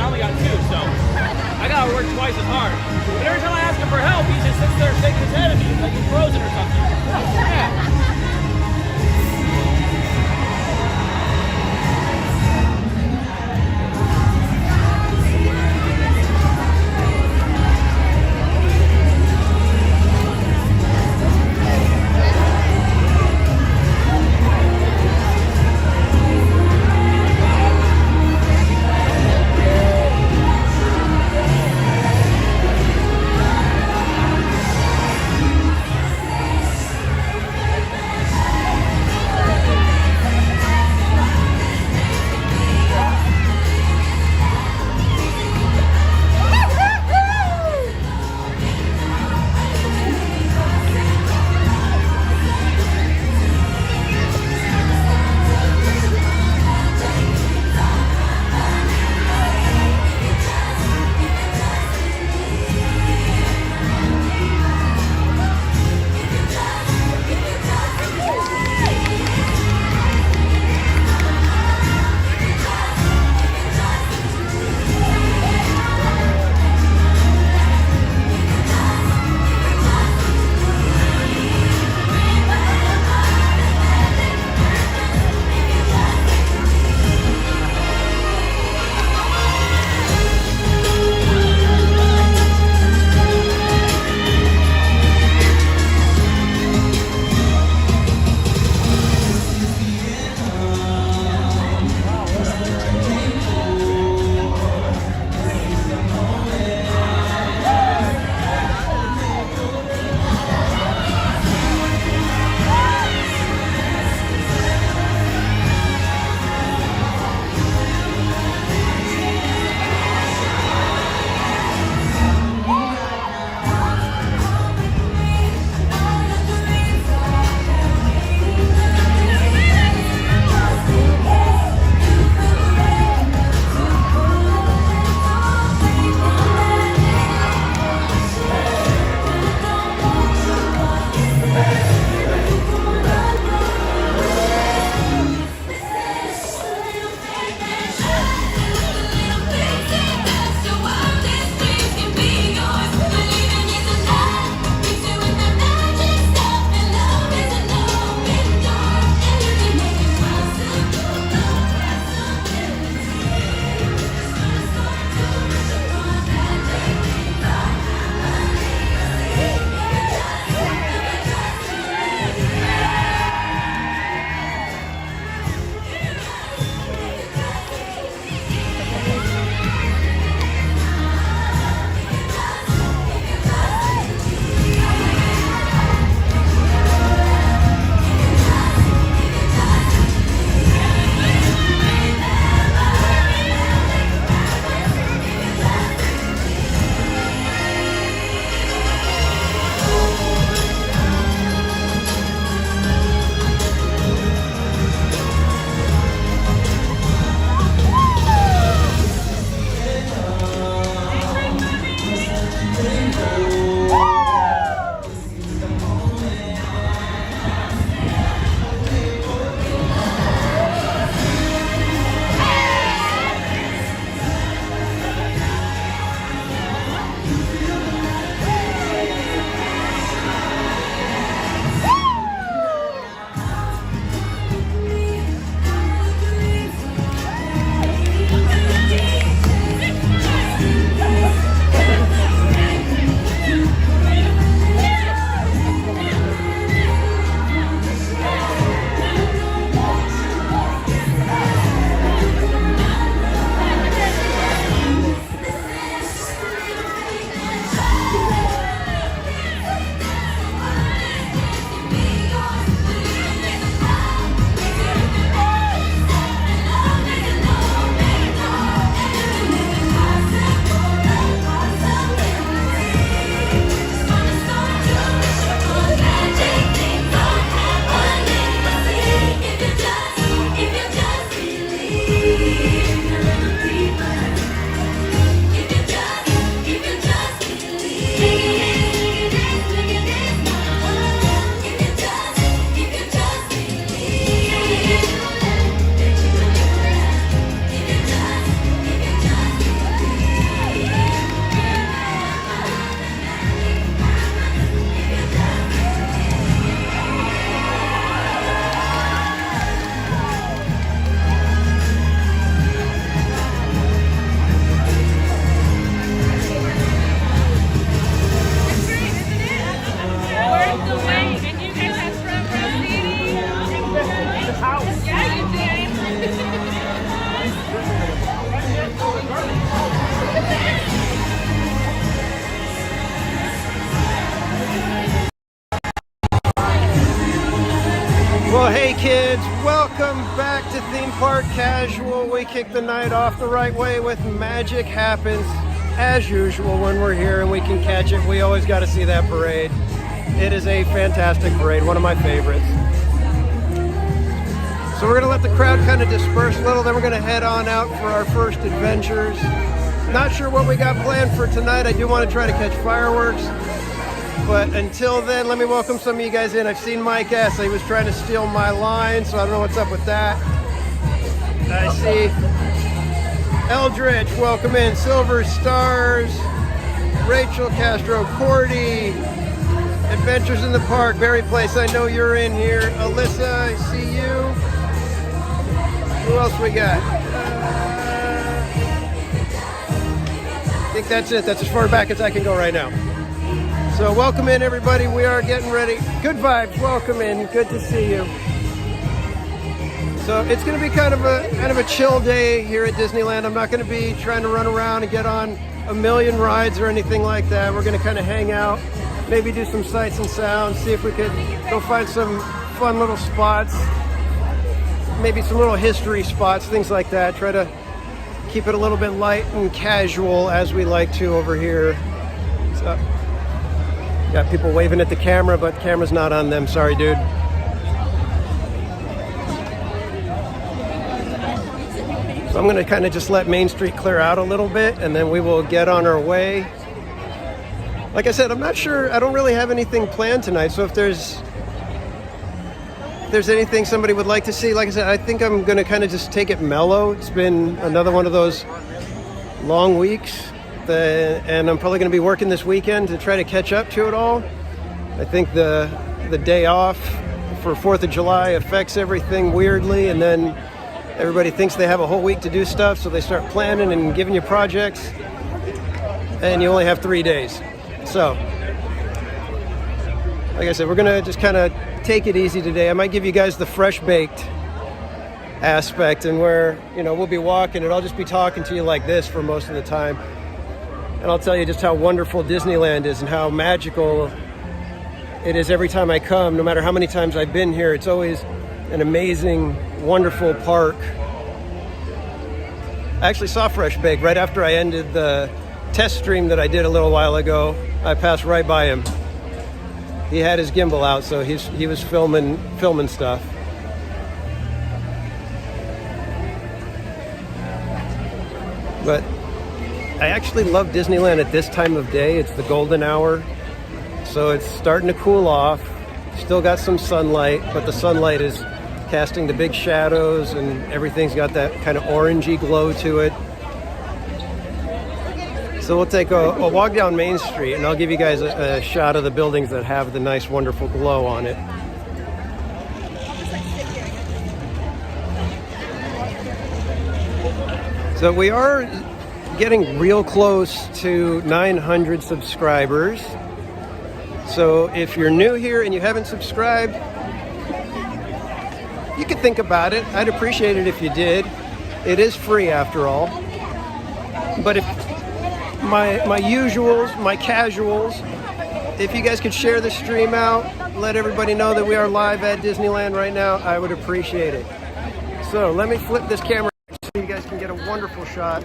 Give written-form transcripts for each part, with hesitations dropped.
I only got 2, so I gotta work twice as hard. But every time I ask him for help, he just sits there shaking his head at me like he's frozen or something. Yeah. Welcome back to Theme Park Casual. We kick the night off the right way with Magic Happens. As usual, when we're here and we can catch it, we always got to see that parade. It is a fantastic parade, one of my favorites. So we're going to let the crowd kind of disperse a little, then we're going to head on out for our first adventures. Not sure what we got planned for tonight. I do want to try to catch fireworks. But until then, let me welcome some of you guys in. I've seen Mike S. He was trying to steal my line, so I don't know what's up with that. I see Eldritch, welcome in. Silver Stars, Rachel Castro, Cordy, Adventures in the Park, Berry Place, I know you're in here. Alyssa, I see you. Who else we got? I think that's it. That's as far back as I can go right now. So welcome in, everybody. We are getting ready. Good vibes. Welcome in. Good to see you. So it's going to be kind of a chill day here at Disneyland. I'm not going to be trying to run around and get on a million rides or anything like that. We're going to kind of hang out, maybe do some sights and sounds, see if we could go find some fun little spots, maybe some little history spots, things like that. Try to keep it a little bit light and casual as we like to over here. So, got people waving at the camera, but the camera's not on them. Sorry, dude. So I'm going to kind of just let Main Street clear out a little bit, and then we will get on our way. Like I said, I'm not sure. I don't really have anything planned tonight, so if there's anything somebody would like to see, like I said, I think I'm going to kind of just take it mellow. It's been another one of those long weeks. And I'm probably going to be working this weekend to try to catch up to it all. I think the day off for 4th of July affects everything weirdly, and then everybody thinks they have a whole week to do stuff, so they start planning and giving you projects, and you only have 3 days. So, like I said, we're going to just kind of take it easy today. I might give you guys the fresh baked aspect, and where, we'll be walking and I'll just be talking to you like this for most of the time. And I'll tell you just how wonderful Disneyland is and how magical it is every time I come. No matter how many times I've been here, it's always an amazing, wonderful park. I actually saw Fresh Bake right after I ended the test stream that I did a little while ago. I passed right by him. He had his gimbal out, so he was filming stuff. But I actually love Disneyland at this time of day. It's the golden hour, so it's starting to cool off. Still got some sunlight, but the sunlight is casting the big shadows, and everything's got that kind of orangey glow to it. So we'll take a walk down Main Street, and I'll give you guys a shot of the buildings that have the nice, wonderful glow on it. So we are getting real close to 900 subscribers. So if you're new here and you haven't subscribed, you could think about it. I'd appreciate it if you did. It is free after all. But if my usuals, my casuals, if you guys could share the stream out, let everybody know that we are live at Disneyland right now, I would appreciate it. So let me flip this camera so you guys can get a wonderful shot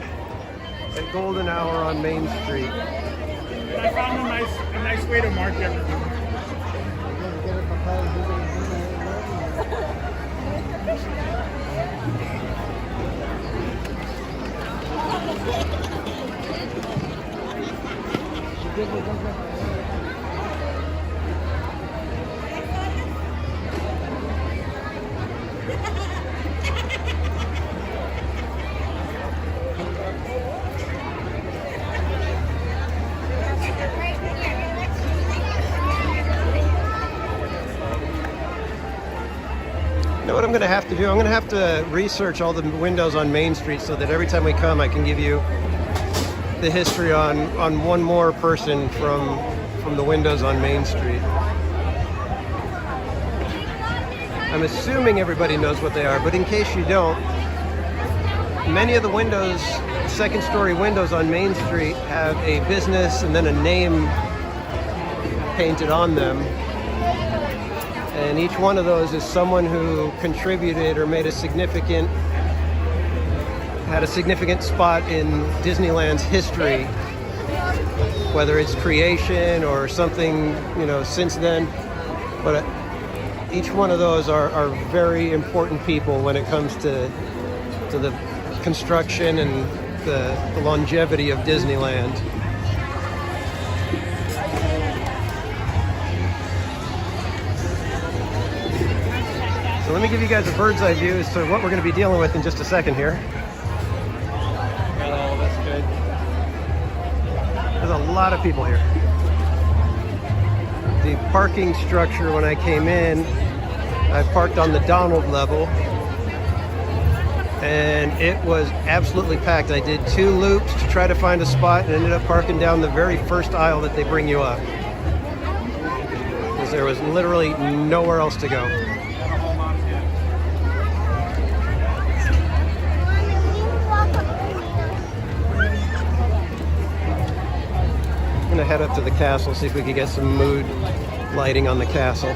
at golden hour on Main Street. I found a nice way to mark everything. You know what I'm going to have to do? I'm going to have to research all the windows on Main Street so that every time we come I can give you the history on one more person from the windows on Main Street. I'm assuming everybody knows what they are, but in case you don't, many of the windows, second story windows on Main Street, have a business and then a name painted on them. And each one of those is someone who contributed or had a significant spot in Disneyland's history, whether it's creation or something, since then. But each one of those are very important people when it comes to the construction and the longevity of Disneyland. So let me give you guys a bird's eye view as to what we're going to be dealing with in just a second here. Oh, that's good. There's a lot of people here. The parking structure, when I came in, I parked on the Donald level, and it was absolutely packed. I did 2 loops to try to find a spot and ended up parking down the very first aisle that they bring you up, because there was literally nowhere else to go. I'm gonna head up to the castle, see if we can get some mood lighting on the castle.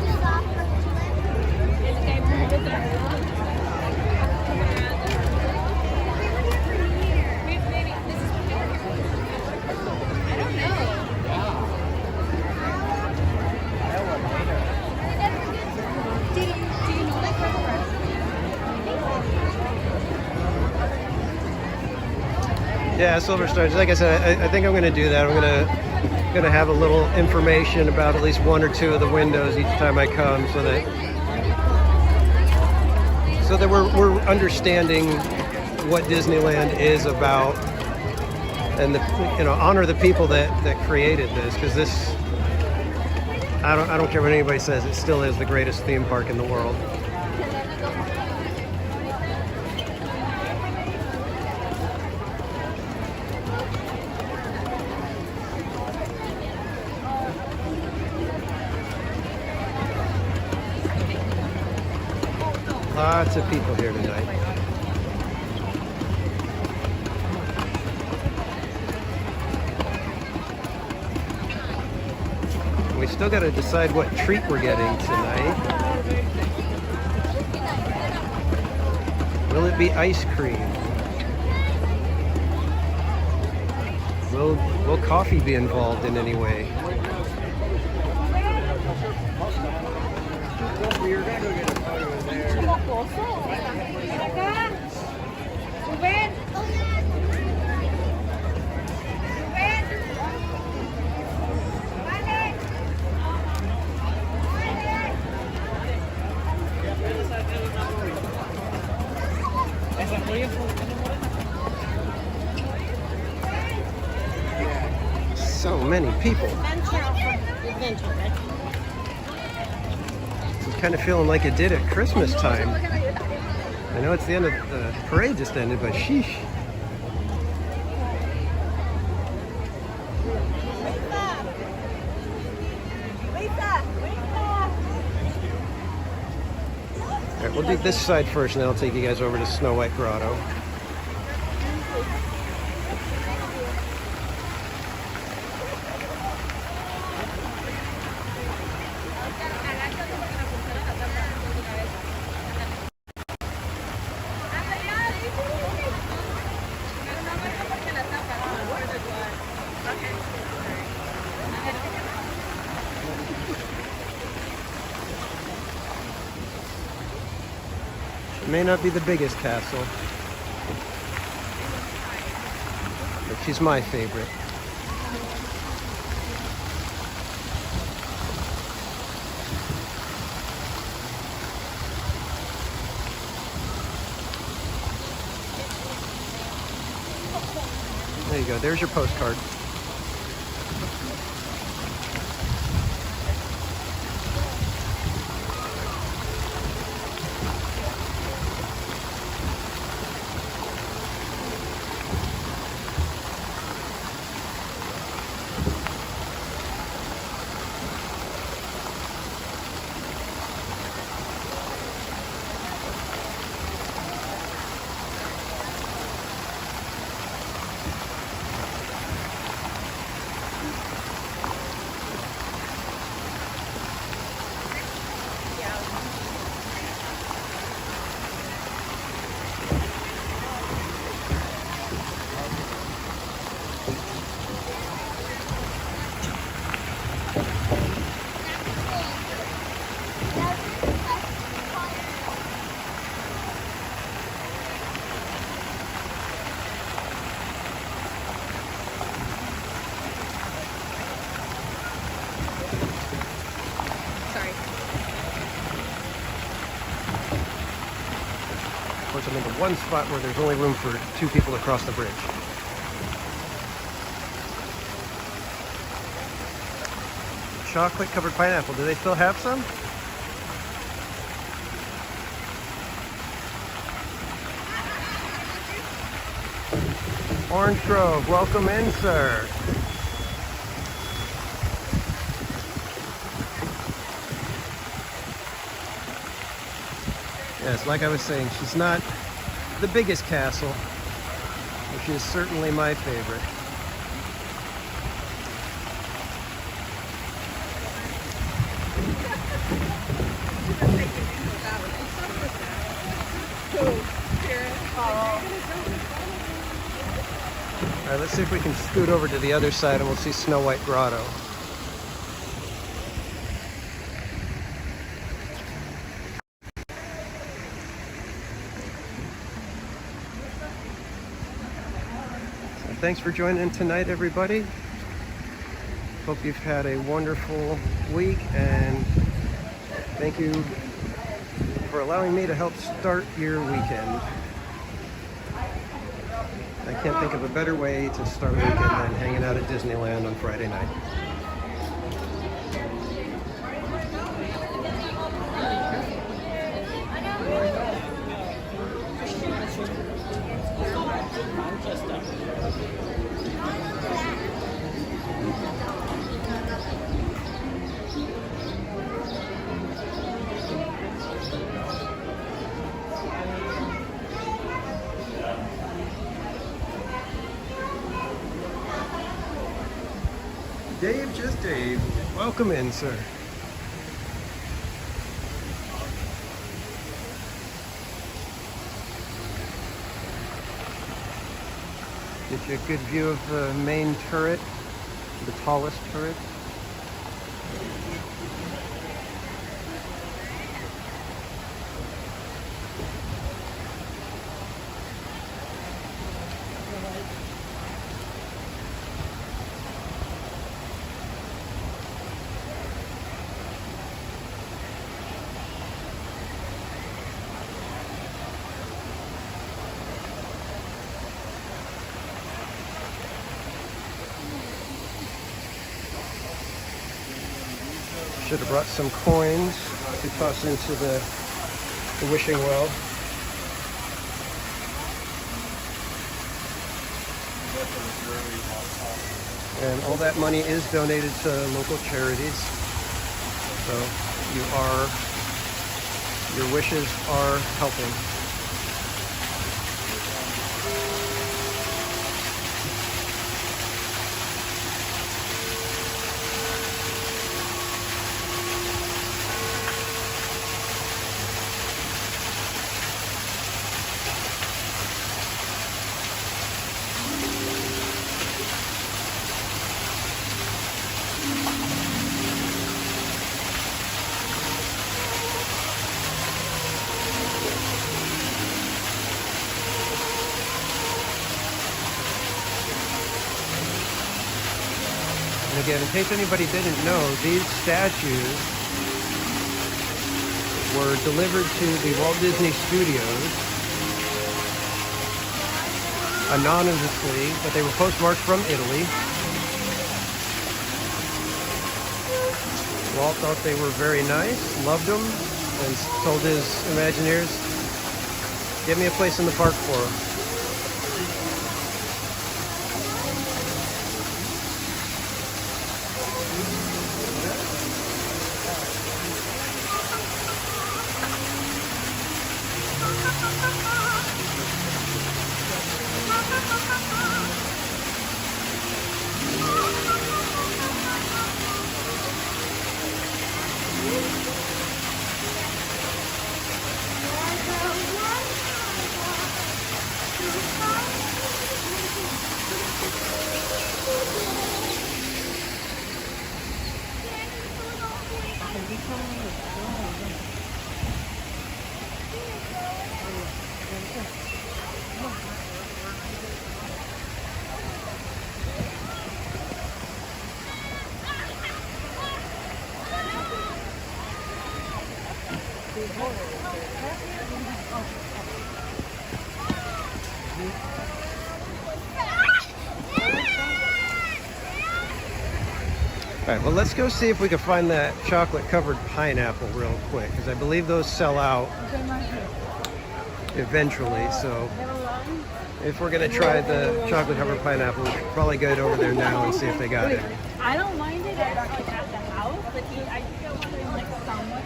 Yeah, Silver Stars. Like I said, I think I'm going to do that. I'm going to have a little information about at least 1 or 2 of the windows each time I come, so that we're understanding what Disneyland is about, and honor the people that created this, because this, I don't care what anybody says, it still is the greatest theme park in the world. Lots of people here tonight. We still got to decide what treat we're getting tonight. Will it be ice cream? Will coffee be involved in any way? So many people. I'm kind of feeling like it did at Christmas time. I know it's the end of the parade just ended, but sheesh. All right, we'll do this side first, and then I'll take you guys over to Snow White Grotto. It may not be the biggest castle, but she's my favorite. There you go, there's your postcard. puts them into one spot where there's only room for 2 people to cross the bridge. Chocolate covered pineapple. Do they still have some? Orange Grove, welcome in, sir. Yes, like I was saying, she's not the biggest castle, which is certainly my favorite. All right, let's see if we can scoot over to the other side and we'll see Snow White Grotto. Thanks for joining in tonight, everybody. Hope you've had a wonderful week, and thank you for allowing me to help start your weekend. I can't think of a better way to start a weekend than hanging out at Disneyland on Friday night. Dave, just Dave. Welcome in, sir. Get you a good view of the main turret, the tallest turret. Should have brought some coins to toss into the wishing well. And all that money is donated to local charities. So your wishes are helping. And again, in case anybody didn't know, these statues were delivered to the Walt Disney Studios anonymously, but they were postmarked from Italy. Walt thought they were very nice, loved them, and told his Imagineers, "Get me a place in the park for them." All right, well, let's go see if we can find that chocolate-covered pineapple real quick, because I believe those sell out eventually. So if we're going to try the chocolate-covered pineapple, we should probably go over there now and see if they got it. I don't mind it at the house, but I think I want it like somewhere.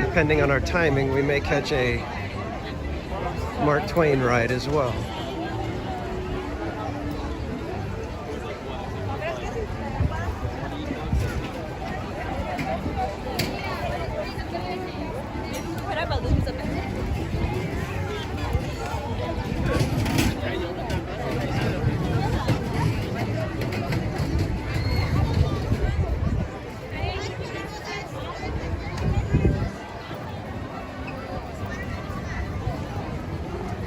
Depending on our timing, we may catch a Mark Twain ride as well.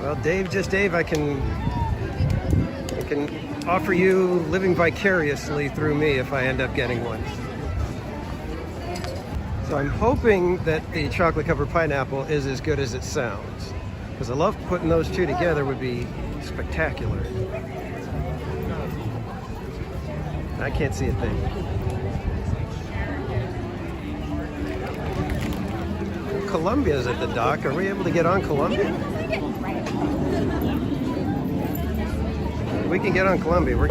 Well, Dave, just Dave, I can offer you living vicariously through me if I end up getting one. So I'm hoping that the chocolate covered pineapple is as good as it sounds, because I love putting those two together. Would be spectacular. I can't see a thing. Columbia's at the dock. Are we able to get on Columbia? We can get on Columbia. We're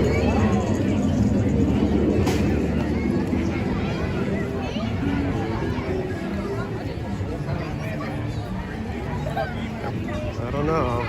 I don't know.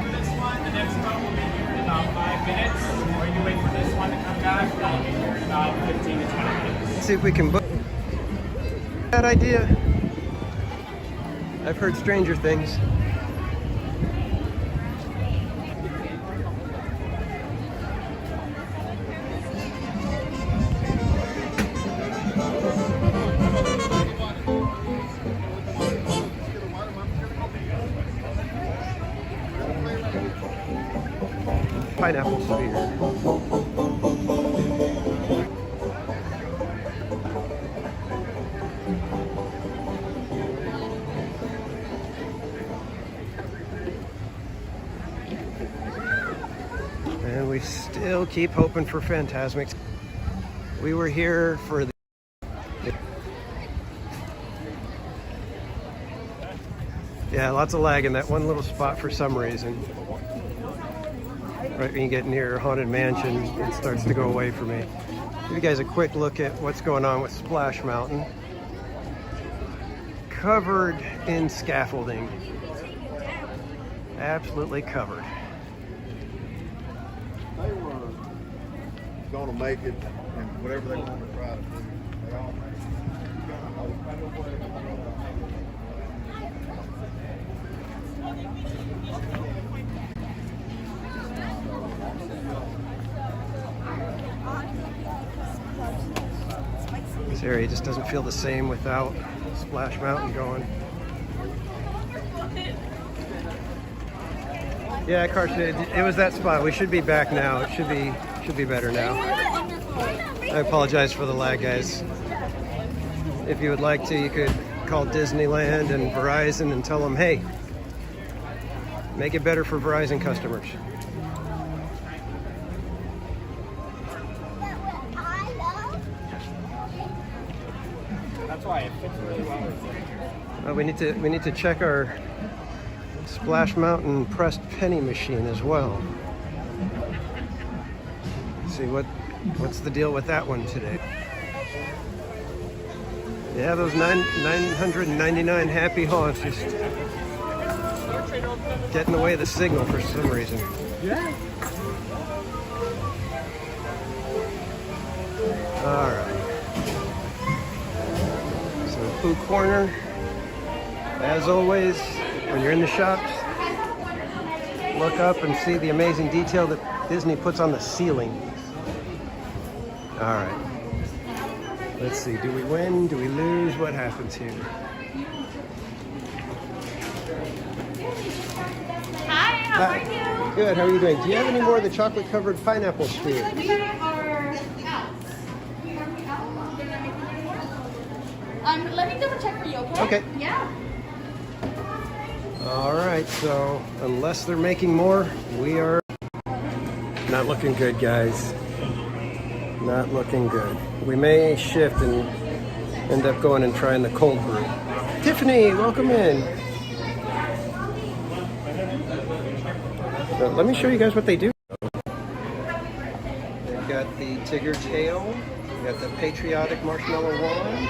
This one, the next one will be here in about 5 minutes. Or you wait for this one to come back, that'll be here in about 15 to 20 minutes. Let's see if we can book that idea. I've heard stranger things. Pineapple sphere. And we still keep hoping for Phantasmics. We were here for the lots of lag in that one little spot for some reason. Right when you get near Haunted Mansion, it starts to go away for me. Give you guys a quick look at what's going on with Splash Mountain. Covered in scaffolding. Absolutely covered. They were going to make it, and whatever they wanted to try to do, they all made it. This area just doesn't feel the same without Splash Mountain going. Yeah, Carson, it was that spot. We should be back now. It should be better now. I apologize for the lag, guys. If you would like to, you could call Disneyland and Verizon and tell them, hey, make it better for Verizon customers. That's why it fits really well. We need to check our Splash Mountain pressed penny machine as well. See what's the deal with that one today. Yeah, those 999 happy haunts just getting in the way of the signal for some reason. Yeah. All right. So Food Corner, as always, when you're in the shops, look up and see the amazing detail that Disney puts on the ceiling. All right. Let's see. Do we win? Do we lose? What happens here? Hi, how are you? Good. How are you doing? Do you have any more of the chocolate-covered pineapple sphere? We are out. Let me double check for you, okay? Okay. Yeah. All right. So unless they're making more, we are not looking good, guys. Not looking good. We may shift and end up going and trying the cold brew. Tiffany, welcome in. So let me show you guys what they do. They've got the Tigger tail. They've got the patriotic marshmallow wand.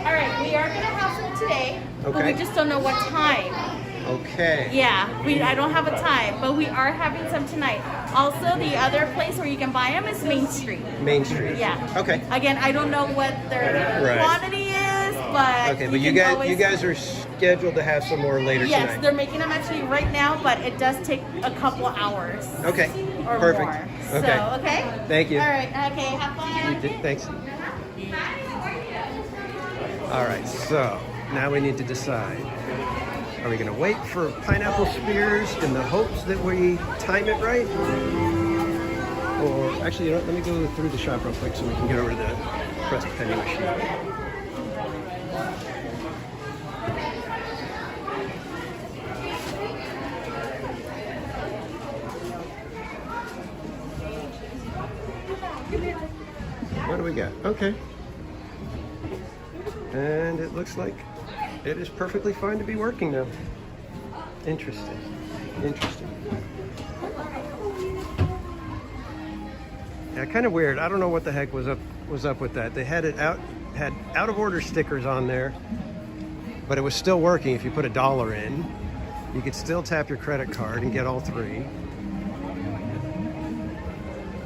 All right, we are gonna have some today, but Okay. we just don't know what time. Okay. Yeah, I don't have a time, but we are having some tonight. Also, the other place where you can buy them is Main Street. Main Street. Yeah. Okay. Again, I don't know what their Right. quantity is, but Okay, but you guys are scheduled to have some more later yes, tonight. they're making them actually right now, but it does take a couple hours. Okay. Or Perfect. more. Okay. So, okay. Thank you. All right. Okay. Have fun. Thanks. All right, so now we need to decide. Are we going to wait for pineapple spears in the hopes that we time it right? Or actually, you know what, let me go through the shop real quick so we can get over to the pressed penny machine. What do we got? Okay. And it looks like it is perfectly fine to be working now. Interesting. Interesting. Yeah, kind of weird. I don't know what the heck was up with that. They had out of order stickers on there, but it was still working. If you put $1 in, you could still tap your credit card and get all three.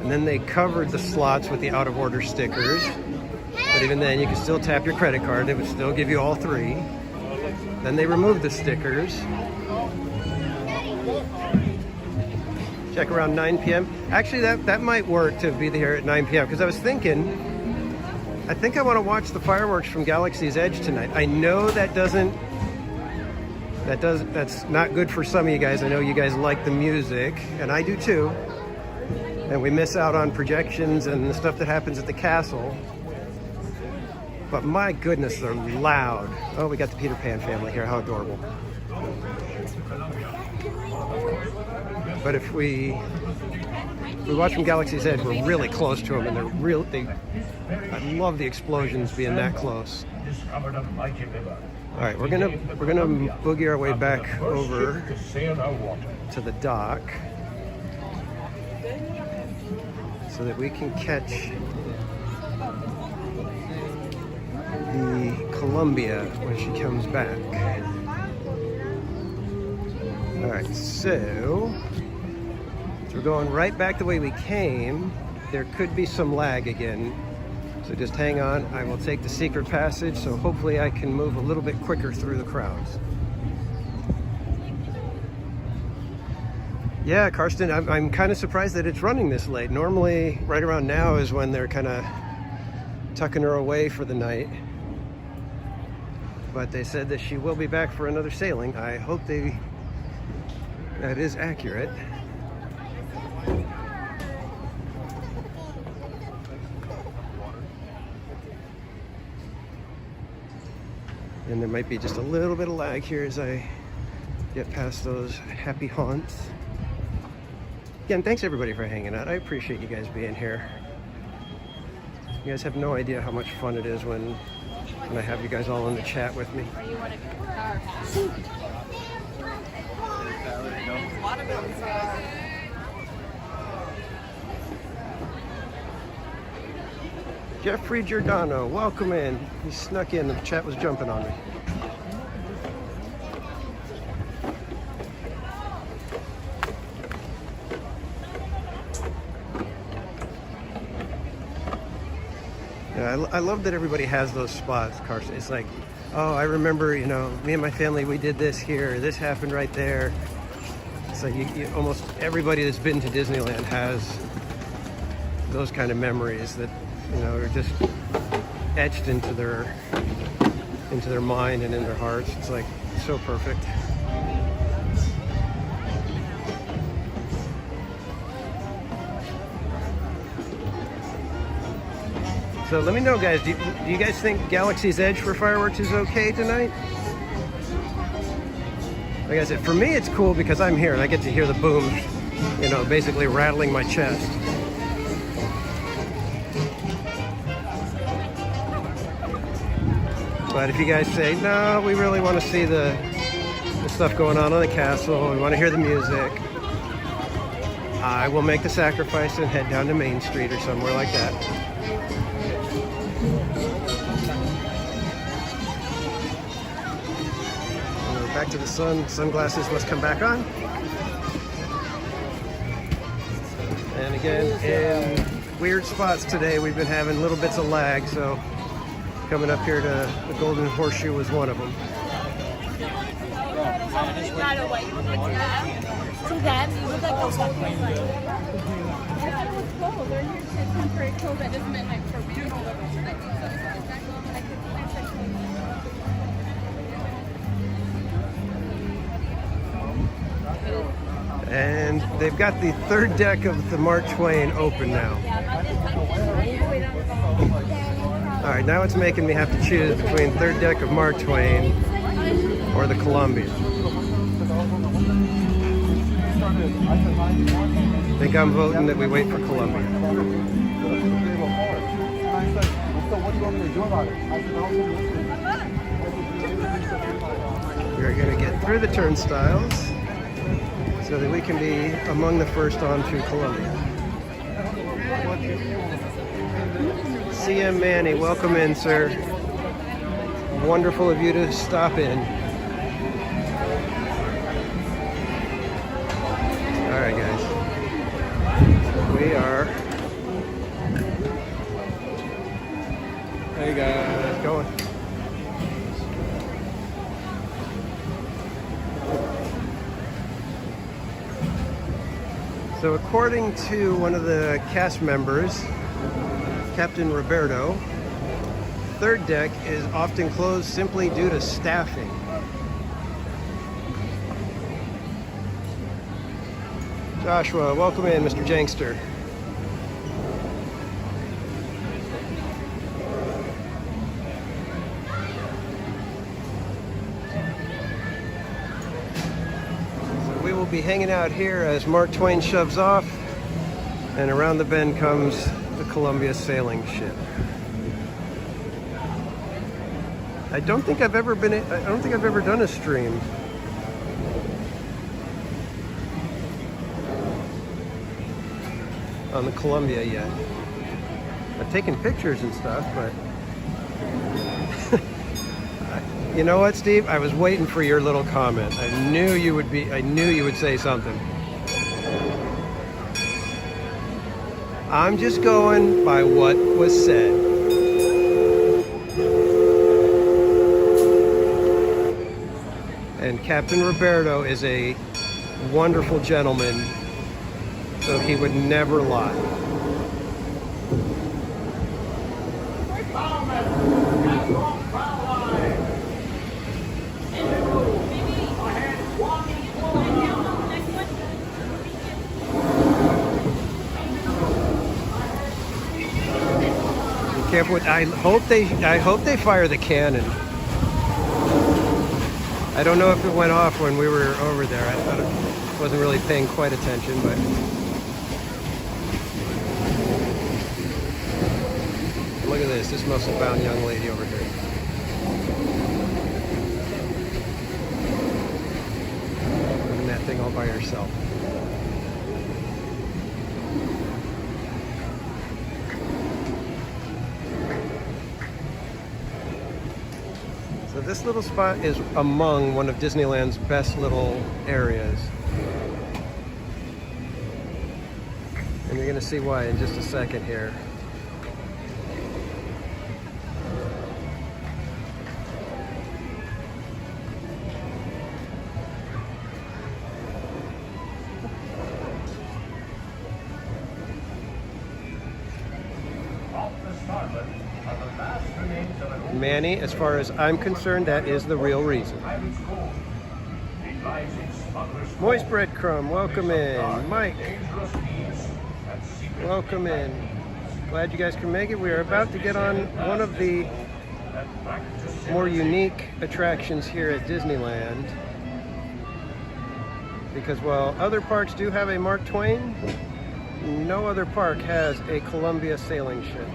And then they covered the slots with the out of order stickers. But even then, you can still tap your credit card. It would still give you all three. Then they removed the stickers. Check around 9 p.m. Actually, that might work to be here at 9 p.m. because I was thinking, I think I want to watch the fireworks from Galaxy's Edge tonight. I know that's not good for some of you guys. I know you guys like the music, and I do too. And we miss out on projections and the stuff that happens at the castle. But my goodness, they're loud. Oh, we got the Peter Pan family here. How adorable. But if we watch from Galaxy's Edge, we're really close to them, and I love the explosions being that close. All right, we're gonna boogie our way back over to the dock so that we can catch the Columbia when she comes back. All right, so we're going right back the way we came. There could be some lag again, so just hang on. I will take the secret passage, so hopefully I can move a little bit quicker through the crowds. Yeah, Karsten, I'm kind of surprised that it's running this late. Normally, right around now is when they're kind of tucking her away for the night. But they said that she will be back for another sailing. I hope that is accurate. And there might be just a little bit of lag here as I get past those happy haunts. Again, thanks everybody for hanging out. I appreciate you guys being here. You guys have no idea how much fun it is when I have you guys all in the chat with me. Jeffrey Giordano, welcome in. He snuck in, the chat was jumping on me. Yeah, I love that everybody has those spots, Carson. It's like, oh, I remember, you know, me and my family, we did this here, this happened right there. It's like you almost everybody that's been to Disneyland has those kind of memories that, you know, are just etched into their mind and in their hearts. It's like so perfect. So let me know, guys, do you guys think Galaxy's Edge for fireworks is okay tonight? Like I said, for me it's cool because I'm here and I get to hear the booms, you know, basically rattling my chest. But if you guys say, no, we really want to see the stuff going on in the castle, we want to hear the music, I will make the sacrifice and head down to Main Street or somewhere like that. Back to the sun. Sunglasses must come back on. And again, in weird spots today, we've been having little bits of lag, so coming up here to the Golden Horseshoe was one of them. Right away. To them, you look like those fucking like. I thought it was cold. They're here to temporary cold. That doesn't mean like for real. And they've got the third deck of the Mark Twain open now. All right, now it's making me have to choose between third deck of Mark Twain or the Columbia. I think I'm voting that we wait for Columbia. We're going to get through the turnstiles so that we can be among the first onto Columbia. CM Manny, welcome in, sir. Wonderful of you to stop in. All right, guys. We are. Hey guys, going. So according to one of the cast members, Captain Roberto, third deck is often closed simply due to staffing. Joshua, welcome in, Mr. Jankster. We will be hanging out here as Mark Twain shoves off, and around the bend comes the Columbia sailing ship. I don't think I've ever done a stream on the Columbia yet. I've taken pictures and stuff, but you know what, Steve? I was waiting for your little comment. I knew you would say something. I'm just going by what was said. And Captain Roberto is a wonderful gentleman, so he would never lie. Careful with, I hope they fire the cannon. I don't know if it went off when we were over there. I thought it wasn't really paying quite attention, but look at this muscle-bound young lady over here. Doing that thing all by herself. So this little spot is among one of Disneyland's best little areas. And you're going to see why in just a second here. Manny, as far as I'm concerned, that is the real reason. Moist Breadcrumb, welcome in. Mike, welcome in. Glad you guys can make it. We are about to get on one of the more unique attractions here at Disneyland. Because while other parks do have a Mark Twain, no other park has a Columbia sailing ship.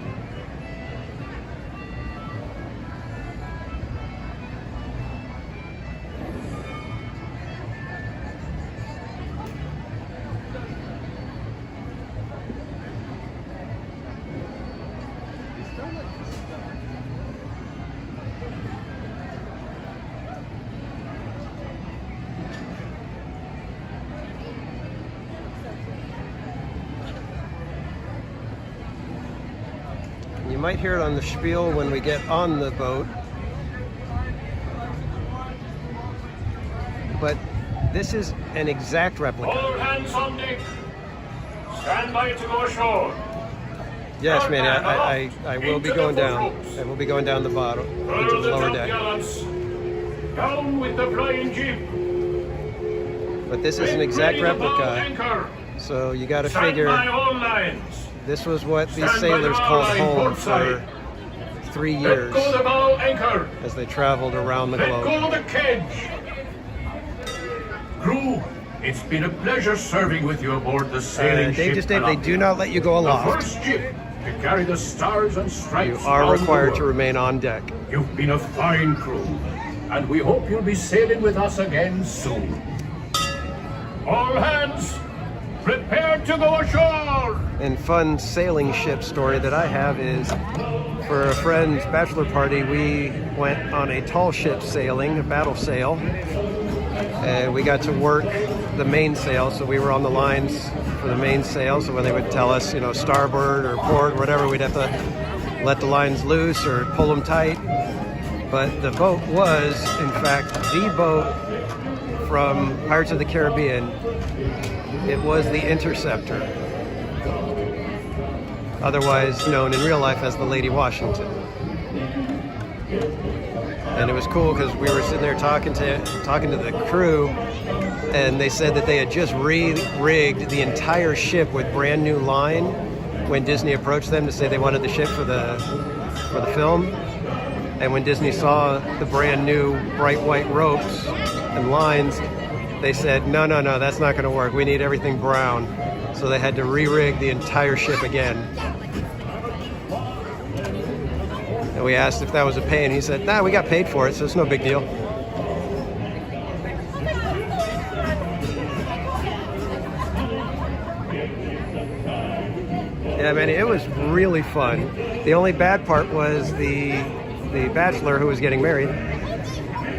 You might hear it on the spiel when we get on the boat. But this is an exact replica. All hands on deck. Stand by to go ashore. Yes, man, I will be going down. I will be going down the bottom into the lower deck. Down with the flying jeep. But this is an exact replica. So you got to figure this was what these sailors called home for 3 years as they traveled around the globe. Let go the kedge. Crew, it's been a pleasure serving with you aboard the sailing ship. They just stated they do not let you go aloft. The first ship to carry the stars and stripes. You are required to remain on deck. You've been a fine crew, and we hope you'll be sailing with us again soon. All hands, prepare to go ashore! And fun sailing ship story that I have is for a friend's bachelor party, we went on a tall ship sailing, a battle sail, and we got to work the mainsail, so we were on the lines for the mainsail, so when they would tell us, you know, starboard or port, whatever, we'd have to let the lines loose or pull them tight. But the boat was, in fact, the boat from Pirates of the Caribbean. It was the Interceptor, otherwise known in real life as the Lady Washington. And it was cool because we were sitting there talking to the crew, and they said that they had just re-rigged the entire ship with brand new line when Disney approached them to say they wanted the ship for the film. And when Disney saw the brand new bright white ropes and lines, they said, no, that's not going to work. We need everything brown. So they had to re-rig the entire ship again. And we asked if that was a pay, and he said, nah, we got paid for it, so it's no big deal. Yeah, man, it was really fun. The only bad part was the bachelor who was getting married.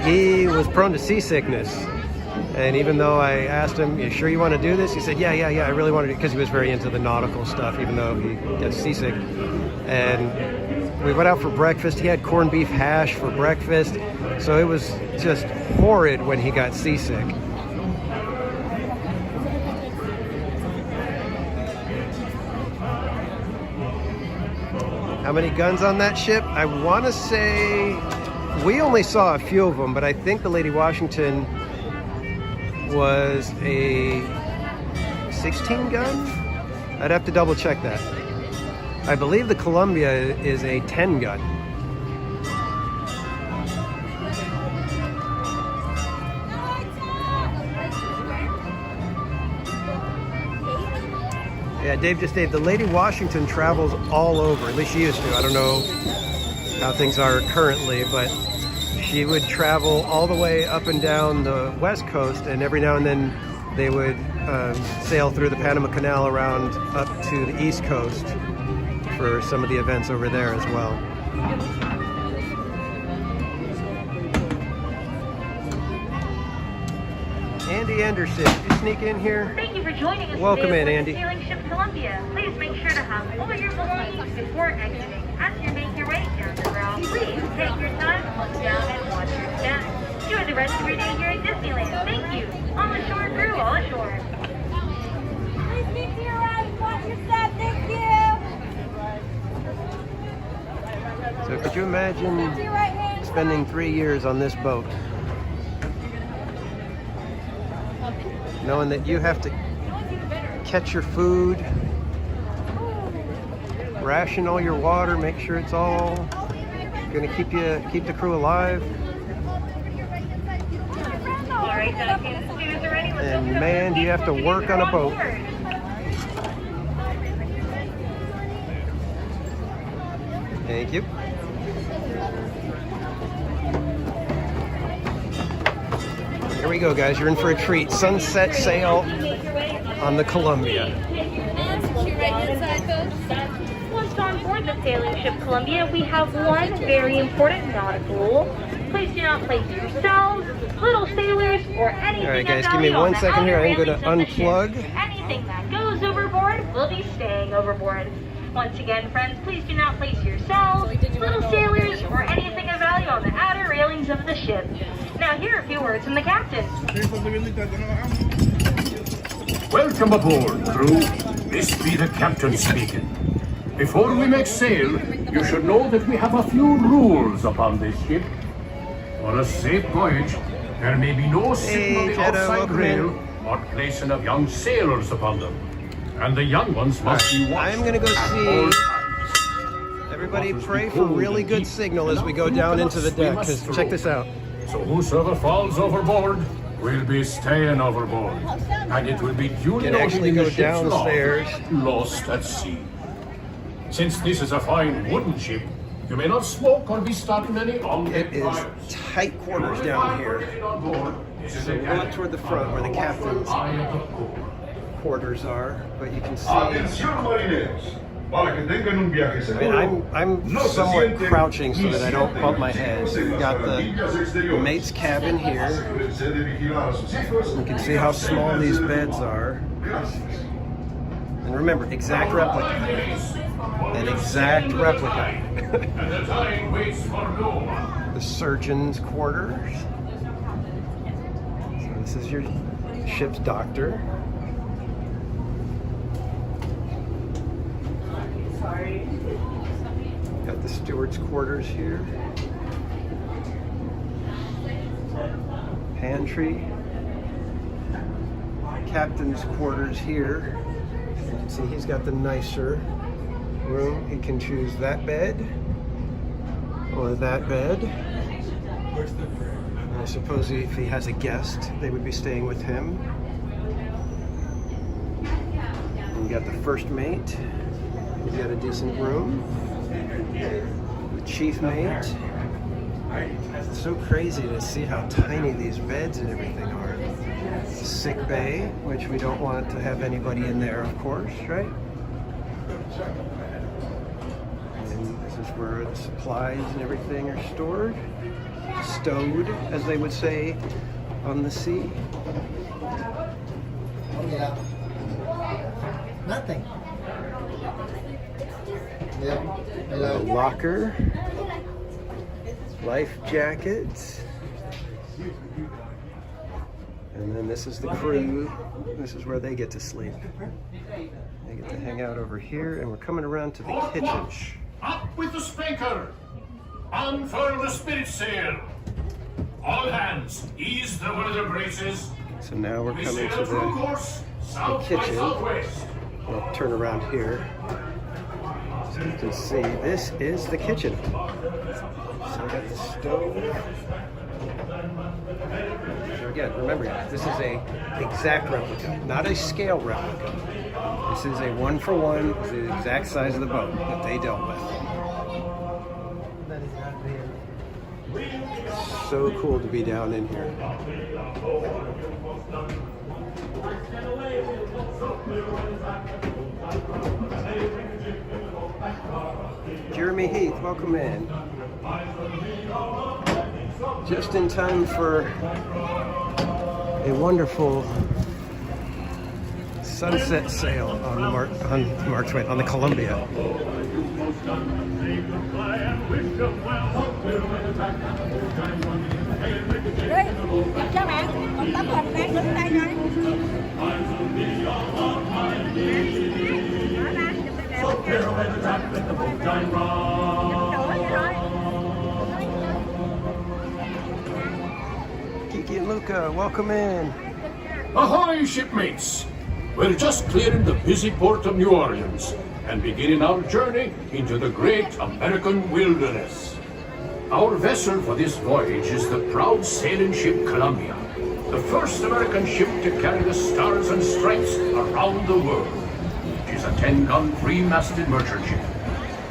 He was prone to seasickness. And even though I asked him, you sure you want to do this? He said, yeah, I really want to do it, because he was very into the nautical stuff, even though he gets seasick. And we went out for breakfast. He had corned beef hash for breakfast. So it was just horrid when he got seasick. How many guns on that ship? I want to say we only saw a few of them, but I think the Lady Washington was a 16 gun? I'd have to double check that. I believe the Columbia is a 10 gun. Yeah, Dave just stated the Lady Washington travels all over, at least she used to. I don't know how things are currently, but she would travel all the way up and down the West Coast, and every now and then they would sail through the Panama Canal around up to the East Coast for some of the events over there as well. Andy Anderson, you sneak in here? Thank you for joining us. Welcome in, Andy. Sailing ship Columbia. Please make sure to have all your belongings before exiting. As you make your way down the rail, please take your time, look down, and watch your step. Enjoy the rest of your day here at Disneyland. Thank you. All ashore, crew, all ashore. Please keep to your right and watch your step. Thank you. So So could you imagine spending 3 years on this boat? Knowing that you have to catch your food, ration all your water, make sure it's all gonna keep the crew alive. And man, do you have to work on a boat. Thank you. Here we go, guys. You're in for a treat. Sunset sail on the Columbia. Once on board the sailing ship Columbia, we have one very important nautical rule. Please do not place yourselves, little sailors, or anything. All right, guys, give me 1 second here. I'm going to unplug. Anything that goes overboard will be staying overboard. Once again, friends, please do not place yourselves, little sailors, or anything of value on the outer railings of the ship. Now, here are a few words from the captain. Welcome aboard, crew. This be the captain speaking. Before we make sail, you should know that we have a few rules upon this ship. For a safe voyage, there may be no sitting on the outside rail or placing of young sailors upon them. And the young ones must be watched. I'm going to go see. Everybody pray for really good signal as we go down into the deck, because check this out. So whosoever falls overboard will be staying overboard. And it will be duly Can actually noted in go the ship's log, downstairs. lost at sea. Since this is a fine wooden ship, you may not smoke or be starting any on It is tight quarters down here. So we're going toward the front where the captain's quarters are, but you can see. I'm somewhat crouching so that I don't bump my head. So we've got the mate's cabin here. You can see how small these beds are. And remember, exact replica. An exact replica. The surgeon's quarters. So this is your ship's doctor. Got the steward's quarters here. Pantry. Captain's quarters here. You can see he's got the nicer room. He can choose that bed or that bed. And I suppose if he has a guest, they would be staying with him. And you got the first mate. He's got a decent room. The chief mate. It's so crazy to see how tiny these beds and everything are. The sick bay, which we don't want to have anybody in there, of course, right? And this is where the supplies and everything are stored. Stowed, as they would say on the sea. Nothing. A locker, life jackets, and then this is the crew. This is where they get to sleep. They get to hang out over here, and we're coming around to the kitchen. Up with the spanker! Unfurl the spirit sail! All hands, ease the weather braces. So now we're coming to the kitchen. We'll turn around here. So you can see, this is the kitchen. So we got the stove. So again, remember, this is a exact replica, not a scale replica. This is a 1-for-1, this is the exact size of the boat that they dealt with. So cool to be down in here. Jeremy Heath, welcome in. Just in time for a wonderful sunset sail on the Columbia. Chào bạn, một tấm hình đang đứng đây rồi. Đó, chụp video. Kiki and Luca, welcome in. Ahoy, shipmates! We're just clearing the busy port of New Orleans and beginning our journey into the great American wilderness. Our vessel for this voyage is the proud sailing ship Columbia, the first American ship to carry the stars and stripes around the world. She's a 10-gun, three-masted merchant ship.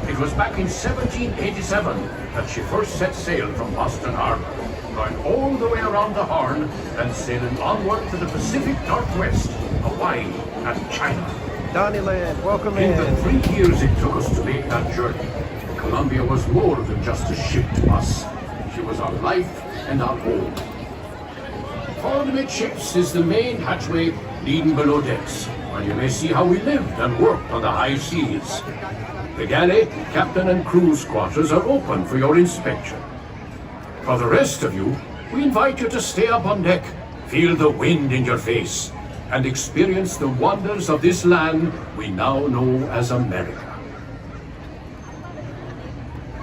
It was back in 1787 that she first set sail from Boston Harbor, going all the way around the Horn and sailing onward to the Pacific Northwest, Hawaii, and China. Donnyland, welcome In the in. 3 years it took us to make that journey, Columbia was more than just a ship to us. She was our life and our home. Forward amidships is the main hatchway leading below decks, where you may see how we lived and worked on the high seas. The galley, captain and crew's quarters are open for your inspection. For the rest of you, we invite you to stay up on deck, feel the wind in your face, and experience the wonders of this land we now know as America.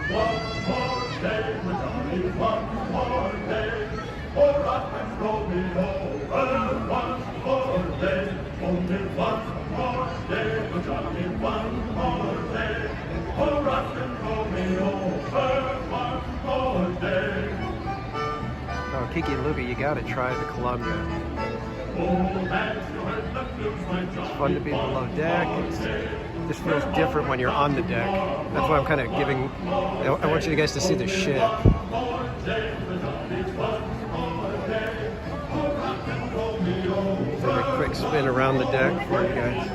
One more day, Johnny, one more day. Oh, rock and roll me over. One more day, only one more day, Johnny, one more day. Oh, rock and roll me over. One more day. Oh, Kiki and Luca, you gotta try the Columbia. It's fun to be below deck. This feels different when you're on the deck. That's why I'm kind of giving, I want you guys to see the ship. Take a quick spin around the deck for you guys.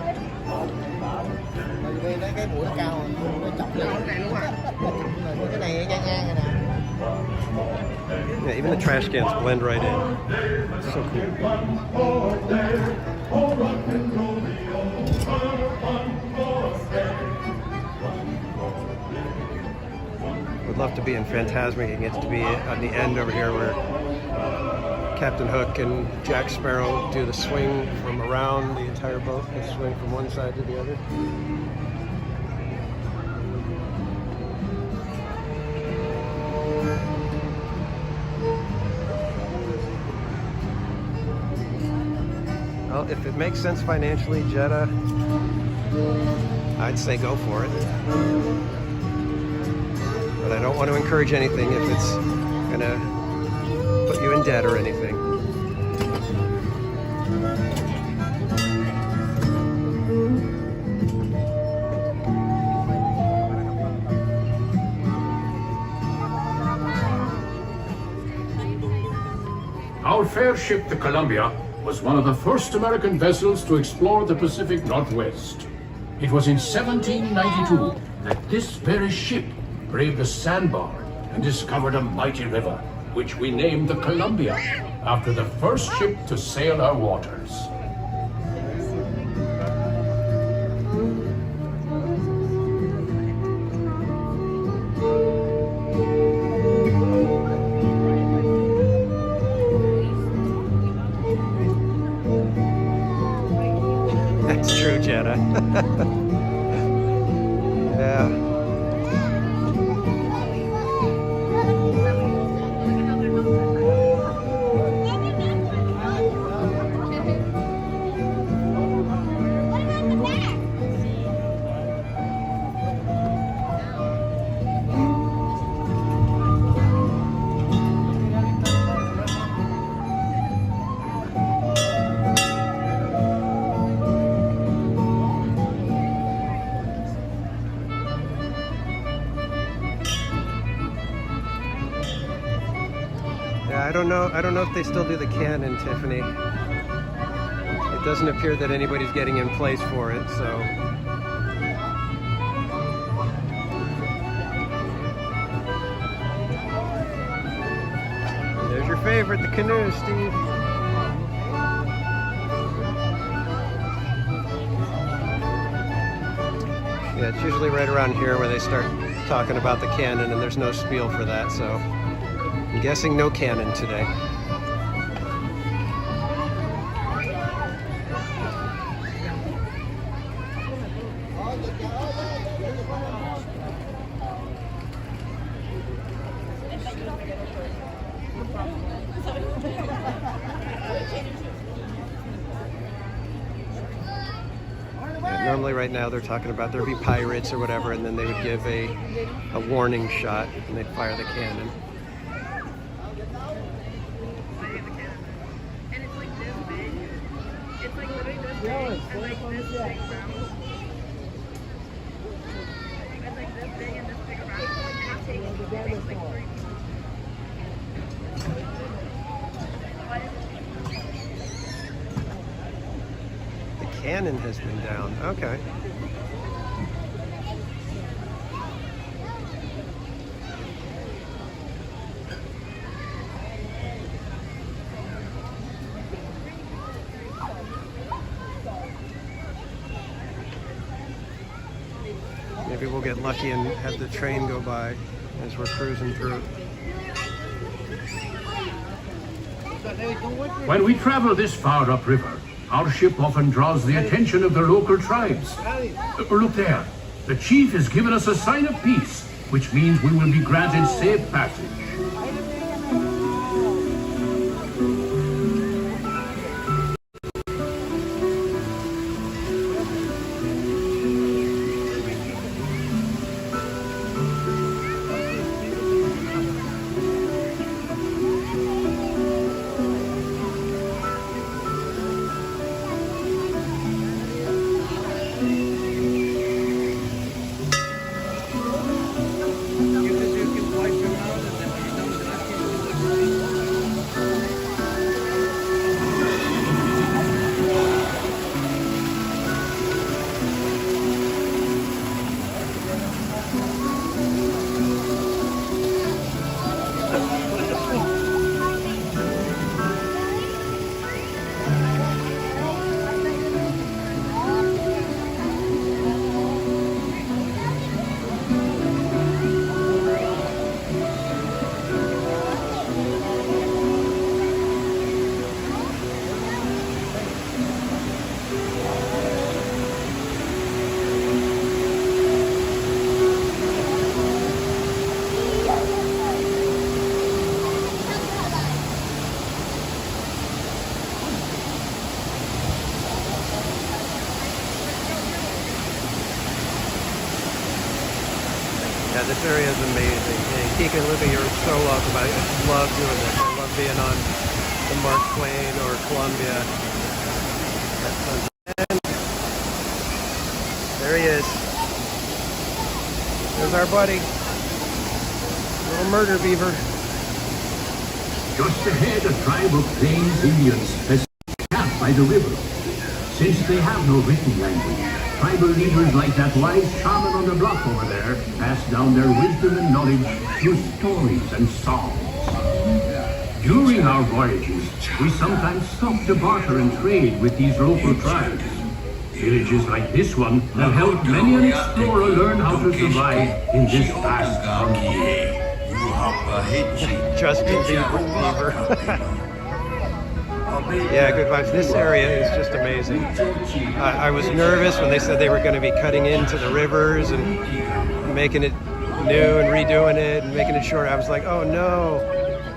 Yeah, even the trash cans blend right in. It's so cool. Would love to be in Phantasmic. It gets to be on the end over here where Captain Hook and Jack Sparrow do the swing from around the entire boat. They swing from one side to the other. Well, if it makes sense financially, Jetta, I'd say go for it. But I don't want to encourage anything if it's gonna put you in debt or anything. Our fair ship, the Columbia, was one of the first American vessels to explore the Pacific Northwest. It was in 1792 that this very ship braved a sandbar and discovered a mighty river, which we named the Columbia, after the first ship to sail our waters. That's true, Jetta. Yeah. I don't know if they still do the cannon, Tiffany. It doesn't appear that anybody's getting in place for it, so. There's your favorite, the canoe, Steve. Yeah, it's usually right around here where they start talking about the cannon, and there's no spiel for that, so I'm guessing no cannon today. Normally right now they're talking about there'd be pirates or whatever, and then they would give a warning shot and they'd fire the cannon. And it's like this big. It's like literally this big. And like this big round. It's like this big and this big around. And it takes like 3 people. The cannon has been down. Okay. Maybe we'll get lucky and have the train go by as we're cruising through. When we travel this far upriver, our ship often draws the attention of the local tribes. Look there. The chief has given us a sign of peace, which means we will be granted safe passage. Yeah, this area is amazing. And Keegan and Luca, you're so welcome. I just love doing this. I love being on the Mark Twain or Columbia. And there he is. There's our buddy. Little murder beaver. Just ahead, a tribe of Plains Indians has camped by the river. Since they have no written language, tribal leaders like that wise shaman on the bluff over there pass down their wisdom and knowledge through stories and songs. During our voyages, we sometimes stop to barter and trade with these local tribes. Villages like this one have helped many an explorer learn how to survive in this vast country. Justin Bieber. Yeah, good vibes. This area is just amazing. I was nervous when they said they were going to be cutting into the rivers and making it new and redoing it and making it short. I was like, oh no.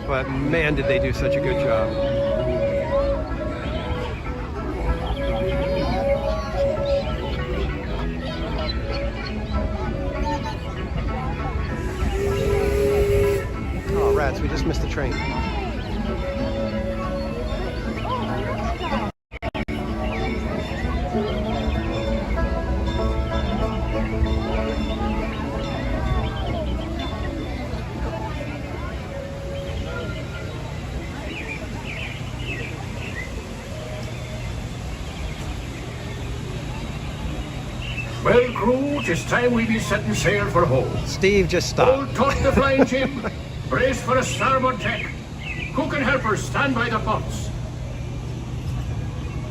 But man, did they do such a good job. Oh, rats, we just missed the train. Well, crew, 'tis time we be setting sail for home. Steve, just stop. Hold taut the flying jib. Brace for a starboard tack. Cook and helpers stand by the pots.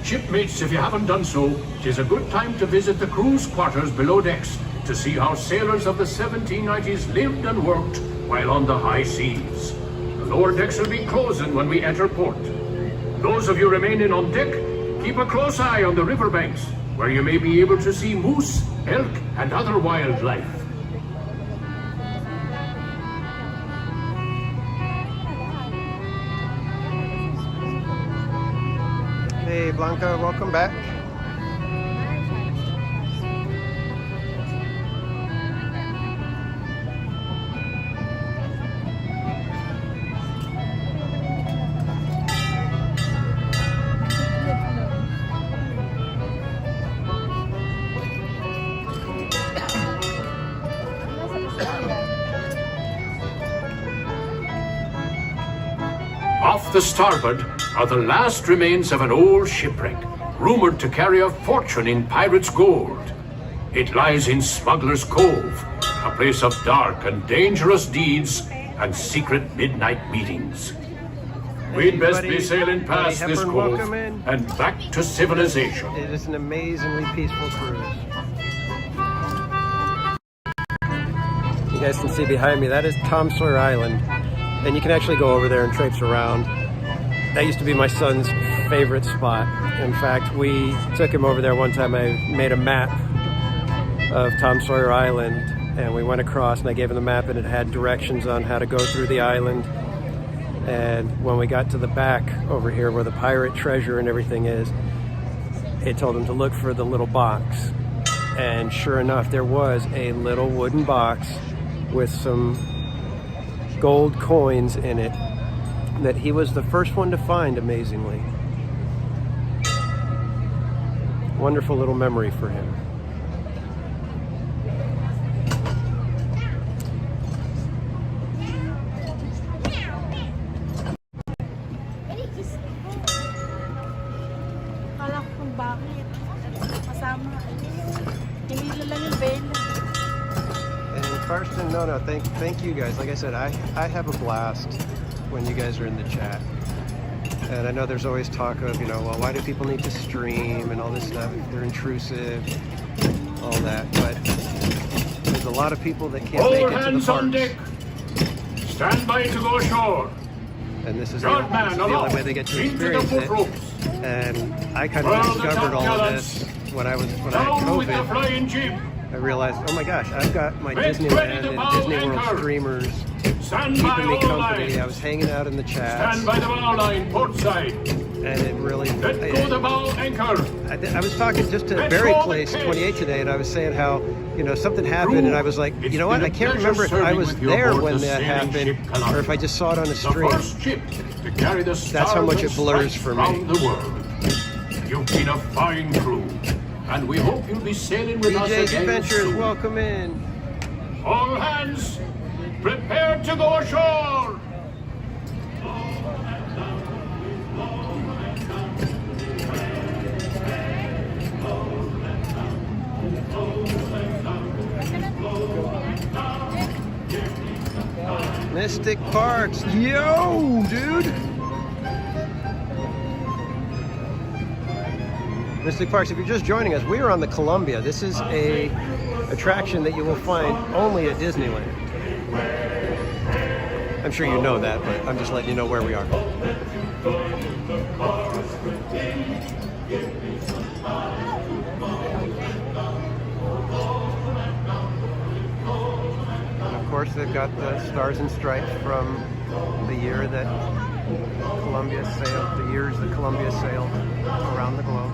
Shipmates, if you haven't done so, 'tis a good time to visit the crew's quarters below decks to see how sailors of the 1790s lived and worked while on the high seas. The lower decks will be closing when we enter port. Those of you remaining on deck, keep a close eye on the riverbanks, where you may be able to see moose, elk, and other wildlife. Hey, Blanca, welcome back. the starboard are the last remains of an old shipwreck, rumored to carry a fortune in pirates' gold. It lies in Smuggler's Cove, a place of dark and dangerous deeds and secret midnight meetings. We'd best be sailing past this cove and back to civilization. It is an amazingly peaceful cruise. You guys can see behind me, that is Tom Sawyer Island. And you can actually go over there and traipse around. That used to be my son's favorite spot. In fact, we took him over there one time. I made a map of Tom Sawyer Island, and we went across, and I gave him the map, and it had directions on how to go through the island. And when we got to the back over here where the pirate treasure and everything is, it told him to look for the little box. And sure enough, there was a little wooden box with some gold coins in it that he was the first one to find, amazingly. Wonderful little memory for him. Kala ko kung bakit. Kasama. Hinila lang yung bell. And Karsten, no, thank you guys. Like I said, I have a blast when you guys are in the chat. And I know there's always talk of, you know, well, why do people need to stream and all this stuff? They're intrusive, all that. But there's a lot of people that can't make it to the hands on parks. deck. Stand by to go ashore. And this is the only way they get to experience it. And I kind of discovered all of this when I had COVID. I realized, oh my gosh, I've got my Disneyland and Disney World streamers keeping me company. I was hanging out in the chats. Stand by the bow line, port side. And it really... Let go the bow anchor. I was talking just to Barry Place 28 today, and I was saying how, you know, something happened, and I was like, you know what, I can't remember if I was there when that happened, or if I just saw it on a stream. That's how much it blurs for me. The world. You've been a fine crew, and we hope you'll be sailing with us DJ's again Adventures, soon. welcome in. All hands, prepare to go ashore. Mystic Parks, yo, dude. Mystic Parks, if you're just joining us, we are on the Columbia. This is a attraction that you will find only at Disneyland. I'm sure you know that, but I'm just letting you know where we are. And of course, they've got the Stars and Stripes from the year that Columbia sailed, the years that Columbia sailed around the globe.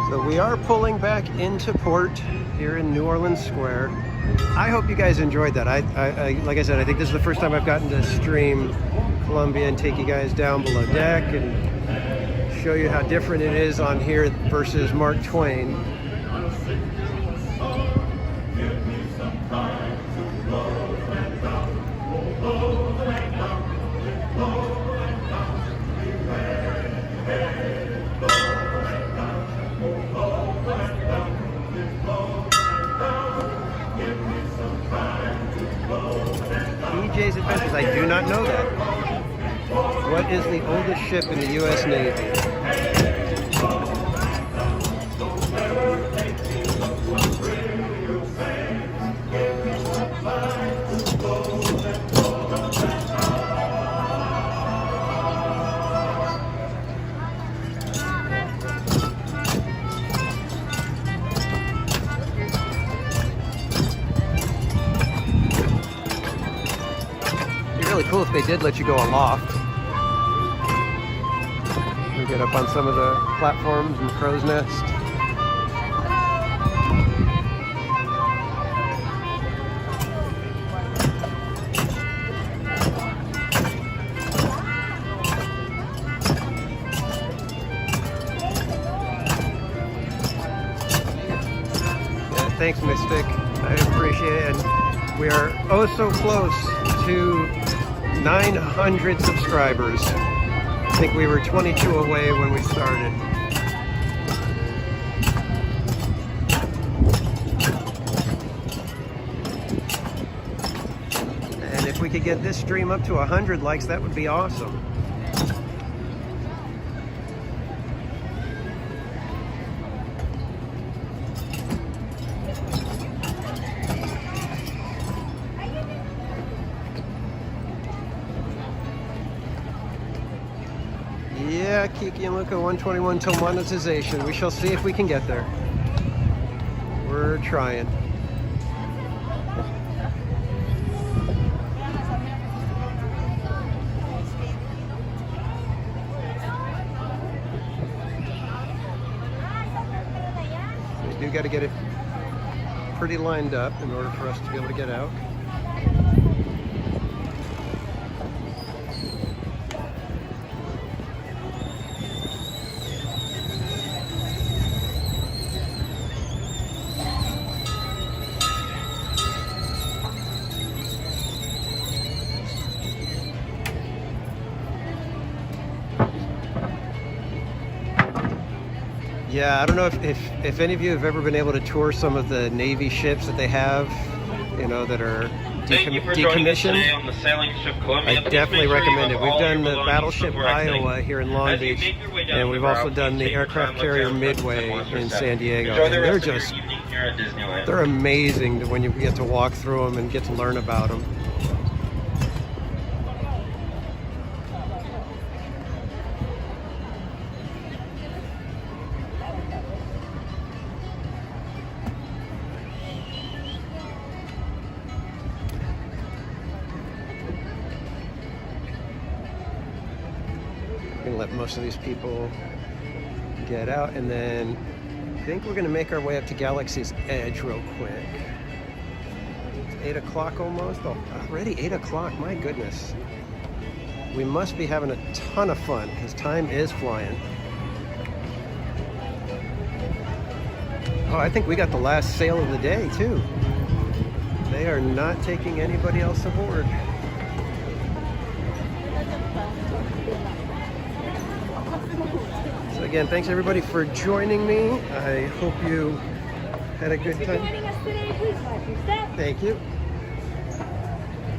So we are pulling back into port here in New Orleans Square. I hope you guys enjoyed that. I like I said, I think this is the first time I've gotten to stream Columbia and take you guys down below deck and show you how different it is on here versus Mark Twain. DJ's Adventures, I do not know that. What is the oldest ship in the U.S. Navy? Really cool if they did let you go aloft. We get up on some of the platforms in Crow's Nest. Yeah, thanks, Mystic. I appreciate it. And we are oh so close to 900 subscribers. I think we were 22 away when we started. And if we could get this stream up to 100 likes, that would be awesome. Yeah, Kiki and Luca, 121 till monetization. We shall see if we can get there. We're trying. We do got to get it pretty lined up in order for us to be able to get out. Yeah, I don't know if any of you have ever been able to tour some of the Navy ships that they have, you know, that are decommissioned. On the sailing ship Columbia. I definitely recommend it. We've done the battleship Iowa here in Long Beach, and we've also done the aircraft carrier Midway in San Diego. And they're amazing when you get to walk through them and get to learn about them. Let most of these people get out, and then I think we're going to make our way up to Galaxy's Edge real quick. It's 8 o'clock almost. Oh, already 8 o'clock. My goodness. We must be having a ton of fun because time is flying. Oh, I think we got the last sail of the day too. They are not taking anybody else aboard. Again, thanks everybody for joining me. I hope you had a good time. Joining us today, please watch your step. Thank you.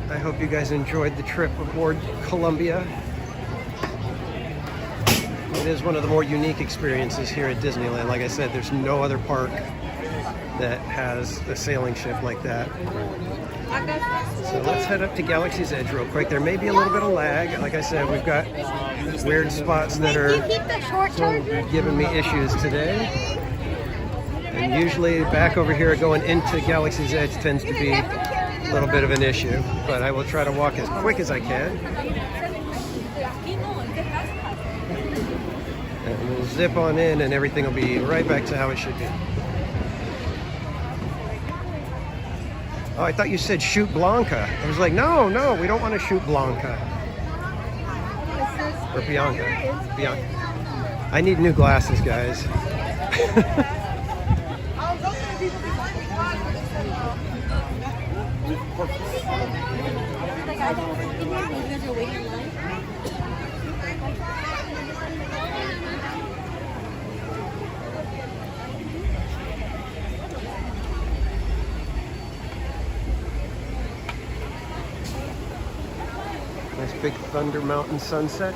I hope you guys enjoyed the trip aboard Columbia. It is one of the more unique experiences here at Disneyland. Like I said, there's no other park that has a sailing ship like that. So let's head up to Galaxy's Edge real quick. There may be a little bit of lag. Like I said, we've got weird spots that are giving me issues today. And usually back over here going into Galaxy's Edge tends to be a little bit of an issue. But I will try to walk as quick as I can. And we'll zip on in and everything will be right back to how it should be. Oh, I thought you said shoot Blanca. I was like, no, we don't want to shoot Blanca. Or Bianca. Bianca. I need new glasses, guys. Nice big Thunder Mountain sunset.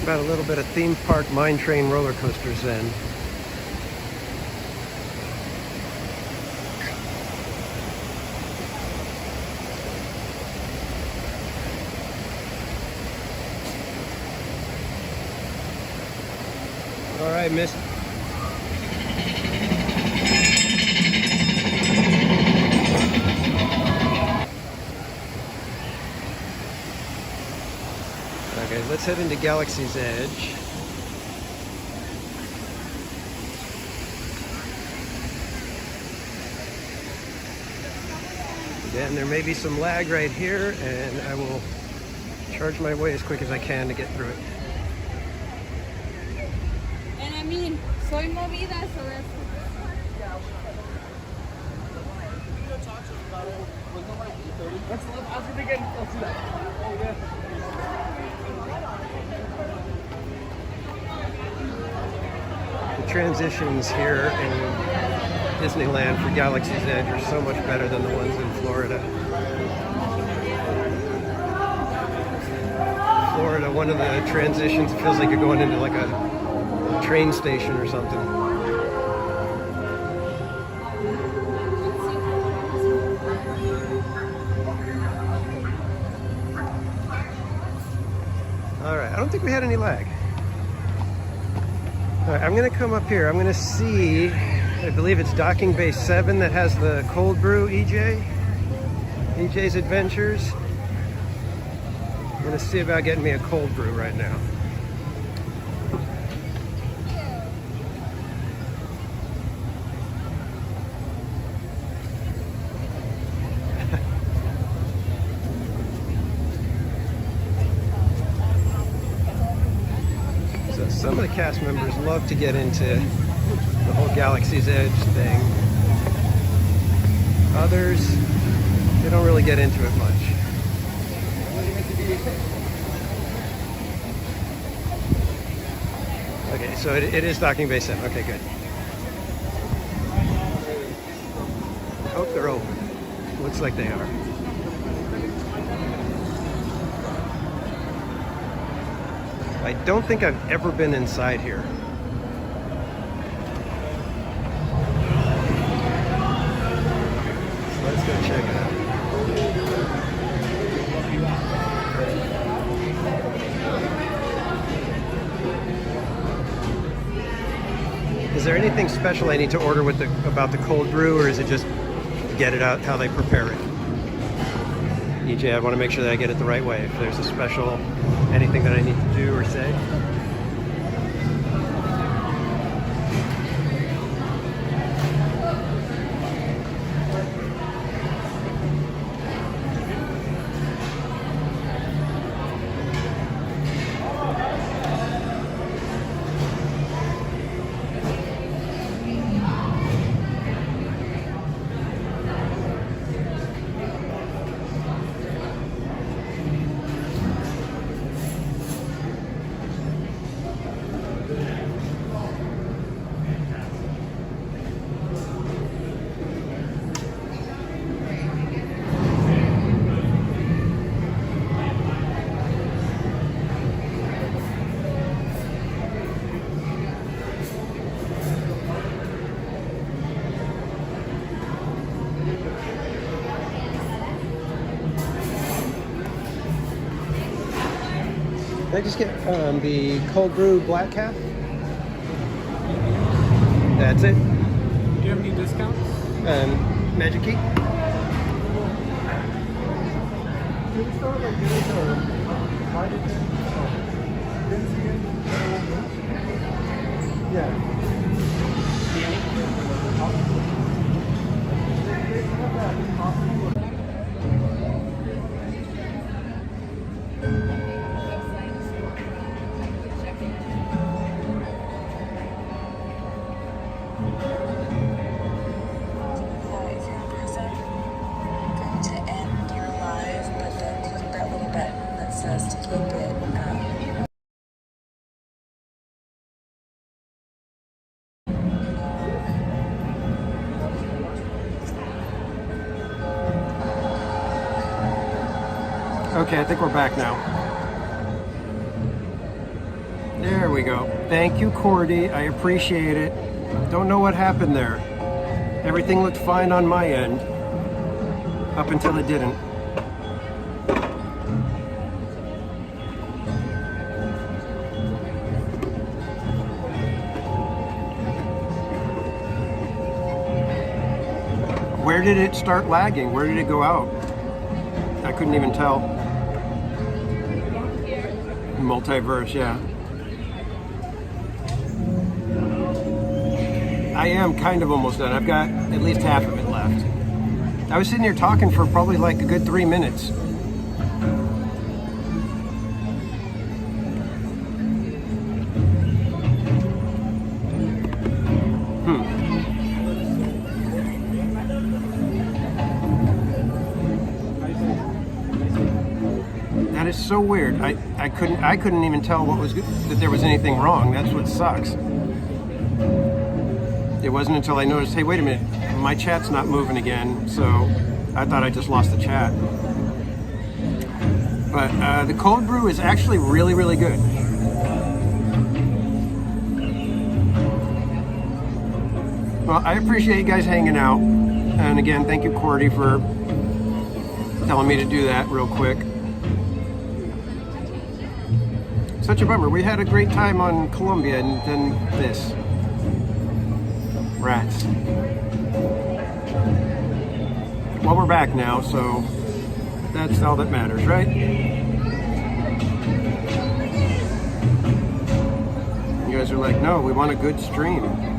Got a little bit of theme park mine train roller coasters then. All right, miss. Okay, let's head into Galaxy's Edge. Then there may be some lag right here, and I will charge my way as quick as I can to get through it. And I mean, soy movida, so that's... The transitions here in Disneyland for Galaxy's Edge are so much better than the ones in Florida. Florida, one of the transitions, it feels like you're going into like a train station or something. All right, I don't think we had any lag. All right, I'm gonna come up here. I'm gonna see, I believe it's docking bay 7 that has the cold brew EJ's Adventures. I'm gonna see about getting me a cold brew right now. So some of the cast members love to get into the whole Galaxy's Edge thing. Others, they don't really get into it much. Okay, so it is docking bay 7. Okay, good. I hope they're open. Looks like they are. I don't think I've ever been inside here. So let's go check it out. Is there anything special I need to order with about the cold brew, or is it just get it out how they prepare it? EJ, I want to make sure that I get it the right way. If there's a special, anything that I need to do or say. Can I just get the cold brew black calf? That's it. Do you have any discounts? Magic key. Yeah. Okay, I think we're back now. There we go. Thank you, Cordy. I appreciate it. Don't know what happened there. Everything looked fine on my end, up until it didn't. Where did it start lagging? Where did it go out? I couldn't even tell. Multiverse, yeah. I am kind of almost done. I've got at least half of it left. I was sitting here talking for probably like a good 3 minutes. That is so weird. I couldn't even tell that there was anything wrong. That's what sucks. It wasn't until I noticed, hey, wait a minute, my chat's not moving again, so I thought I just lost the chat. But the cold brew is actually really, really good. Well, I appreciate you guys hanging out. And again, thank you, Cordy, for telling me to do that real quick. Such a bummer. We had a great time on Columbia, and then this. Rats. Well, we're back now, so that's all that matters, right? You guys are like, no, we want a good stream.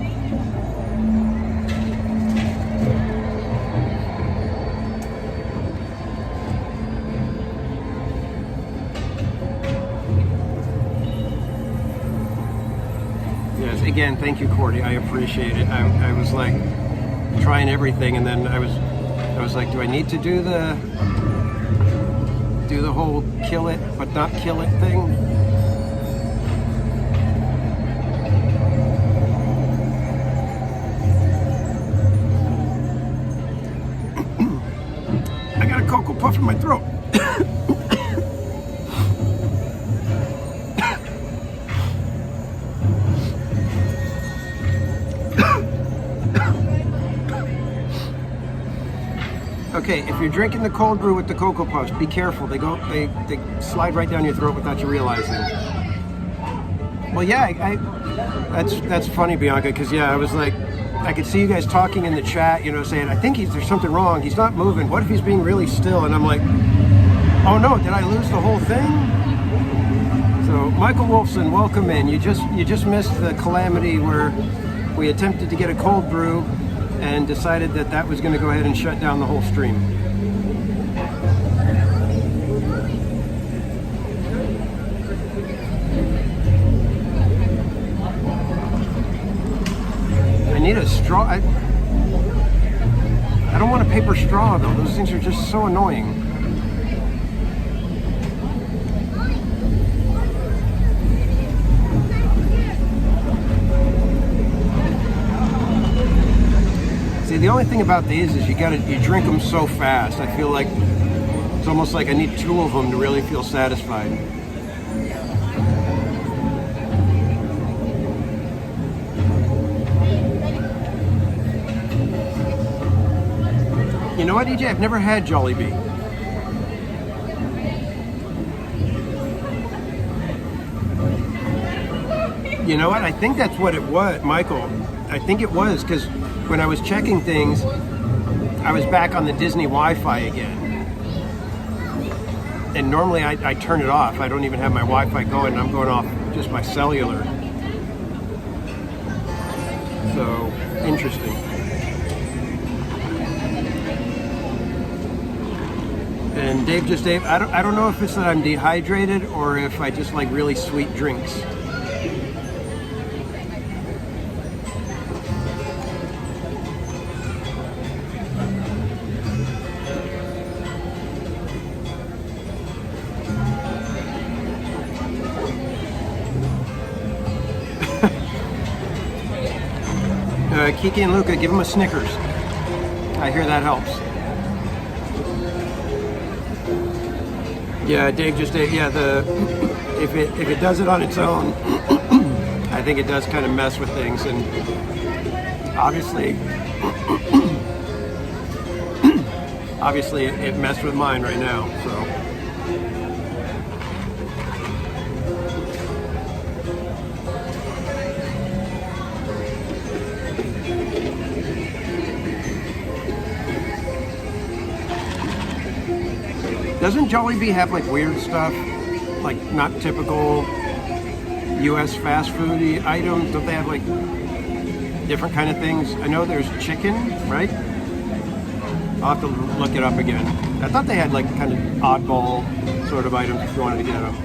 Again, thank you, Cordy. I appreciate it. I was like trying everything, and then I was like, do I need to do the whole kill it but not kill it thing? I got a Cocoa Puff in my throat. Okay, if you're drinking the cold brew with the Cocoa Puffs, be careful. They slide right down your throat without you realizing. Well, yeah, that's funny, Bianca, because yeah, I was like, I could see you guys talking in the chat, you know, saying, I think there's something wrong. He's not moving. What if he's being really still? And I'm like, oh no, did I lose the whole thing? So, Michael Wolfson, welcome in. You just missed the calamity where we attempted to get a cold brew and decided that was going to go ahead and shut down the whole stream. I need a straw. I don't want a paper straw though. Those things are just so annoying. The only thing about these is you drink them so fast. I feel like it's almost like I need 2 of them to really feel satisfied. You know what, DJ? I've never had Jollibee. You know what? I think that's what it was, Michael. I think it was because when I was checking things, I was back on the Disney Wi-Fi again. And normally I turn it off. I don't even have my Wi-Fi going. I'm going off just my cellular. So, interesting. And Dave, I don't know if it's that I'm dehydrated or if I just like really sweet drinks. Kiki and Luca, give them a Snickers. I hear that helps. Yeah, Dave, yeah, if it does it on its own, I think it does kind of mess with things, and obviously it messed with mine right now, so. Doesn't Jollibee have like weird stuff? like not typical U.S. fast food items? Don't they have like different kind of things? I know there's chicken, right? I'll have to look it up again. I thought they had like kind of oddball sort of items if you wanted to get them.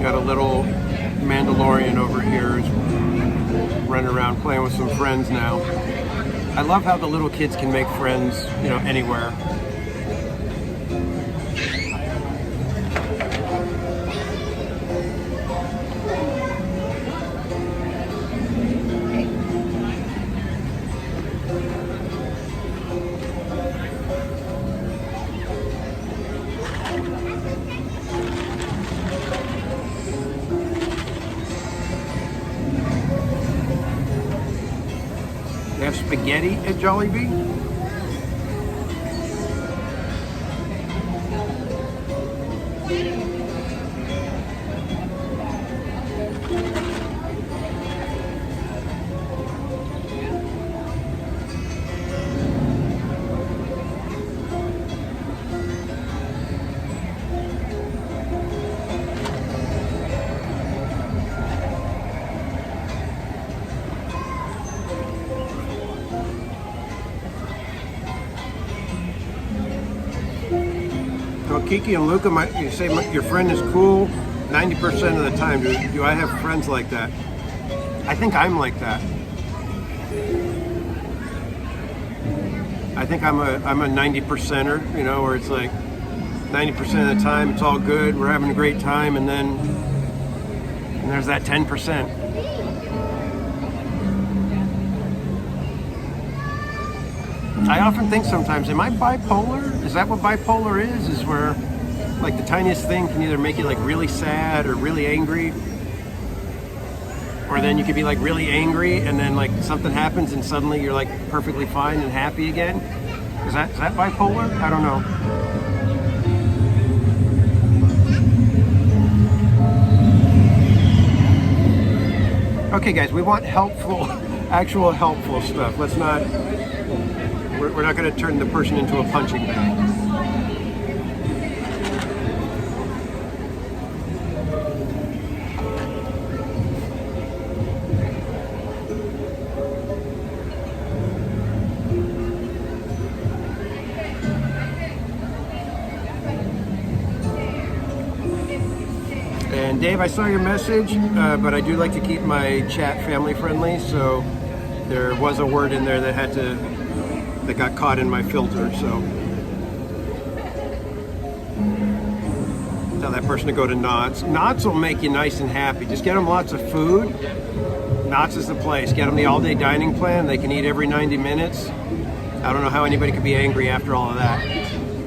Got a little Mandalorian over here running around playing with some friends now. I love how the little kids can make friends, you know, anywhere. They have spaghetti at Jollibee. Kiki and Luca, you say your friend is cool 90% of the time. Do I have friends like that? I think I'm like that. I think I'm a 90%er, you know, where it's like 90% of the time it's all good, we're having a great time, and then there's that 10%. I often think sometimes, am I bipolar? Is that what bipolar is? Is where like the tiniest thing can either make you like really sad or really angry, or then you could be like really angry and then like something happens and suddenly you're like perfectly fine and happy again. Is that bipolar? I don't know. Okay guys, we want helpful, actual helpful stuff. Let's not, we're not going to turn the person into a punching bag. And Dave, I saw your message, but I do like to keep my chat family friendly, so there was a word in there that got caught in my filter, so tell that person to go to Knott's. Knott's will make you nice and happy. Just get them lots of food. Knott's is the place. Get them the all-day dining plan. They can eat every 90 minutes. I don't know how anybody could be angry after all of that.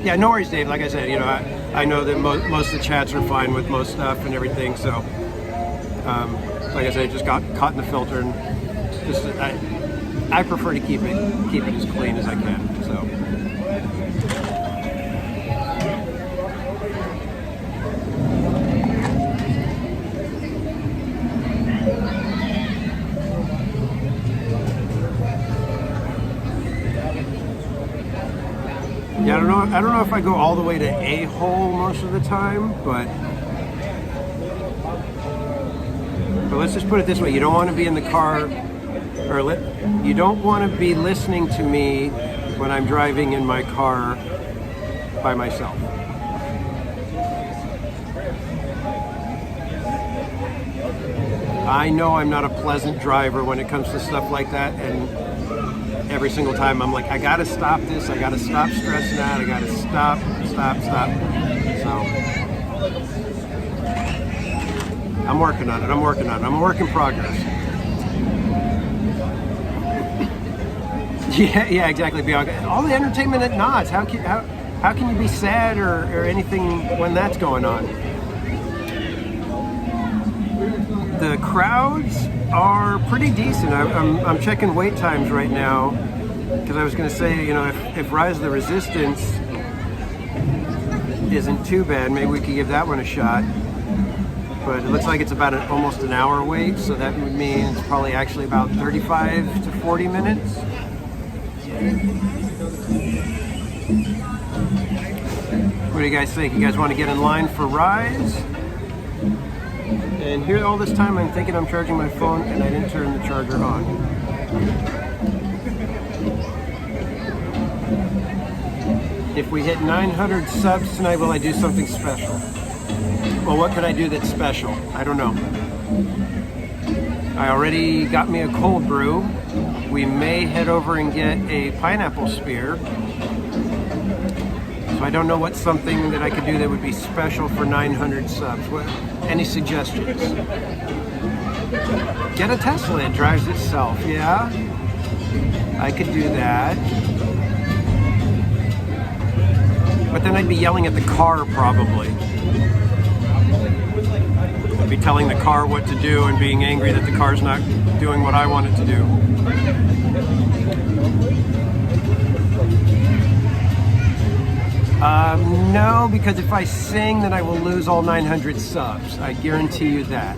Yeah, no worries, Dave. Like I said, you know, I know that most of the chats are fine with most stuff and everything, so like I said, it just got caught in the filter, and just I prefer to keep it as clean as I can. So. Yeah, I don't know if I go all the way to a-hole most of the time, but let's just put it this way: you don't want to be in the car, or you don't want to be listening to me when I'm driving in my car by myself. I know I'm not a pleasant driver when it comes to stuff like that, and every single time I'm like, I gotta stop this, I gotta stop stressing out, I gotta stop. So I'm working on it. I'm a work in progress. Yeah, exactly, Bianca. All the entertainment at Knott's. How can you be sad or anything when that's going on? The crowds are pretty decent. I'm checking wait times right now, because I was going to say, you know, if Rise of the but it looks like it's about almost an hour wait, so that would mean it's probably actually about 35 to 40 minutes. What do you guys think? You guys want to get in line for Rise? And here all this time I'm thinking I'm charging my phone and I didn't turn the charger on. If we hit 900 subs tonight, will I do something special? Well, what could I do that's special? I don't know. I already got me a cold brew. We may head over and get a pineapple spear. So I don't know what's something that I could do that would be special for 900 subs. Any suggestions? Get a Tesla, it drives itself, yeah? I could do that. But then I'd be yelling at the car probably. I'd be telling the car what to do and being angry that the car's not doing what I want it to do. No, because if I sing, then I will lose all 900 subs. I guarantee you that.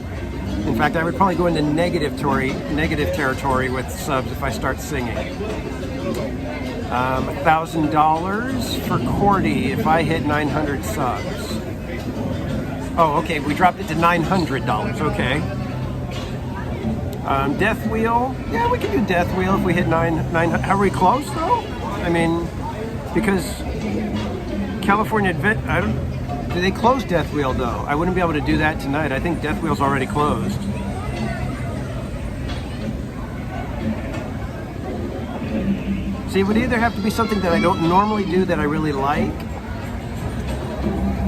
In fact, I would probably go into negative territory with subs if I start singing. $1,000 for Cordy if I hit 900 subs. Oh, okay, we dropped it to $900, okay. Death Wheel, yeah, we can do Death Wheel if we hit 900. Are we close though? I mean, because California do they close Death Wheel though? I wouldn't be able to do that tonight. I think Death Wheel's already closed. See, it would either have to be something that I don't normally do that I really like,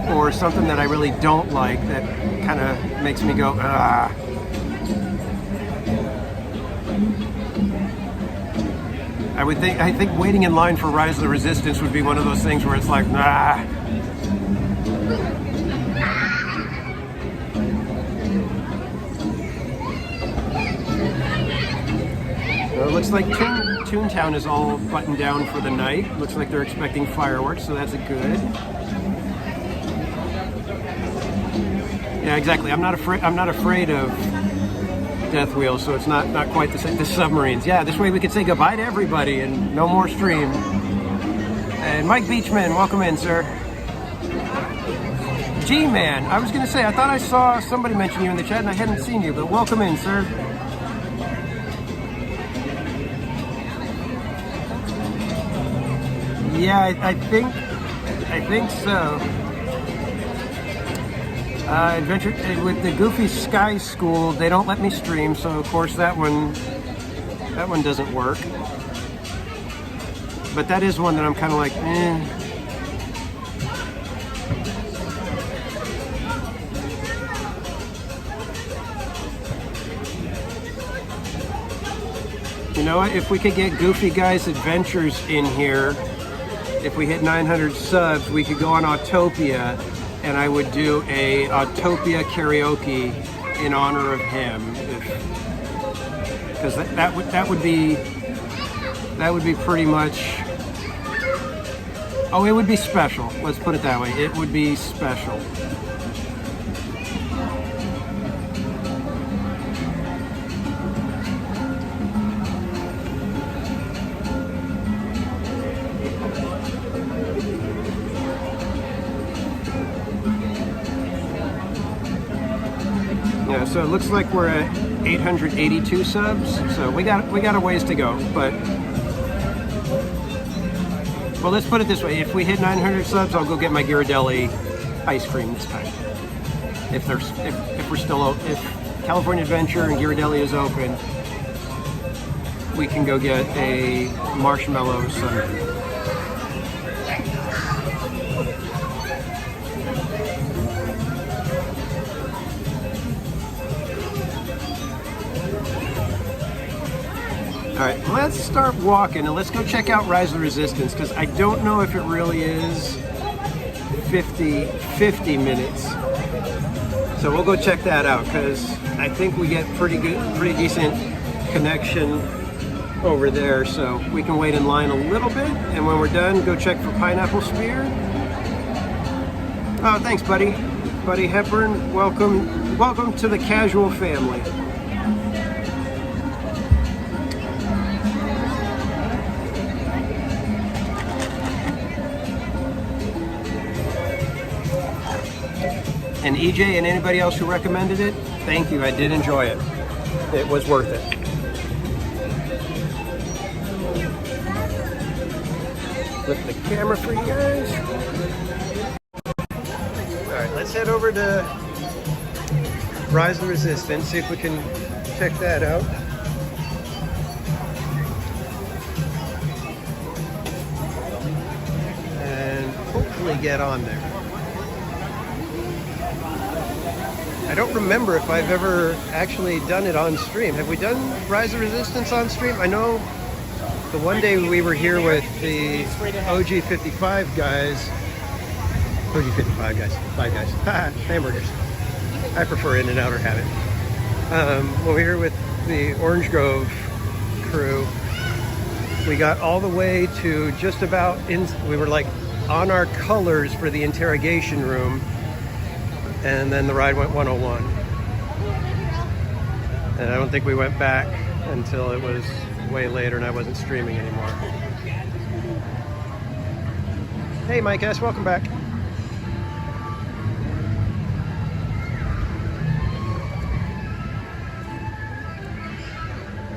or something that I really don't like that kind of makes me go, ah. I think waiting in line for Rise of the Resistance would be one of those things where it's like, nah. Well, it looks like Toontown is all buttoned down for the night. Looks like they're expecting fireworks, so that's a good. Yeah, exactly. I'm not afraid of Death Wheel, so it's not quite the same. The submarines. Yeah, this way we could say goodbye to everybody and no more stream. And Mike Beachman, welcome in, sir. G-Man, I was going to say, I thought I saw somebody mention you in the chat and I hadn't seen you, but welcome in, sir. Yeah, I think so. Adventure with the Goofy Sky School, they don't let me stream, so of course that one doesn't work. But that is one that I'm kind of like, eh. You know what? If we could get Goofy Guys Adventures in here, if we hit 900 subs, we could go on Autopia. And I would do a Autopia karaoke in honor of him, because that would be pretty much. Oh, it would be special. Let's put it that way. It would be special. Yeah, so it looks like we're at 882 subs, so we got a ways to go, but well, let's put it this way: if we hit 900 subs, I'll go get my Ghirardelli ice cream this time. If California Adventure and Ghirardelli is open, we can go get a marshmallow sundae. All right, let's start walking and let's go check out Rise of the Resistance, because I don't know if it really is 50 minutes. So we'll go check that out, because I think we get pretty decent connection over there, so we can wait in line a little bit, and when we're done, go check for Pineapple Spear. Oh, thanks, buddy. Buddy Hepburn, welcome to the casual family. And EJ and anybody else who recommended it, thank you. I did enjoy it. It was worth it. Flip the camera for you guys. All right, let's head over to Rise of the Resistance, see if we can check that out. And hopefully get on there. I don't remember if I've ever actually done it on stream. Have we done Rise of Resistance on stream? I know the one day we were here with the OG 55 guys. OG 55 guys, 5 guys. Hamburgers. I prefer In-N-Out or Have It. When we were here with the Orange Grove crew, we got all the way to just about we were like on our colors for the interrogation room. And then the ride went 101. And I don't think we went back until it was way later and I wasn't streaming anymore. Hey Mike S, welcome back.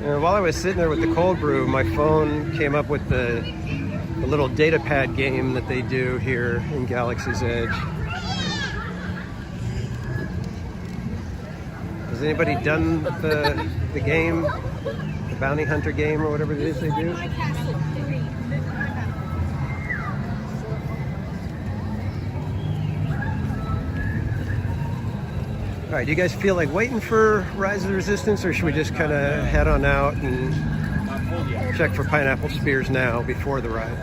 While I was sitting there with the cold brew, my phone came up with the little data pad game that they do here in Galaxy's Edge. Has anybody done the game, the bounty hunter game or whatever it is they do? All right, do you guys feel like waiting for Rise of the Resistance, or should we just kind of head on out and check for pineapple spears now before the ride?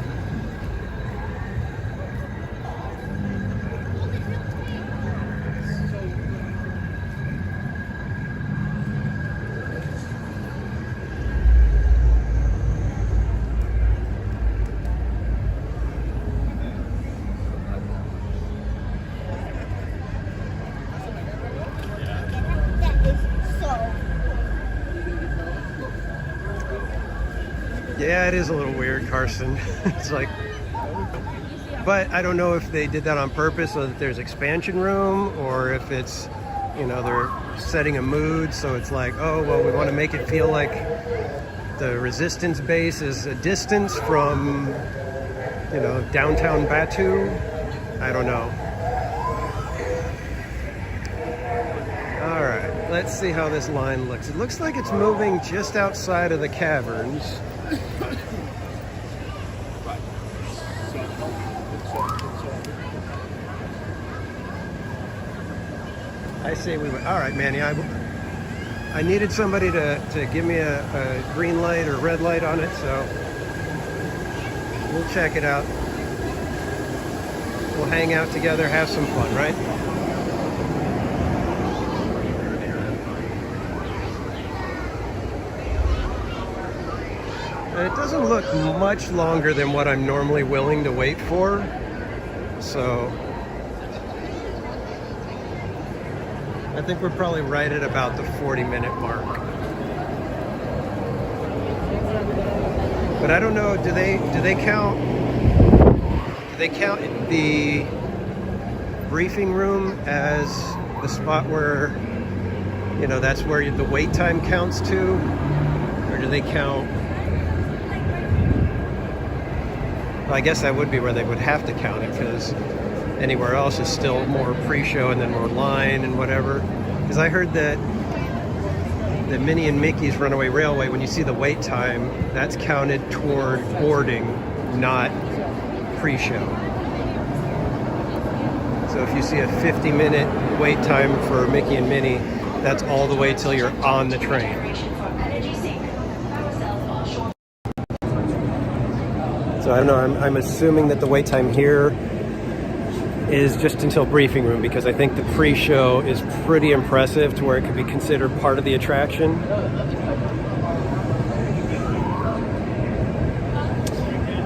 Yeah, it is a little weird, Carson. It's like, but I don't know if they did that on purpose so that there's expansion room, or if it's, you know, they're setting a mood. So it's like, oh, well, we want to make it feel like the Resistance base is a distance from, you know, downtown Batu. I don't know. All right, let's see how this line looks. It looks like it's moving just outside of the caverns. I say we went. All right, Manny. I needed somebody to give me a green light or red light on it, so we'll check it out. We'll hang out together, have some fun, right? And it doesn't look much longer than what I'm normally willing to wait for, so I think we're probably right at about the 40-minute mark. But I don't know, do they count the briefing room as the spot where, you know, that's where the wait time counts to? Or do they count? Well, I guess that would be where they would have to count it, because anywhere else is still more pre-show and then more line and whatever. Because I heard that the Minnie and Mickey's Runaway Railway, when you see the wait time, that's counted toward boarding, not pre-show. So if you see a 50-minute wait time for Mickey and Minnie, that's all the way till you're on the train. So I don't know, I'm assuming that the wait time here is just until briefing room, because I think the pre-show is pretty impressive to where it could be considered part of the attraction.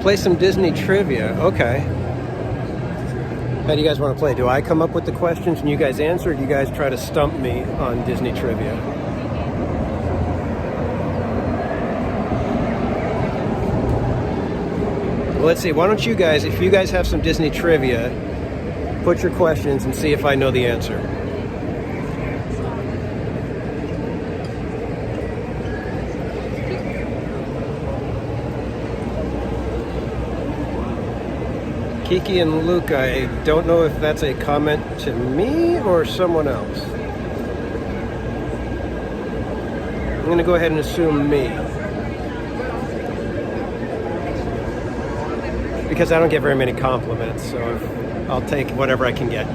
Play some Disney trivia, okay. How do you guys want to play? Do I come up with the questions and you guys answer, or do you guys try to stump me on Disney trivia? Well, let's see. Why don't you guys, if you guys have some Disney trivia, put your questions and see if I know the answer. Kiki and Luke, I don't know if that's a comment to me or someone else. I'm going to go ahead and assume me. Because I don't get very many compliments, so I'll take whatever I can get.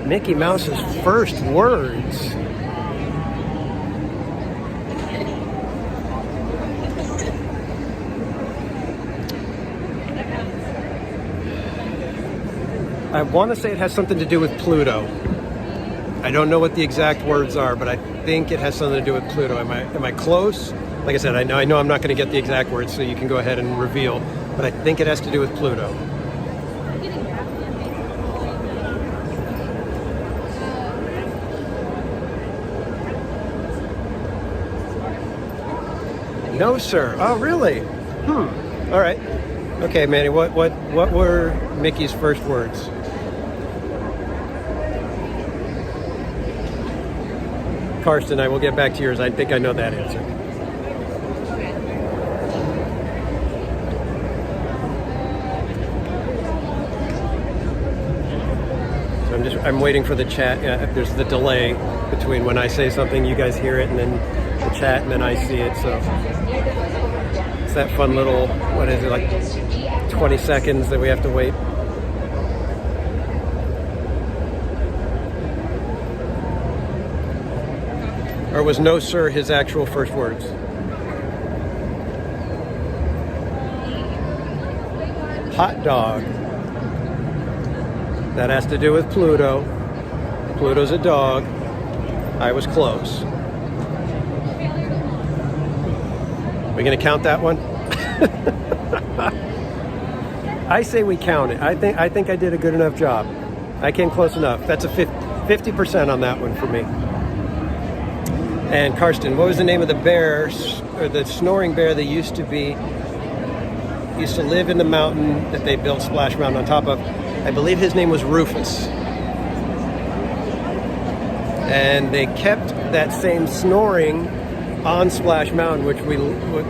Mickey Mouse's first words. I want to say it has something to do with Pluto. I don't know what the exact words are, but I think it has something to do with Pluto. Am I close? Like I said, I know I'm not going to get the exact words, so you can go ahead and reveal. But I think it has to do with Pluto. No, sir. Oh, really? All right. Okay, Manny. What were Mickey's first words? Karsten, I will get back to yours. I think I know that answer. So I'm waiting for the chat. There's the delay between when I say something, you guys hear it, and then the chat, and then I see it. So it's that fun little, what is it, like 20 seconds that we have to wait. Or was no, sir, his actual first words? Hot dog. That has to do with Pluto. Pluto's a dog. I was close. We gonna count that one? I say we count it. I think I did a good enough job. I came close enough. That's a 50% on that one for me. And Karsten, what was the name of the bear, or the snoring bear that used to live in the mountain that they built Splash Mountain on top of? I believe his name was Rufus. And they kept that same snoring on Splash Mountain, which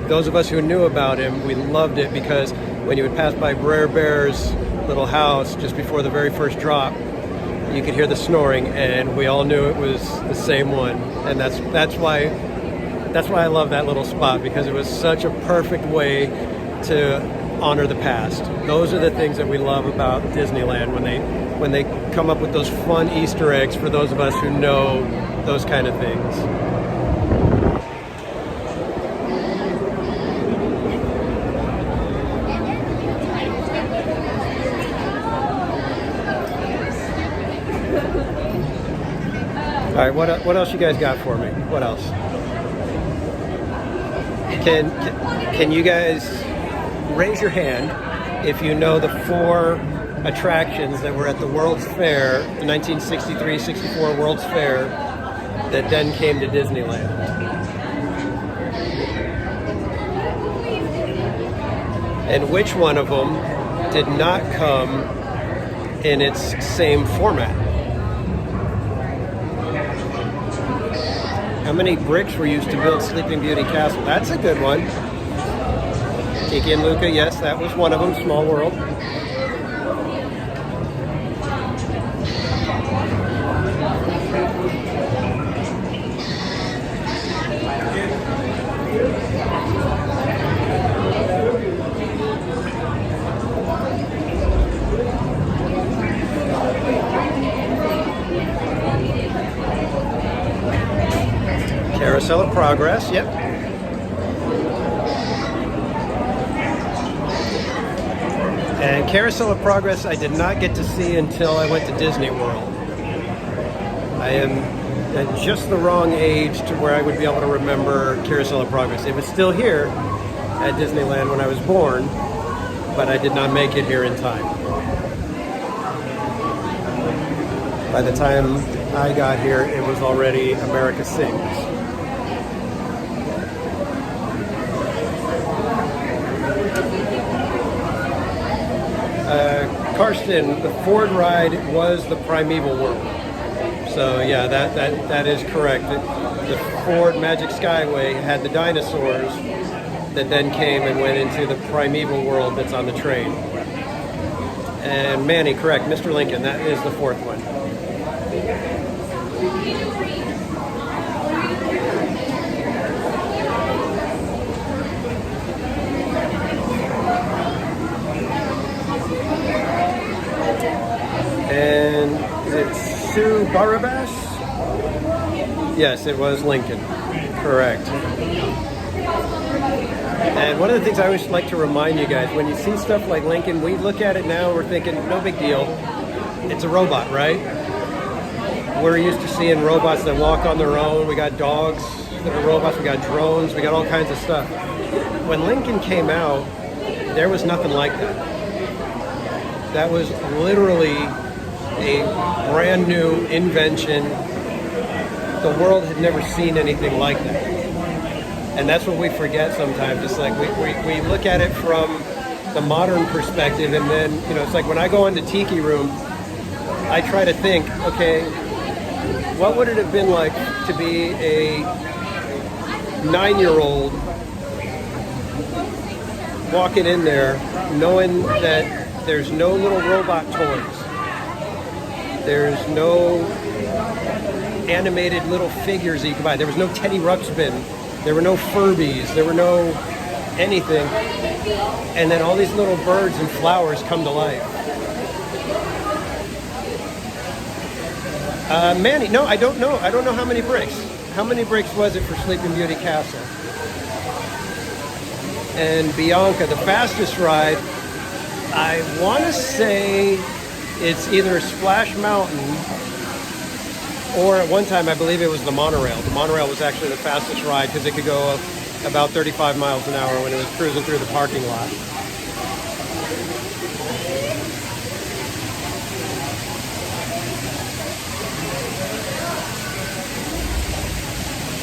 those of us who knew about him, we loved it, because when you would pass by Brer Bear's little house just before the very first drop, you could hear the snoring, and we all knew it was the same one. And that's why I love that little spot, because it was such a perfect way to honor the past. Those are the things that we love about Disneyland, when they come up with those fun Easter eggs for those of us who know those kind of things. All right, what else you guys got for me? What else? Can you guys raise your hand if you know the 4 attractions that were at the World's Fair, the 1963-64 World's Fair, that then came to Disneyland? And which one of them did not come in its same format? How many bricks were used to build Sleeping Beauty Castle? That's a good one. Kiki and Luca, yes, that was one of them, Small World. Carousel of Progress, yep. And Carousel of Progress I did not get to see until I went to Disney World. I am at just the wrong age to where I would be able to remember Carousel of Progress. It was still here at Disneyland when I was born, but I did not make it here in time. By the time I got here, it was already America Sings. Karsten, the Ford ride was the Primeval World. So yeah, that is correct. The Ford Magic Skyway had the dinosaurs that then came and went into the Primeval World that's on the train. And Manny, correct, Mr. Lincoln, that is the fourth one. And is it Sue Barabas? Yes, it was Lincoln. Correct. And one of the things I always like to remind you guys, when you see stuff like Lincoln, we look at it now, we're thinking, no big deal. It's a robot, right? We're used to seeing robots that walk on their own. We got dogs that are robots. We got drones. We got all kinds of stuff. When Lincoln came out, there was nothing like that. That was literally a brand new invention. The world had never seen anything like that. And that's what we forget sometimes. It's like we look at it from the modern perspective, and then, you know, it's like when I go into Tiki Room, I try to think, okay, what would it have been like to be a 9-year-old walking in there knowing that there's no little robot toys. There's no animated little figures that you can buy. There was no Teddy Ruxpin. There were no Furbies. There were no anything. And then all these little birds and flowers come to life. Manny, no, I don't know. I don't know how many bricks. How many bricks was it for Sleeping Beauty Castle? And Bianca, the fastest ride, I want to say it's either Splash Mountain or at one time I believe it was the monorail. The monorail was actually the fastest ride because it could go about 35 miles an hour when it was cruising through the parking lot.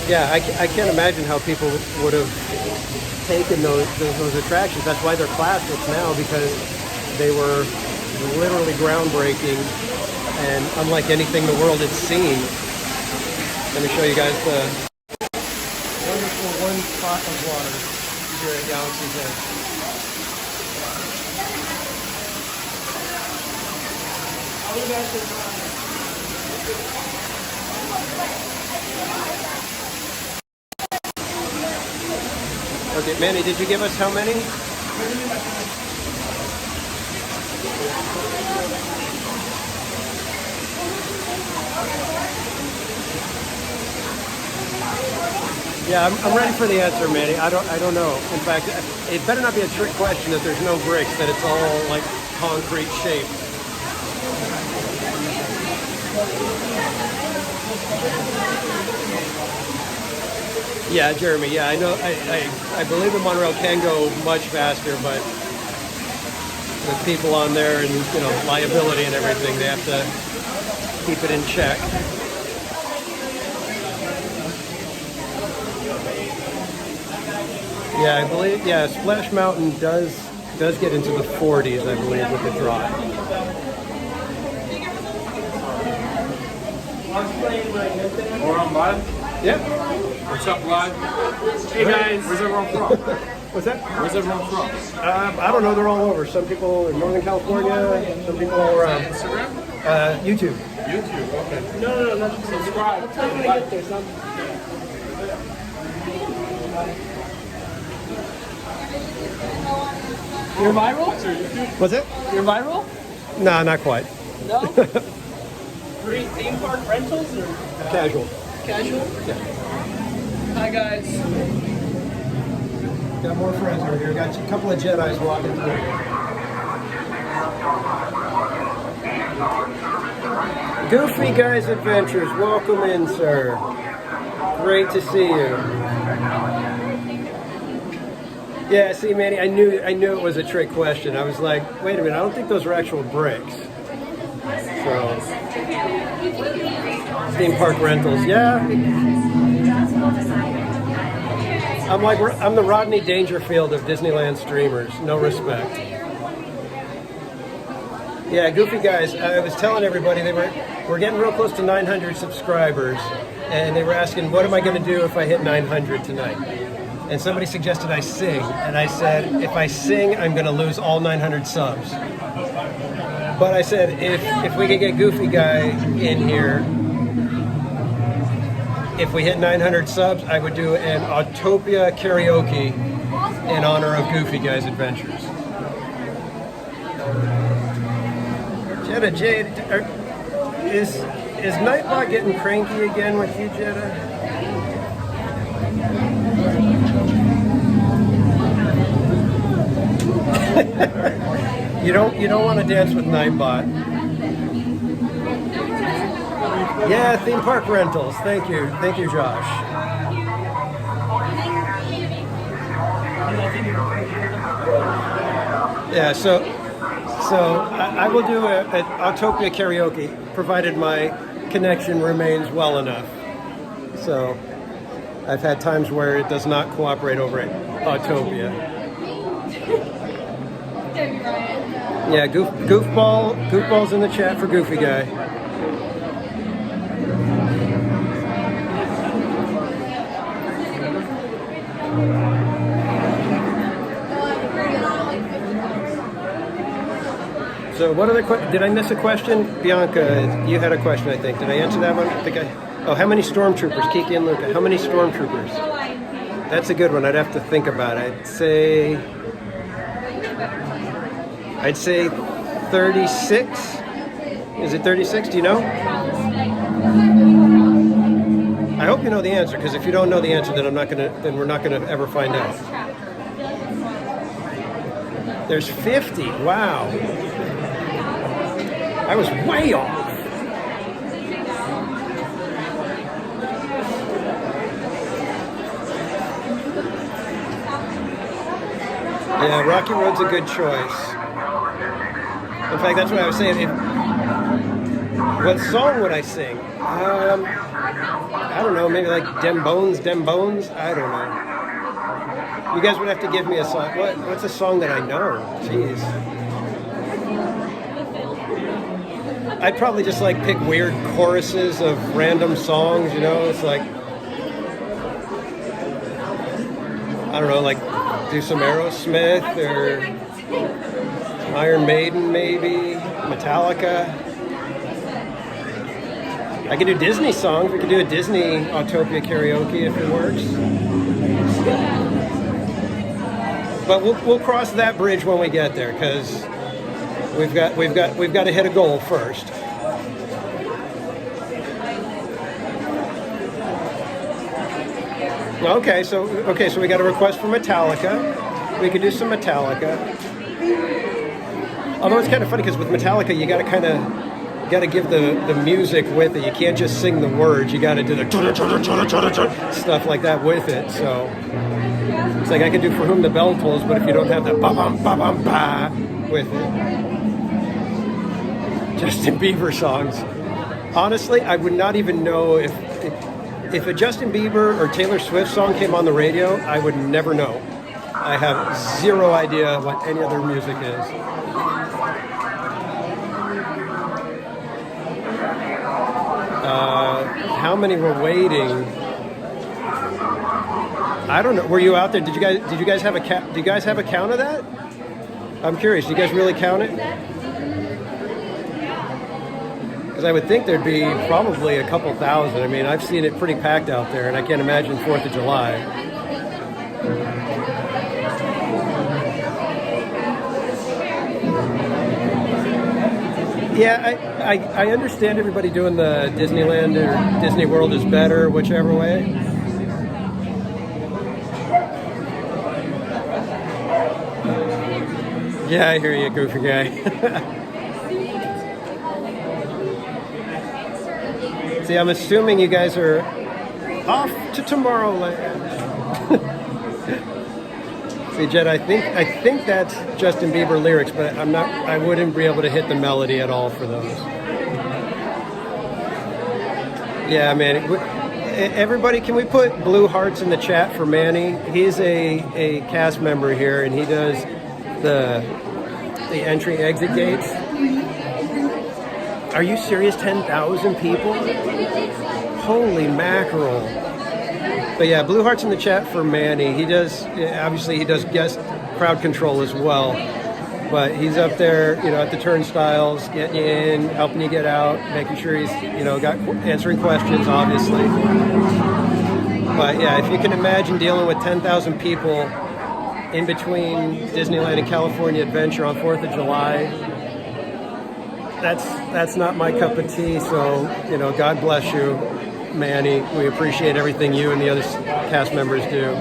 Yeah, I can't imagine how people would have taken those attractions. That's why they're classics now, because they were literally groundbreaking and unlike anything the world had seen. Let me show you guys the wonderful one pot of water here at Galaxy's Edge. Okay, Manny, did you give us how many? Yeah, I'm ready for the answer, Manny. I don't know. In fact, it better not be a trick question that there's no bricks, that it's all like concrete shape. Yeah, Jeremy. Yeah, I know. I believe the monorail can go much faster, but with people on there and, you know, liability and everything, they have to keep it in check. Yeah, I believe. Yeah, Splash Mountain does get into the 40s, I believe, with the drive. We're on live? Yep. What's up, live? Hey guys, where's everyone from? What's that? Where's everyone from? I don't know. They're all over. Some people in Northern California, some people all around. Instagram? YouTube. YouTube, okay. No. Subscribe. You're viral? What's it? You're viral? Nah, not quite. No? Free theme park rentals or Casual. casual? Yeah. Hi guys. Got more friends over here. Got a couple of Jedis walking through. Goofy Guys Adventures, welcome in, sir. Great to see you. Yeah, see, Manny, I knew it was a trick question. I was like, wait a minute, I don't think those are actual bricks. So, theme park rentals, yeah. I'm the Rodney Dangerfield of Disneyland streamers. No respect. Yeah, Goofy Guys. I was telling everybody we're getting real close to 900 subscribers, and they were asking, what am I going to do if I hit 900 tonight? And somebody suggested I sing, and I said, if I sing, I'm going to lose all 900 subs. But I said, if we could get Goofy Guy in here, if we hit 900 subs, I would do an Autopia karaoke in honor of Goofy Guys Adventures. Jetta Jade, is Nightbot getting cranky again with you, Jetta? You don't want to dance with Nightbot. Yeah, theme park rentals. Thank you, Josh. Yeah, so I will do an Autopia karaoke, provided my connection remains well enough. So I've had times where it does not cooperate over at Autopia. Yeah, Goofball's in the chat for Goofy Guy. So what other did I miss a question? Bianca, you had a question, I think. Did I answer that one? Oh, how many stormtroopers? Kiki and Luca, how many stormtroopers? That's a good one. I'd have to think about it. I'd say 36. Is it 36? Do you know? I hope you know the answer, because if you don't know the answer, then we're not gonna ever find out. There's 50. Wow. I was way off. Yeah, Rocky Road's a good choice. In fact, that's what I was saying. What song would I sing? I don't know, maybe like Dem Bones? I don't know. You guys would have to give me a song. What's a song that I know? Jeez. I'd probably just like pick weird choruses of random songs, you know? It's like, I don't know, like do some Aerosmith or Iron Maiden maybe, Metallica. I could do Disney songs. We could do a Disney Autopia karaoke if it works. But we'll cross that bridge when we get there, because we've got to hit a goal first. Okay, so we got a request for Metallica. We could do some Metallica. Although it's kind of funny, because with Metallica you got to give the music with it. You can't just sing the words. You got to do the stuff like that with it. So it's like I could do For Whom the Bell Tolls, but if you don't have the ba bum ba bum ba with it. Justin Bieber songs. Honestly, I would not even know if a Justin Bieber or Taylor Swift song came on the radio, I would never know. I have zero idea what any other music is. How many were waiting? I don't know. Were you out there? Did you guys have a count? Do you guys have a count of that? I'm curious. Do you guys really count it? Because I would think there'd be probably a couple thousand. I mean, I've seen it pretty packed out there, and I can't imagine 4th of July. Yeah, I understand everybody doing the Disneyland or Disney World is better, whichever way. Yeah, I hear you, Goofy Guy. See, I'm assuming you guys are off to Tomorrowland. See, Jed, I think that's Justin Bieber lyrics, but I wouldn't be able to hit the melody at all for those. Yeah, man. Everybody, can we put blue hearts in the chat for Manny? He's a cast member here, and he does the entry-exit gates. Are you serious? 10,000 people? Holy mackerel. But yeah, blue hearts in the chat for Manny. He does, obviously he does guest crowd control as well. But he's up there, you know, at the turnstiles, getting you in, helping you get out, making sure he's, you know, answering questions, obviously. But yeah, if you can imagine dealing with 10,000 people in between Disneyland and California Adventure on 4th of July, that's not my cup of tea. So, you know, God bless you, Manny. We appreciate everything you and the other cast members do.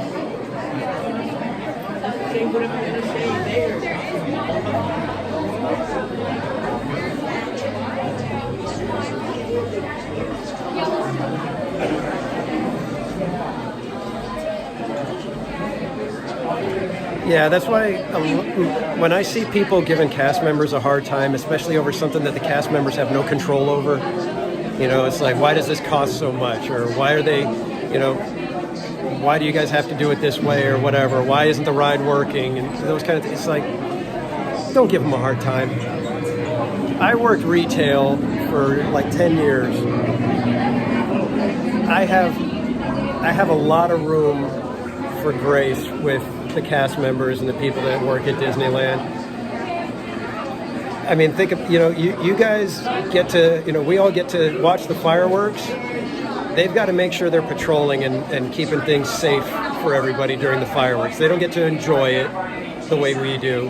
Yeah, that's why when I see people giving cast members a hard time, especially over something that the cast members have no control over, you know, it's like, why does this cost so much? Or why are they, you know, why do you guys have to do it this way or whatever? Why isn't the ride working? And those kind of things. It's like, don't give them a hard time. I worked retail for like 10 years. I have a lot of room for grace with the cast members and the people that work at Disneyland. I mean, think of, you know, you guys get to, you know, we all get to watch the fireworks. They've got to make sure they're patrolling and keeping things safe for everybody during the fireworks. They don't get to enjoy it the way we do.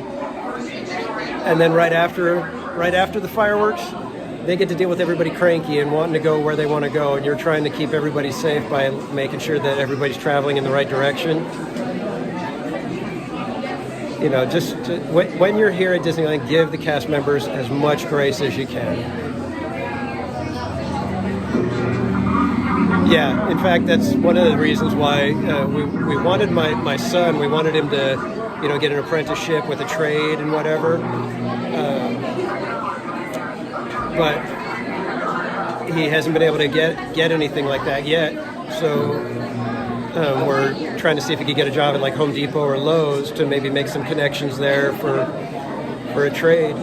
And then right after the fireworks, they get to deal with everybody cranky and wanting to go where they want to go, and you're trying to keep everybody safe by making sure that everybody's traveling in the right direction. You know, just when you're here at Disneyland, give the cast members as much grace as you can. Yeah, in fact, that's one of the reasons why we wanted my son, we wanted him to, you know, get an apprenticeship with a trade and whatever. But he hasn't been able to get anything like that yet. So we're trying to see if he could get a job at like Home Depot or Lowe's to maybe make some connections there for a trade.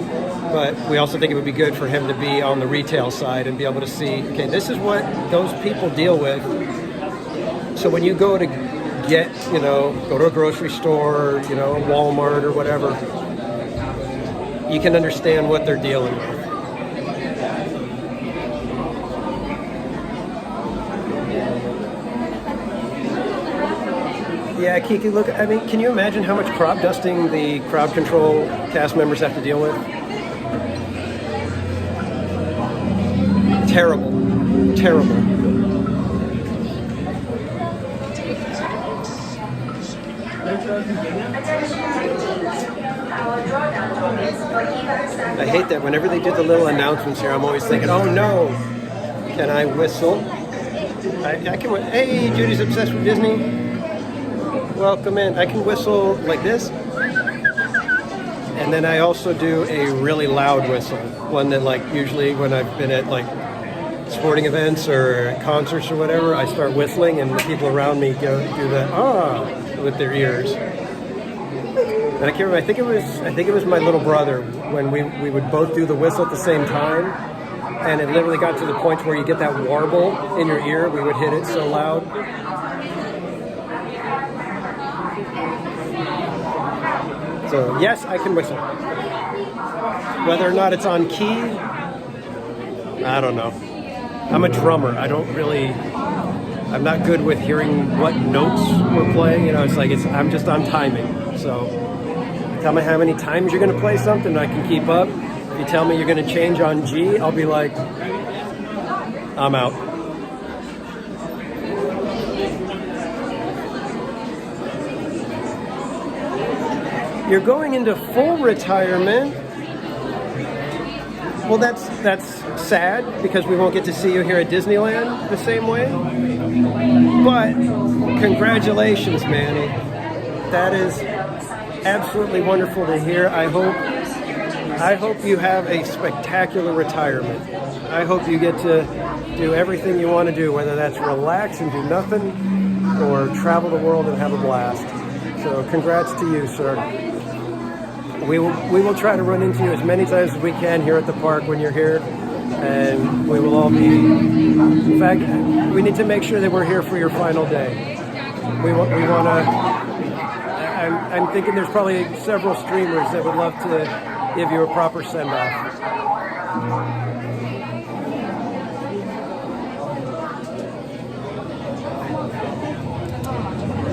But we also think it would be good for him to be on the retail side and be able to see, okay, this is what those people deal with. So when you go to get, you know, go to a grocery store, you know, Walmart or whatever, you can understand what they're dealing with. Yeah, Kiki, look, I mean, can you imagine how much crop dusting the crowd control cast members have to deal with? Terrible. Terrible. I hate that whenever they do the little announcements here, I'm always thinking, oh no, can I whistle? I can, hey, Judy's obsessed with Disney. Welcome in. I can whistle like this. And then I also do a really loud whistle. One that, like, usually when I've been at like sporting events or concerts or whatever, I start whistling and the people around me do that with their ears. And I can't remember, I think it was my little brother when we would both do the whistle at the same time, and it literally got to the point where you get that warble in your ear. We would hit it so loud. So yes, I can whistle. Whether or not it's on key, I don't know. I'm a drummer. I'm not good with hearing what notes we're playing. You know, it's like I'm just on timing. So tell me how many times you're going to play something, I can keep up. If you tell me you're going to change on G, I'll be like, I'm out. You're going into full retirement. Well, that's sad because we won't get to see you here at Disneyland the same way. But congratulations, Manny. That is absolutely wonderful to hear. I hope you have a spectacular retirement. I hope you get to do everything you want to do, whether that's relax and do nothing or travel the world and have a blast. So congrats to you, sir. We will try to run into you as many times as we can here at the park when you're here, and we will all be. In fact, we need to make sure that we're here for your final day. We want to. I'm thinking there's probably several streamers that would love to give you a proper send-off.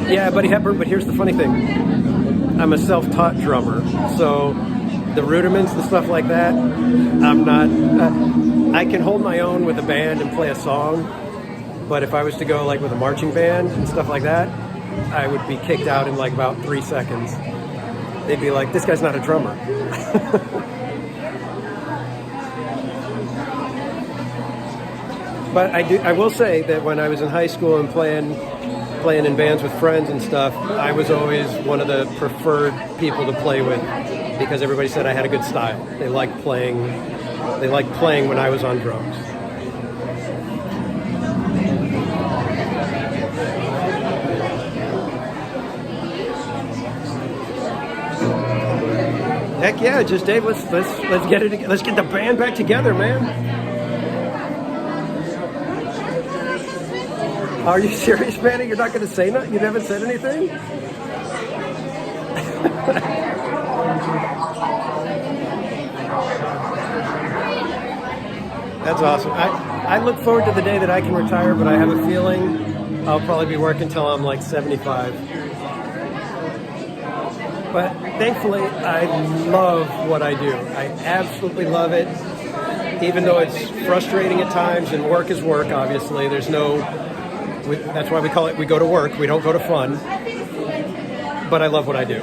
Yeah, Buddy Hepburn, but here's the funny thing. I'm a self-taught drummer, so the rudiments and stuff like that, I'm not... I can hold my own with a band and play a song, but if I was to go like with a marching band and stuff like that, I would be kicked out in like about 3 seconds. They'd be like, this guy's not a drummer. But I will say that when I was in high school and playing in bands with friends and stuff, I was always one of the preferred people to play with because everybody said I had a good style. They liked playing when I was on drums. Heck yeah, just Dave, let's get it. Let's get the band back together, man. Are you serious, Manny? You're not going to say nothing? You haven't said anything? That's awesome. I look forward to the day that I can retire, but I have a feeling I'll probably be working until I'm like 75. But thankfully, I love what I do. I absolutely love it, even though it's frustrating at times, and work is work, obviously. There's no... that's why we call it, we go to work, we don't go to fun. But I love what I do.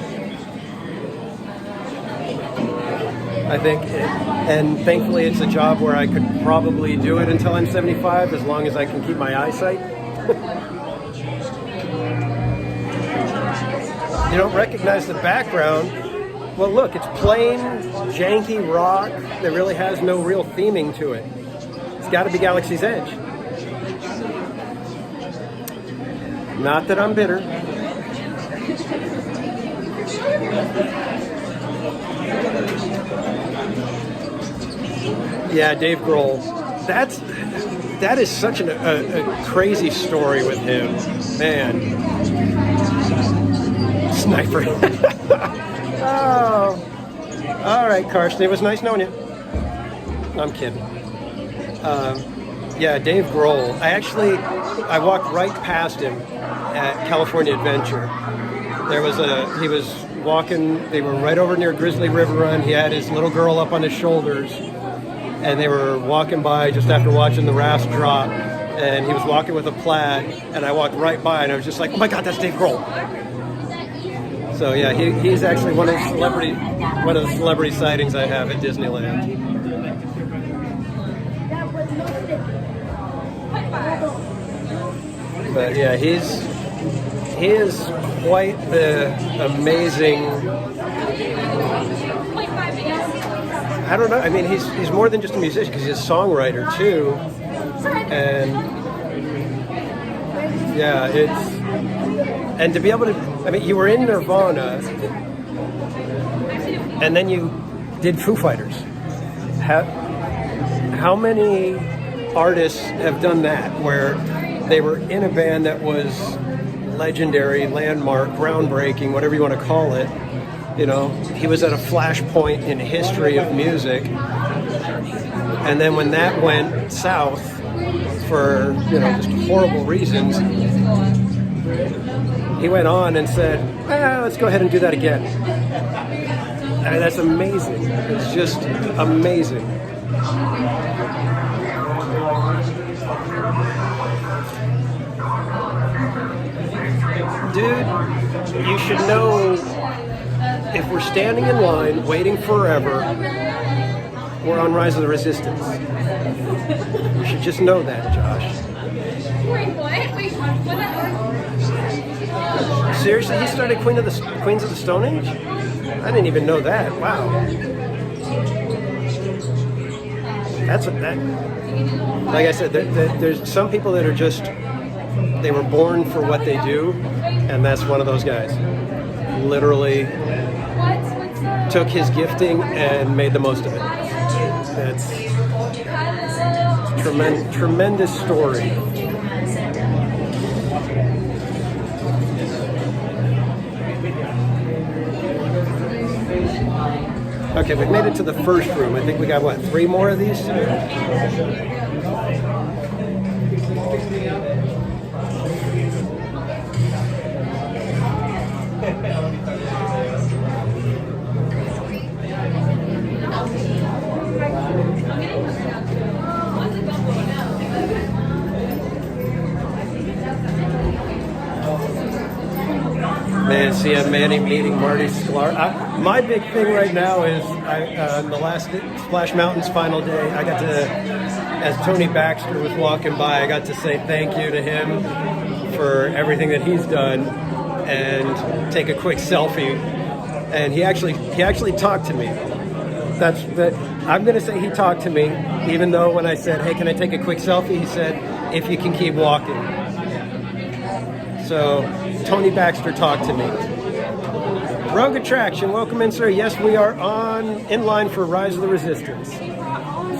I think, and thankfully it's a job where I could probably do it until I'm 75, as long as I can keep my eyesight. You don't recognize the background. Well, look, it's plain, janky rock that really has no real theming to it. It's got to be Galaxy's Edge. Not that I'm bitter. Yeah, Dave Grohl. That is such a crazy story with him, man. Sniper. Oh, all right, Karsten. It was nice knowing you. I'm kidding. Yeah, Dave Grohl. I walked right past him at California Adventure. He was walking, they were right over near Grizzly River Run. He had his little girl up on his shoulders, and they were walking by just after watching the Rast drop, and he was walking with a plaid, and I walked right by, and I was just like, oh my God, that's Dave Grohl. So yeah, he's actually one of the celebrity sightings I have at Disneyland. But yeah, he is quite the amazing. I don't know. I mean, he's more than just a musician because he's a songwriter too. And yeah, and to be able to. I mean, you were in Nirvana, and then you did Foo Fighters. How many artists have done that where they were in a band that was legendary, landmark, groundbreaking, whatever you want to call it. You know, he was at a flashpoint in history of music. And then when that went south for, just horrible reasons, he went on and said, let's go ahead and do that again. I mean, that's amazing. It's just amazing. Dude, you should know if we're standing in line waiting forever, we're on Rise of the Resistance. You should just know that, Josh. Wait, what? Wait, what? Seriously, he started Queens of the Stone Age? I didn't even know that. Wow. That's what that. Like I said, there's some people that are just, they were born for what they do, and that's one of those guys. Literally took his gifting and made the most of it. That's tremendous story. Okay, we've made it to the first room. I think we got, what, 3 more of these? Man, see, I'm meeting Marty Sklar. My big thing right now is the last Splash Mountain's final day, I got to, as Tony Baxter was walking by, I got to say thank you to him for everything that he's done and take a quick selfie. And he actually talked to me. I'm going to say he talked to me, even though when I said, hey, can I take a quick selfie? He said, if you can keep walking. So Tony Baxter talked to me. Rogue Attraction, welcome in, sir. Yes, we are in line for Rise of the Resistance.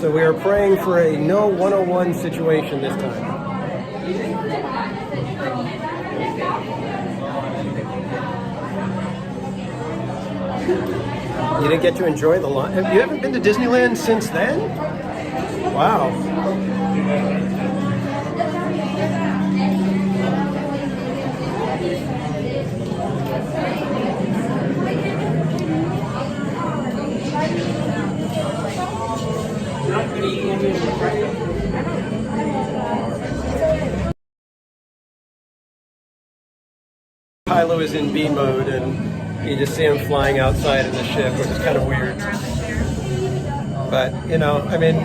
So we are praying for a no 101 situation this time. You didn't get to enjoy the line? You haven't been to Disneyland since then? Wow. Kylo is in B mode, and you just see him flying outside of the ship, which is kind of weird. But, you know, I mean,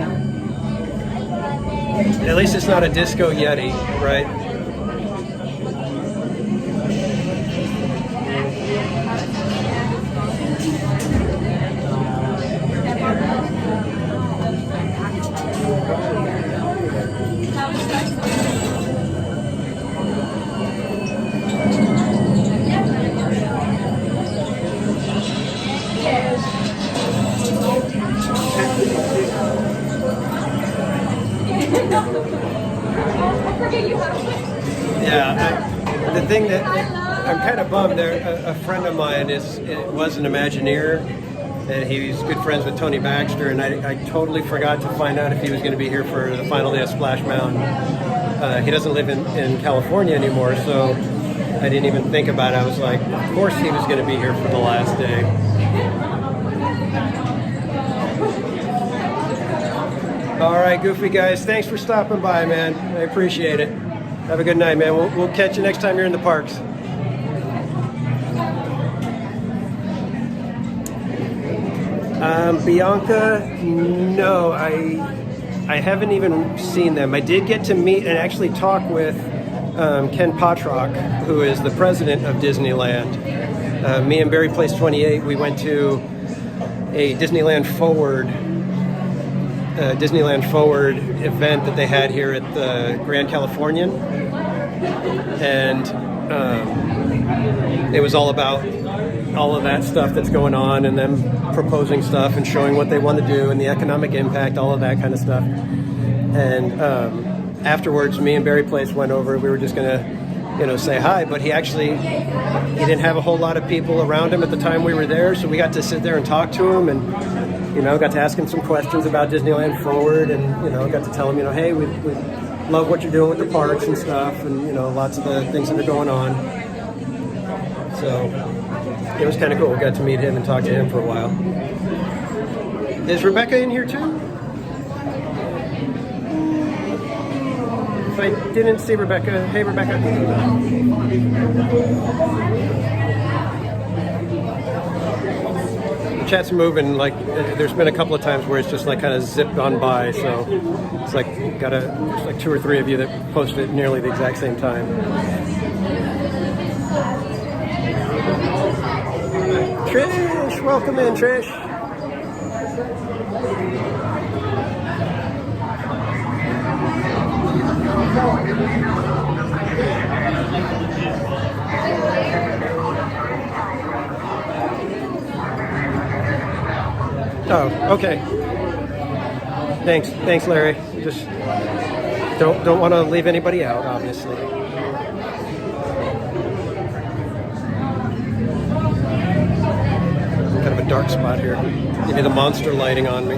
at least it's not a Disco Yeti, right? Yeah, the thing that I'm kind of bummed there, a friend of mine was an Imagineer, and he's good friends with Tony Baxter, and I totally forgot to find out if he was going to be here for the final day of Splash Mountain. He doesn't live in California anymore, so I didn't even think about it. I was like, of course he was going to be here for the last day. All right, Goofy guys, thanks for stopping by, man. I appreciate it. Have a good night, man. We'll catch you next time you're in the parks. Bianca, no, I haven't even seen them. I did get to meet and actually talk with Ken Potrock, who is the president of Disneyland. Me and Barry Place 28, we went to a Disneyland Forward event that they had here at the Grand Californian, and it was all about all of that stuff that's going on, and them proposing stuff and showing what they want to do and the economic impact, all of that kind of stuff. And afterwards, me and Barry Place went over. We were just gonna, say hi, but he didn't have a whole lot of people around him at the time we were there, so we got to sit there and talk to him, and got to ask him some questions about Disneyland Forward, and got to tell him, hey, we love what you're doing with the parks and stuff, and lots of the things that are going on. So it was kind of cool. We got to meet him and talk to him for a while. Is Rebecca in here too? If I didn't see Rebecca, hey Rebecca. chat's moving. Like, there's been a couple of times where it's just like kind of zipped on by. So it's like there's like 2 or 3 of you that posted at nearly the exact same time. Trish, welcome in, Trish. Oh, okay. Thanks, Larry. Just don't want to leave anybody out, obviously. Kind of a dark spot here. Give me the monster lighting on me.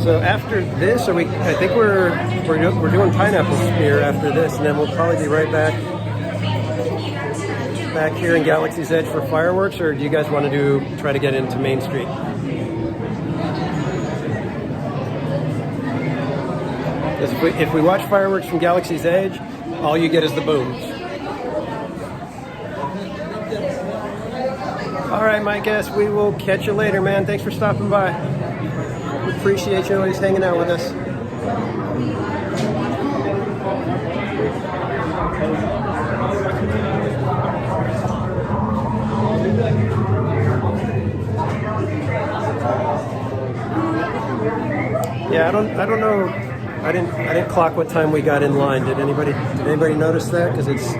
So after this, I think we're doing pineapple spear after this, and then we'll probably be right back here in Galaxy's Edge for fireworks, or do you guys want to try to get into Main Street? If we watch fireworks from Galaxy's Edge, all you get is the booms. All right, my guest, we will catch you later, man. Thanks for stopping by. We appreciate you always hanging out with us. Yeah, I don't know. I didn't clock what time we got in line. Did anybody notice that? Because it's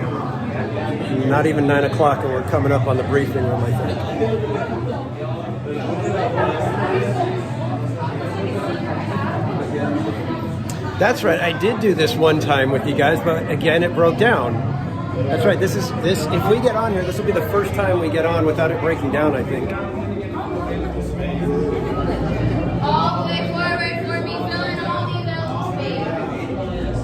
not even 9 o'clock and we're coming up on the briefing room, I think. That's right. I did do this one time with you guys, but again, it broke down. That's right. This. If we get on here, this will be the first time we get on without it breaking down, I think. All the way forward for me, filling all the available space.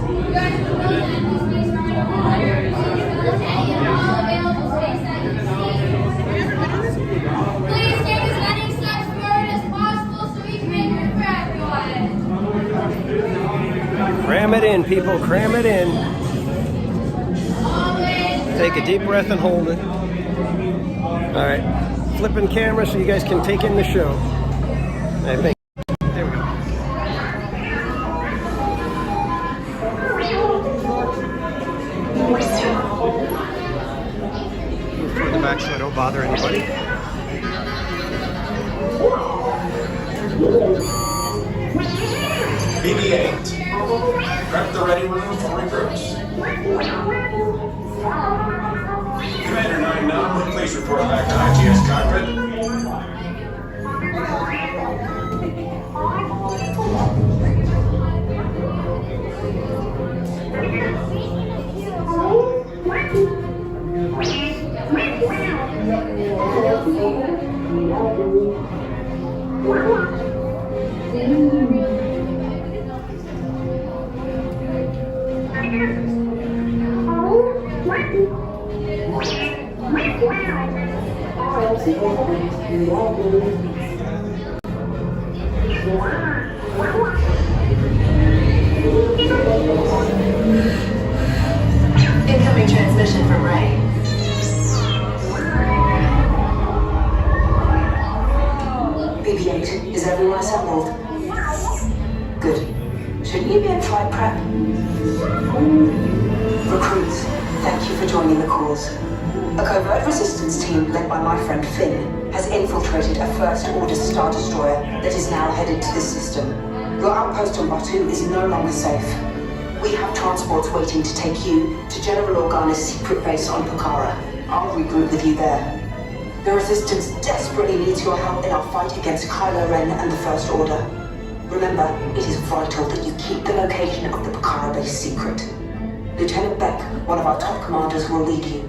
You guys can fill in empty space right over there. You can fill in any and all available space that you see. Please take as many steps forward as possible so we can make your craft go ahead. Cram it in, people. Cram it in. Take a deep breath and hold it. All right. Flipping camera so you guys can take in the show. I think. There we go. Move toward the back so I don't bother anybody. BB-8. Prep the ready room for recruits. Commander 9-9, please report back to ITS cockpit. Incoming transmission from Ray. BB-8, is everyone assembled? Good. Shouldn't you be in flight prep? Recruits, thank you for joining the cause. A covert resistance team led by my friend Finn has infiltrated a First Order Star Destroyer that is now headed to this system. Your outpost on Batu is no longer safe. We have transports waiting to take you to General Organa's secret base on Pokhara. I'll regroup with you there. The Resistance desperately needs your help in our fight against Kylo Ren and the First Order. Remember, it is vital that you keep the location of the Pokhara base secret. Lieutenant Beck, one of our top commanders, will lead you.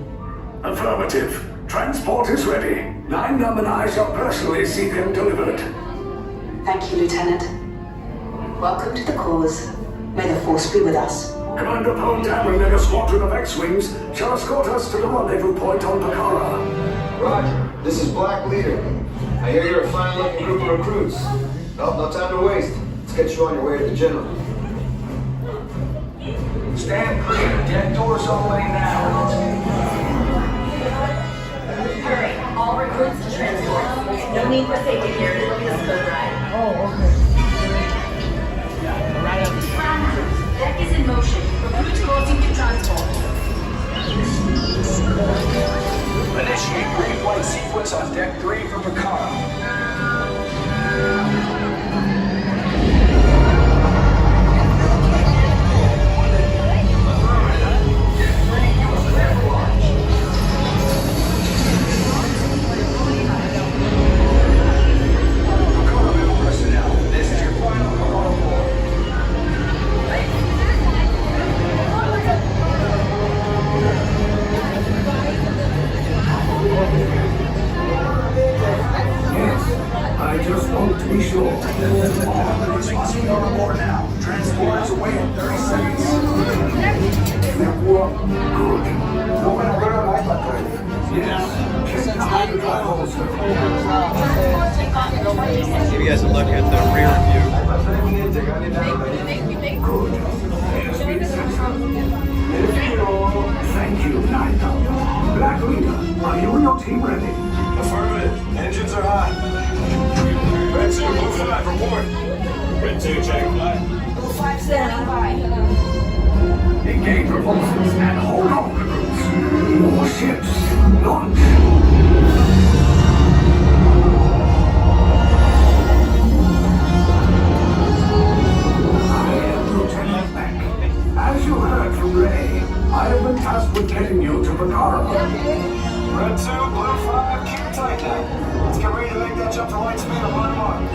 Affirmative. Transport is ready. 9-Num and I shall personally see them delivered. Thank you, Lieutenant. Welcome to the cause. May the Force be with us. Commander Poldam and a squadron of X-Wings shall escort us to the rendezvous point on Pokhara. Roger. This is Black Leader. I hear you're a fine-looking group of recruits. Oh, no time to waste. Let's get you on your way to the General. Stand clear. Deck doors opening now. need for safety here. It will be a slow ride. Deck is in motion. Recruits crossing to transport. Initiate green flight sequence on deck 3 for Picard. I just want to be sure. You're aboard now. Transporters away in 30 seconds. Good. Yes. Check the hydrodrive also. Give you guys a look at the rear view. Good. Thank you, Nightcrawler. Black Leader, are you and your team ready? Affirmative. Engines are hot. Red 2, Blue 5, report. Red 2, check flight. Blue 5 standing by. Engage propulsors and hold on, recruits. More ships. Launch. I am Lieutenant Beck. As you heard from Ray, I have been tasked with getting you to Picard. Red 2, Blue 5, keep it tight now. Let's get ready to make that jump to light speed of 1-1.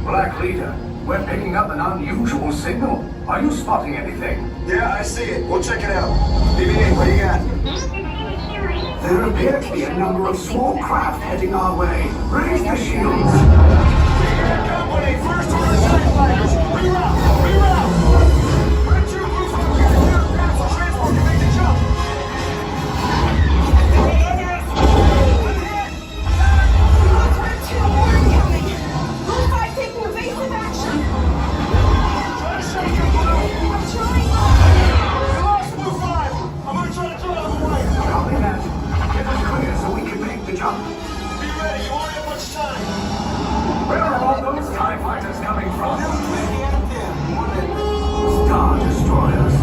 Black Leader, we're picking up an unusual signal. Are you spotting anything? Yeah, I see it. We'll check it out. BB-8, what do you got? There appear to be a number of small craft heading our way. Raise the shields. Company, first order attack fighters. Reroute! Red 2, Blue 5, get the aircraft for transport to make the jump. Blue 5 taking evasive action. Try to shake your Blue. I'm trying. We lost Blue 5. I'm gonna try to draw out of the way. Copy that. Get us clear so we can make the jump. Be ready, you won't have much time. Where are all those TIE fighters coming from? Star Destroyers.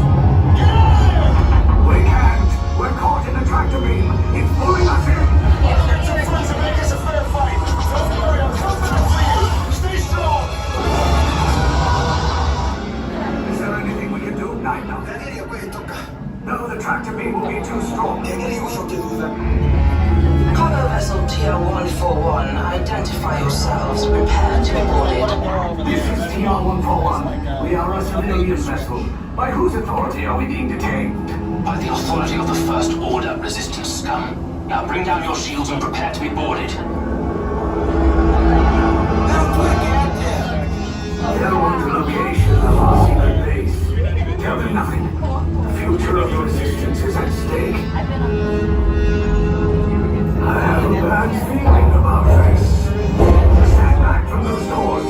Get out of here! We can't. We're caught in a tractor beam. It's pulling us in. Get to front to make this a fair fight. Don't worry, I'm confident for you. Stay strong. Is there anything we can do, Nightcrawler? No, the tractor beam will be too strong. Cargo vessel TR-141, identify yourselves. Prepare to be boarded. This is TR-141. We are a civilian vessel. By whose authority are we being detained? By the authority of the First Order resistance scum. Now bring down your shields and prepare to be boarded. Tell us the location of our secret base. Tell them nothing. The future of the resistance is at stake. I have a bad feeling about this. Stand back from those doors.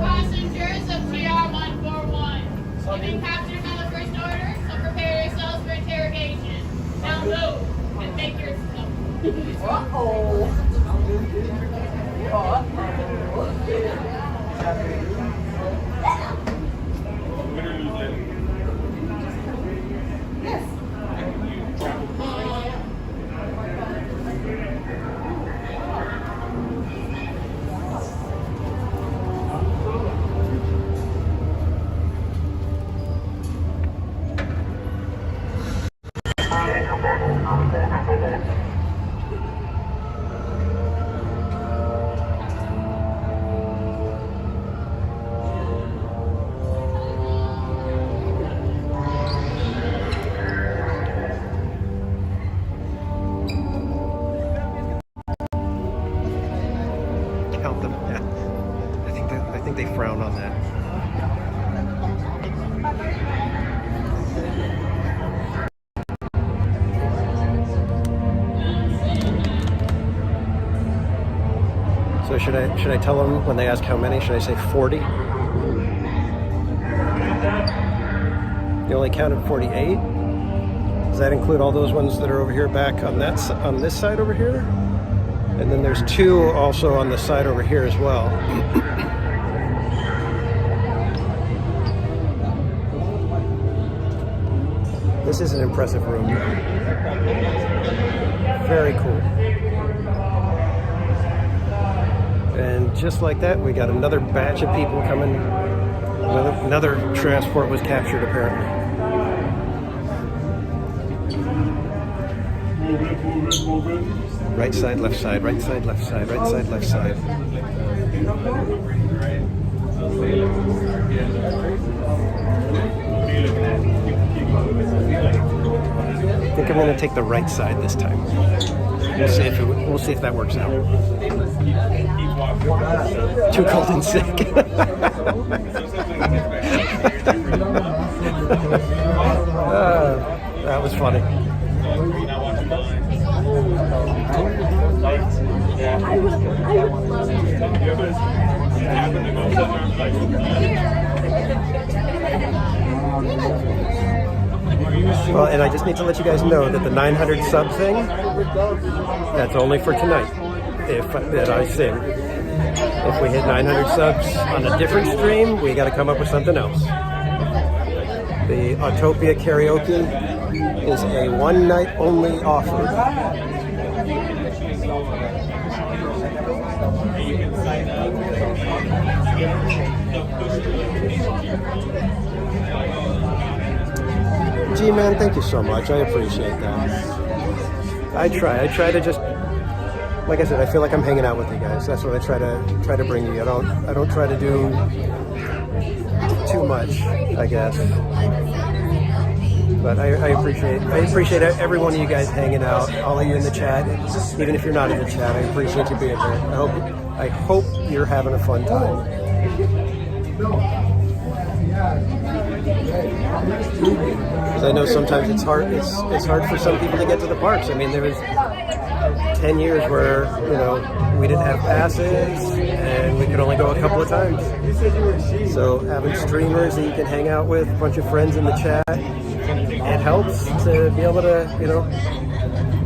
Passengers of TR-141, you've been captured by the First Order, so prepare yourselves for interrogation. Now move and make your Count them. Yeah. I think they frown on that. So should I tell them when they ask how many? Should I say 40? You only counted 48. Does that include all those ones that are over here back on this side over here? And then there's 2 also on the side over here as well. This is an impressive room. Very cool. And just like that, we got another batch of people coming. Another transport was captured, apparently. Right side, left side, right side, left side, right side, left side. I think I'm going to take the right side this time. We'll see if that works out. Too cold and sick. That was funny. I would love Well, and I just need to let you guys know that the 900 sub thing, that's only for tonight, that I sing. If we hit 900 subs on a different stream, we got to come up with something else. The Autopia Karaoke is a one-night only offer. G-Man, thank you so much. I appreciate that. I try to just, like I said, I feel like I'm hanging out with you guys. That's what I try to bring you. I don't try to do too much, I guess. But I appreciate every one of you guys hanging out, all of you in the chat, even if you're not in the chat. I appreciate you being here. I hope you're having a fun time. Because I know sometimes it's hard. It's hard for some people to get to the parks. I mean, there was 10 years where we didn't have passes and we could only go a couple of times. So having streamers that you can hang out with, a bunch of friends in the chat, it helps to be able to,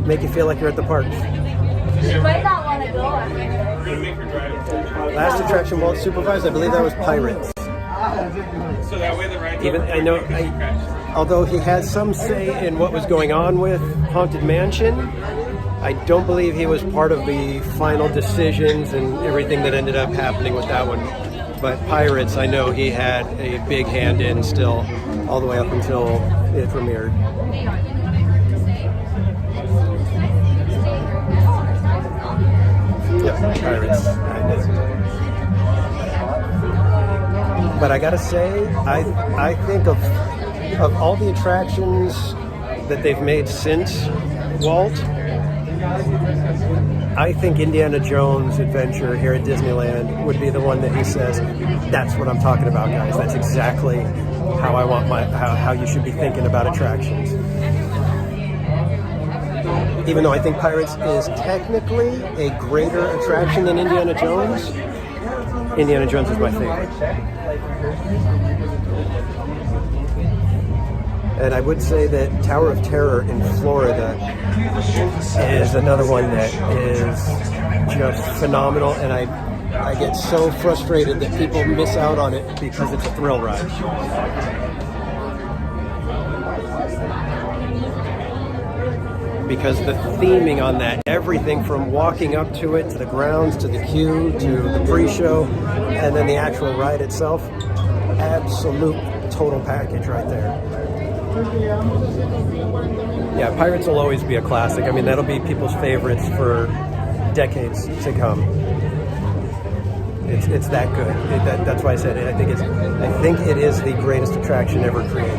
make you feel like you're at the park. You might not want to go. Last attraction Walt supervised, I believe that was Pirates. So that way the right. Even although he had some say in what was going on with Haunted Mansion, I don't believe he was part of the final decisions and everything that ended up happening with that one. But Pirates, I know he had a big hand in still, all the way up until it premiered. Yep, Pirates. But I gotta say, I think of all the attractions that they've made since Walt, I think Indiana Jones Adventure here at Disneyland would be the one that he says, that's what I'm talking about, guys. That's exactly how I want how you should be thinking about attractions. Even though I think Pirates is technically a greater attraction than Indiana Jones, Indiana Jones is my favorite. And I would say that Tower of Terror in Florida is another one that is just phenomenal, and I get so frustrated that people miss out on it because it's a thrill ride. Because the theming on that, everything from walking up to it, to the grounds, to the queue, to the pre-show, and then the actual ride itself, absolute total package right there. Yeah, Pirates will always be a classic. I mean, that'll be people's favorites for decades to come. It's that good. That's why I said it. I think it is the greatest attraction ever created.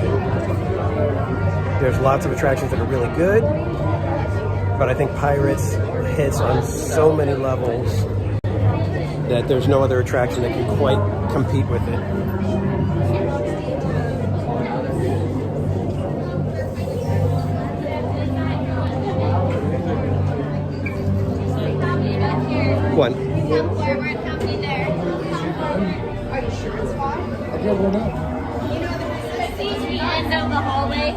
There's lots of attractions that are really good, but I think Pirates hits on so many levels that there's no other attraction that can quite compete with it. One. Are you sure it's fine? I don't know. You know, the CGN close out the hallway.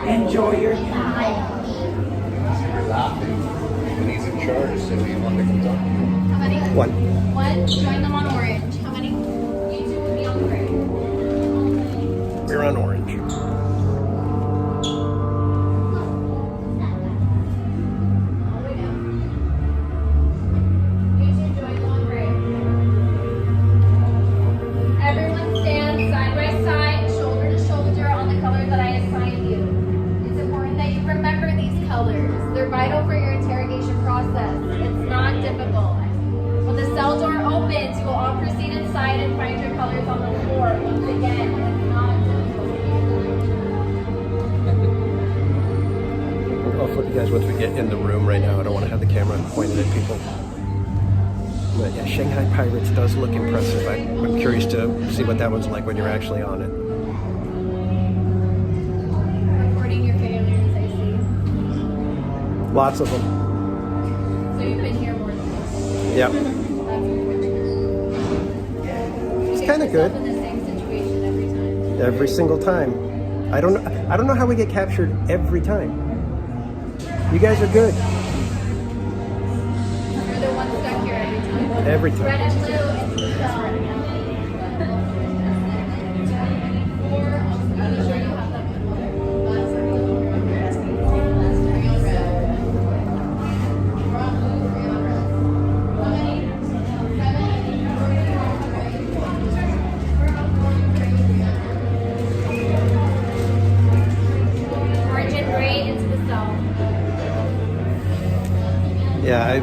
Enjoy your time. You're laughing. When he's in charge, so you want to come talk to you. How many? One. One. Join them on orange. How many? You two will be on gray. We're on orange. Everyone stand side by side, shoulder to shoulder on the color that I assigned you. It's important that you remember these colors. They're vital for your interrogation process. It's not difficult. When the cell door opens, you will all proceed inside and find your colors on the floor. Once again, it's not difficult. I'll flip you guys once we get in the room right now. I don't want to have the camera pointed at people. But yeah, Shanghai Pirates does look impressive. I'm curious to see what that one's like when you're actually on it. Recording your failures, I see. Lots of them. So you've been here more than once. Yep. It's kind of good. In the same situation every time. Every single time. I don't know how we get captured every time. You guys are good. You're the one stuck here every time. Every time. Red and blue into the cell. Are you sure you have that one? Orange and gray into the cell. Yeah,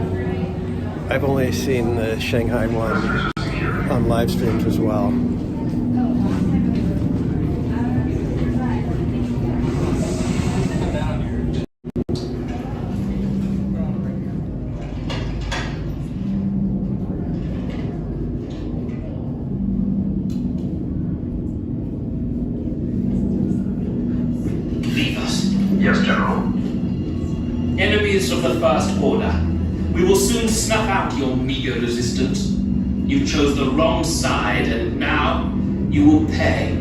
I've only seen the Shanghai one on live streams as well. Leave us. Yes, General. Enemies of the First Order. We will soon snuff out your meager resistance. You chose the wrong side, and now you will pay.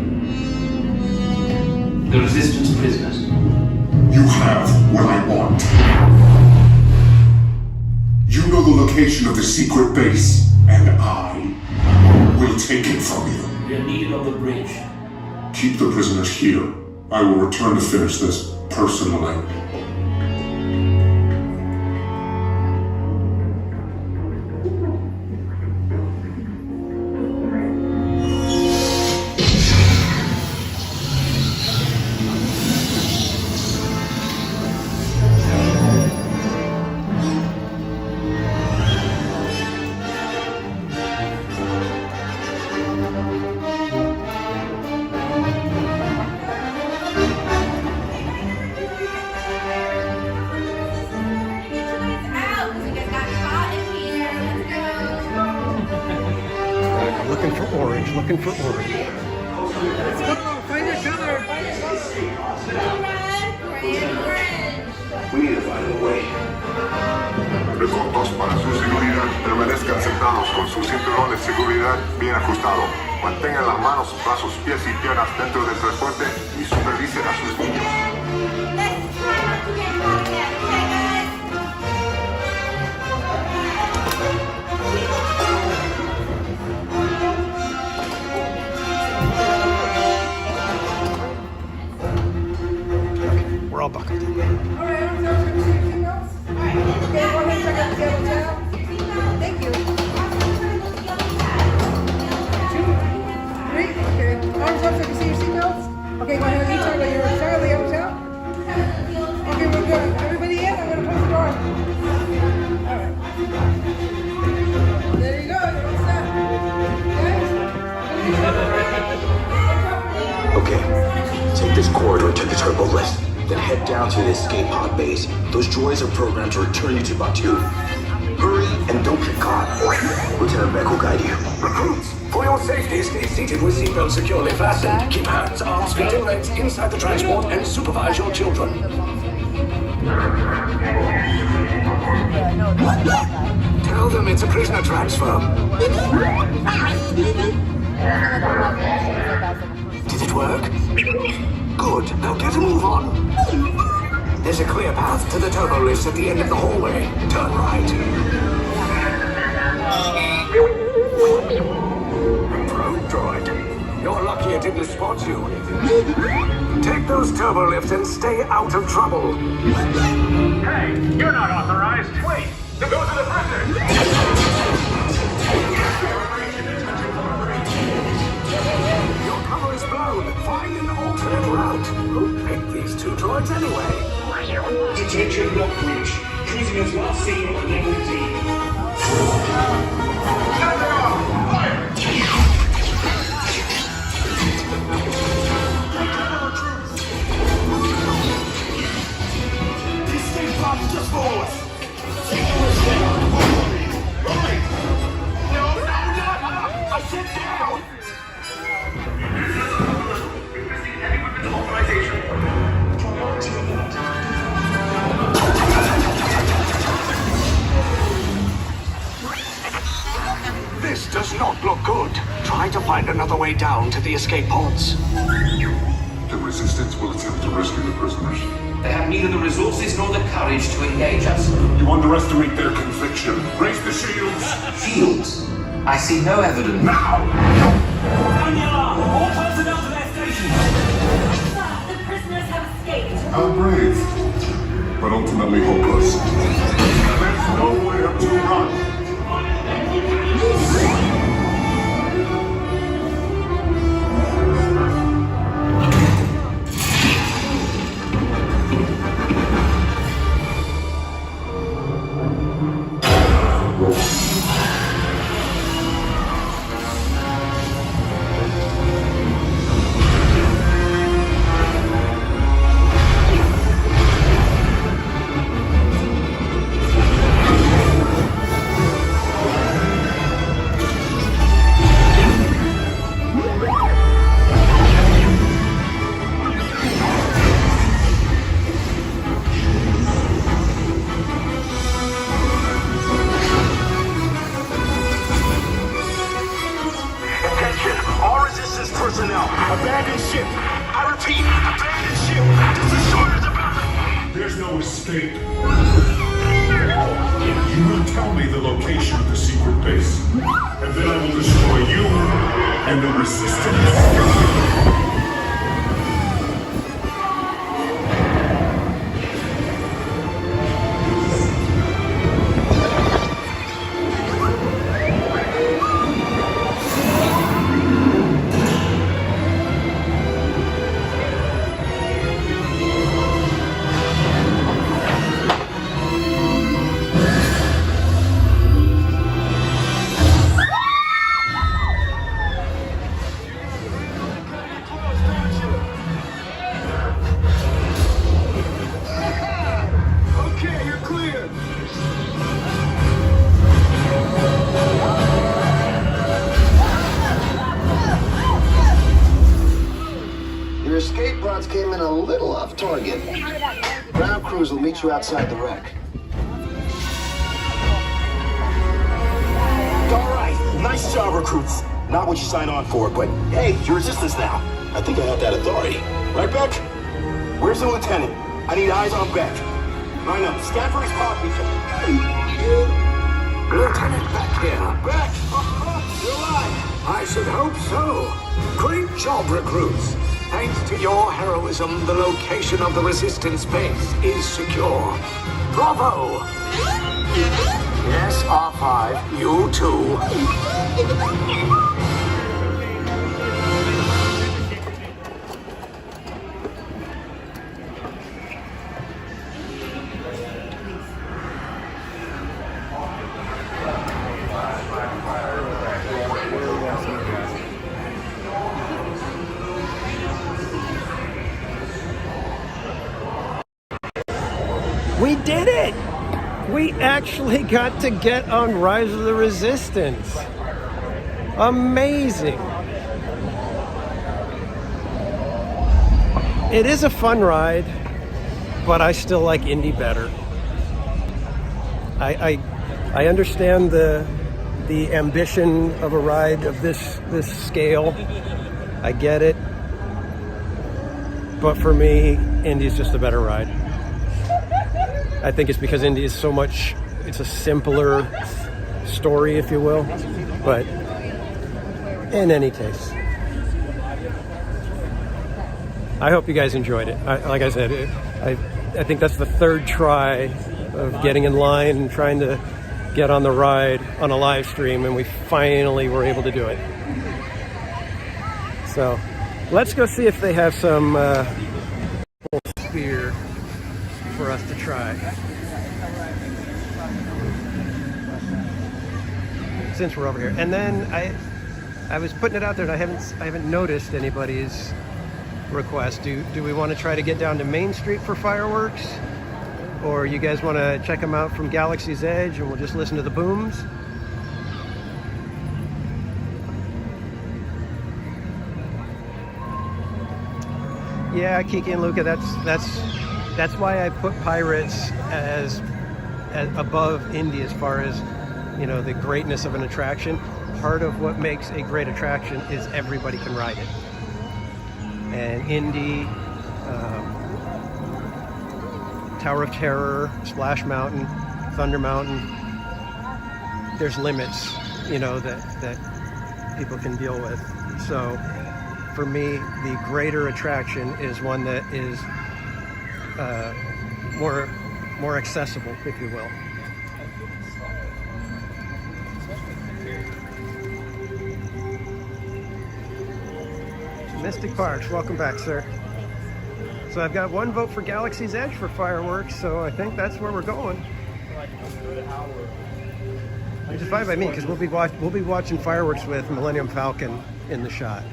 The Resistance prisoners. You have what I want. You know the location of the secret base, and I will take it from you. We are needed on the bridge. Keep the prisoners here. I will return to finish this personally. Looking for orange. Let's go. Find your color. Find your color. We need to find a way. Recortos para su seguridad. Permanezcan sentados con su cinturón de seguridad bien ajustado. Mantengan las manos, brazos, pies y piernas dentro del transporte y supervisen a sus niños. We're all buckled in. All right, I'm going to see your seatbelts. Okay, go ahead and check out the table channel. Thank you. 2, 3, okay. Arms up so you can see your seatbelts. Okay, go ahead and turn the yellow tail. Okay, we're good. Everybody in? I'm going to close the door. All right. There you go. You're all set. Okay, take this corridor to the turbo lift. Then head down to the escape pod base. Those droids are programmed to return you to Batu. Hurry and don't get caught. Lieutenant Beck will guide you. Recruits, for your safety, stay seated with seatbelts securely fastened. Keep hands, arms, feet, and legs inside the transport and supervise your children. Tell them it's a prisoner transfer. Did it work? Good. Now get a move on. There's a clear path to the turbo lifts at the end of the hallway. Turn right. Pro droid. You're lucky it didn't spot you. Take those turbo lifts and stay out of trouble. Hey, you're not authorized. Wait, those are the prisoners. Your cover is blown. Find an alternate route. Who picked these two droids anyway? Detention block breach. Prisoners last seen at level D. Shut them off! Fire! This thing popped just for us! Right! No, not! I said down! Missing heavy weapons authorization. This does not look good. Try to find another way down to the escape pods. The Resistance will attempt to rescue the prisoners. They have neither the resources nor the courage to engage us. You underestimate their conviction. Raise the shields! Shields? I see no evidence. Now! Sound the alarm! All personnel to their stations! Sir, the prisoners have escaped. How brave, but ultimately hopeless. There's nowhere to run. Personnel, abandon ship. I repeat, abandon ship. Destroyers about. There's no escape. You will tell me the location of the secret base, and then I will destroy you and the Resistance. Came in a little off target. Ground crews will meet you outside the wreck. All right, nice job, recruits. Not what you signed on for, but hey, you're Resistance now. I think I have that authority. Right, Beck? Where's the lieutenant? I need eyes on Beck. Line up, scan for his pod beacon. Lieutenant Beck here. Beck! You're alive! I should hope so. Great job, recruits. Thanks to your heroism, the location of the Resistance base is secure. Bravo! Yes, R5, you too. We did it! We actually got to get on Rise of the Resistance. Amazing. It is a fun ride, but I still like Indy better. I understand the ambition of a ride of this scale. I get it. But for me, Indy's just a better ride. I think it's because Indy is so much, it's a simpler story, if you will. But in any case, I hope you guys enjoyed it. Like I said, I think that's the third try of getting in line and trying to get on the ride on a live stream, and we finally were able to do it. So let's go see if they have some spear for us to try. Since we're over here, and then I was putting it out there, and I haven't noticed anybody's request. Do we want to try to get down to Main Street for fireworks, or you guys want to check them out from Galaxy's Edge and we'll just listen to the booms? Yeah, Kiki and Luca, that's why I put Pirates as above Indy as far as, you know, the greatness of an attraction. Part of what makes a great attraction is everybody can ride it. And Indy, Tower of Terror, Splash Mountain, Thunder Mountain, there's limits, you know, that people can deal with. So for me, the greater attraction is one that is more accessible, if you will. Mystic Parks, welcome back, sir. So I've got one vote for Galaxy's Edge for fireworks, so I think that's where we're going. Which is fine by me, because we'll be watching fireworks with Millennium Falcon in the shot.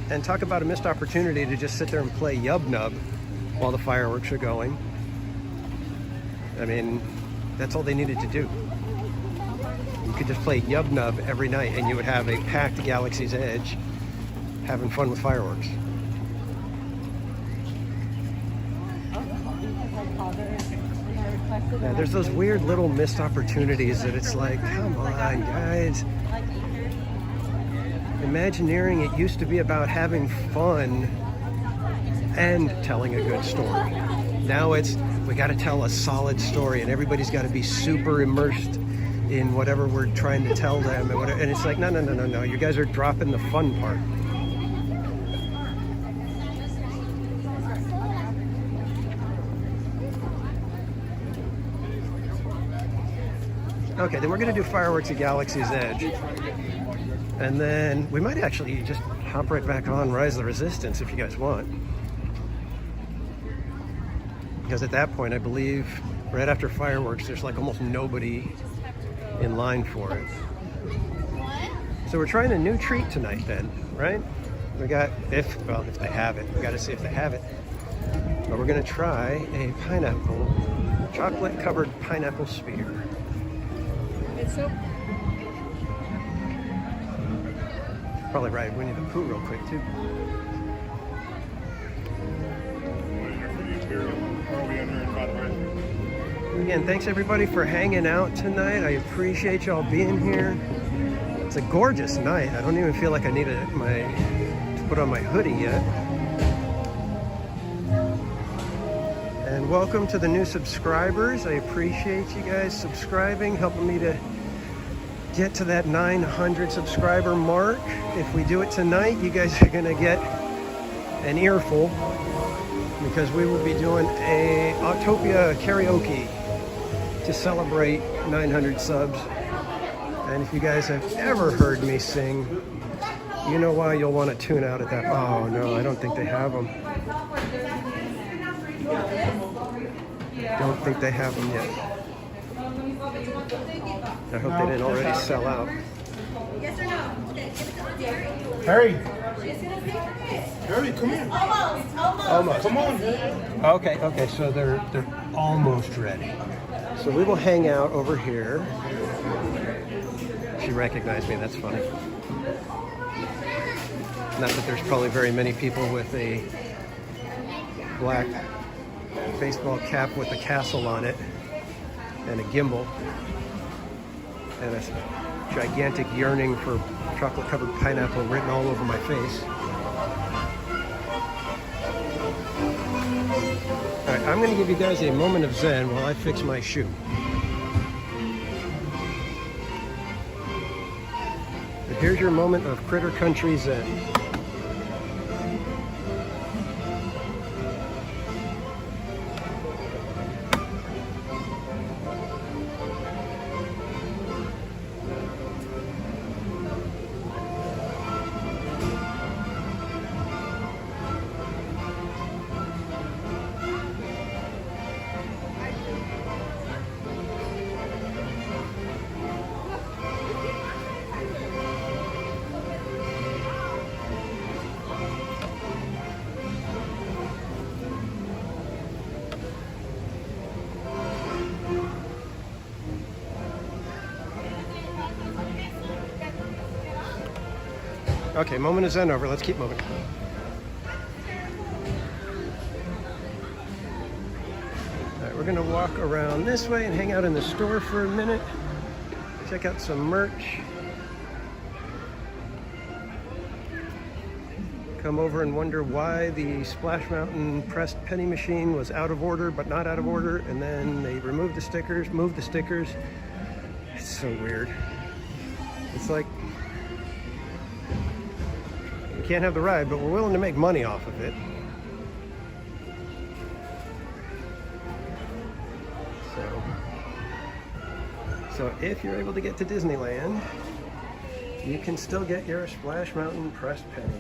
And talk about a missed opportunity to just sit there and play Yub Nub while the fireworks are going. I mean, that's all they needed to do. You could just play Yub Nub every night and you would have a packed Galaxy's Edge having fun with fireworks. Yeah, there's those weird little missed opportunities that it's like, come on, guys. Imagineering, it used to be about having fun and telling a good story. Now it's, we got to tell a solid story and everybody's got to be super immersed in whatever we're trying to tell them, and it's like, no, you guys are dropping the fun part. Okay, then we're gonna do fireworks at Galaxy's Edge, and then we might actually just hop right back on Rise of the Resistance if you guys want, because at that point I believe right after fireworks there's like almost nobody in line for it. So we're trying a new treat tonight then, right? We got, if they have it, we got to see if they have it. But we're gonna try a pineapple, chocolate covered pineapple spear. It's so... Probably ride Winnie the Pooh real quick too. Again, thanks everybody for hanging out tonight. I appreciate y'all being here. It's a gorgeous night. I don't even feel like I need to put on my hoodie yet. And welcome to the new subscribers. I appreciate you guys subscribing, helping me to get to that 900 subscriber mark. If we do it tonight, you guys are gonna get an earful, because we will be doing a Autopia karaoke to celebrate 900 subs. And if you guys have ever heard me sing, you know why you'll want to tune out at that. Oh no, I don't think they have them. Don't think they have them yet. I hope they didn't already sell out. Yes or no? Harry! Harry, come here. Almost. Come on. Okay, so they're almost ready. So we will hang out over here. She recognized me, that's funny. Not that there's probably very many people with a black baseball cap with a castle on it and a gimbal and a gigantic yearning for chocolate-covered pineapple written all over my face. All right, I'm going to give you guys a moment of zen while I fix my shoe. But here's your moment of Critter Country zen. Okay, moment of zen over. Let's keep moving. All right, we're gonna walk around this way and hang out in the store for a minute. Check out some merch. Come over and wonder why the Splash Mountain pressed penny machine was out of order, but not out of order. And then they removed the stickers, moved the stickers. It's so weird. It's like, can't have the ride, but we're willing to make money off of it. So if you're able to get to Disneyland, you can still get your Splash Mountain pressed pennies.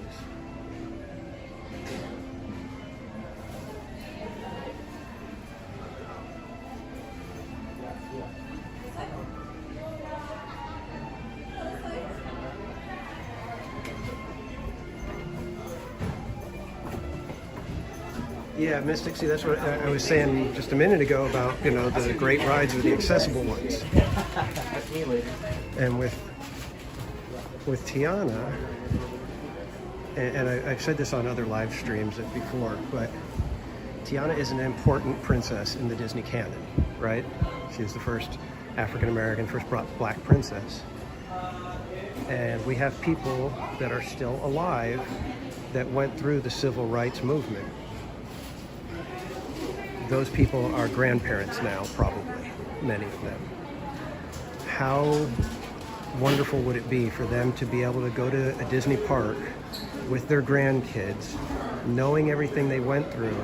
Yeah, Mystic, see, that's what I was saying just a minute ago about, you know, the great rides are the accessible ones. That's me later. And with Tiana, and I've said this on other live streams before, but Tiana is an important princess in the Disney canon, right? She is the first African-American, first black princess. And we have people that are still alive that went through the civil rights movement. Those people are grandparents now, probably, many of them. How wonderful would it be for them to be able to go to a Disney park with their grandkids, knowing everything they went through,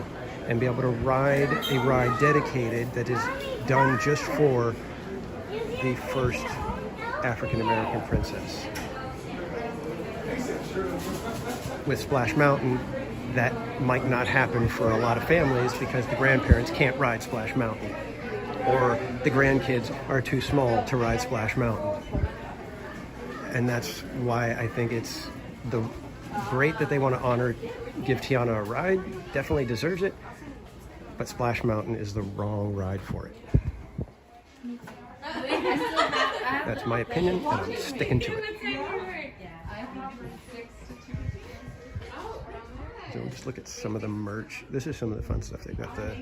and be able to ride a ride dedicated that is done just for the first African-American princess. With Splash Mountain, that might not happen for a lot of families because the grandparents can't ride Splash Mountain, or the grandkids are too small to ride Splash Mountain. And that's why I think it's great that they want to give Tiana a ride, definitely deserves it, but Splash Mountain is the wrong ride for it. That's my opinion, and I'm sticking to it. So we'll just look at some of the merch. This is some of the fun stuff. They've got the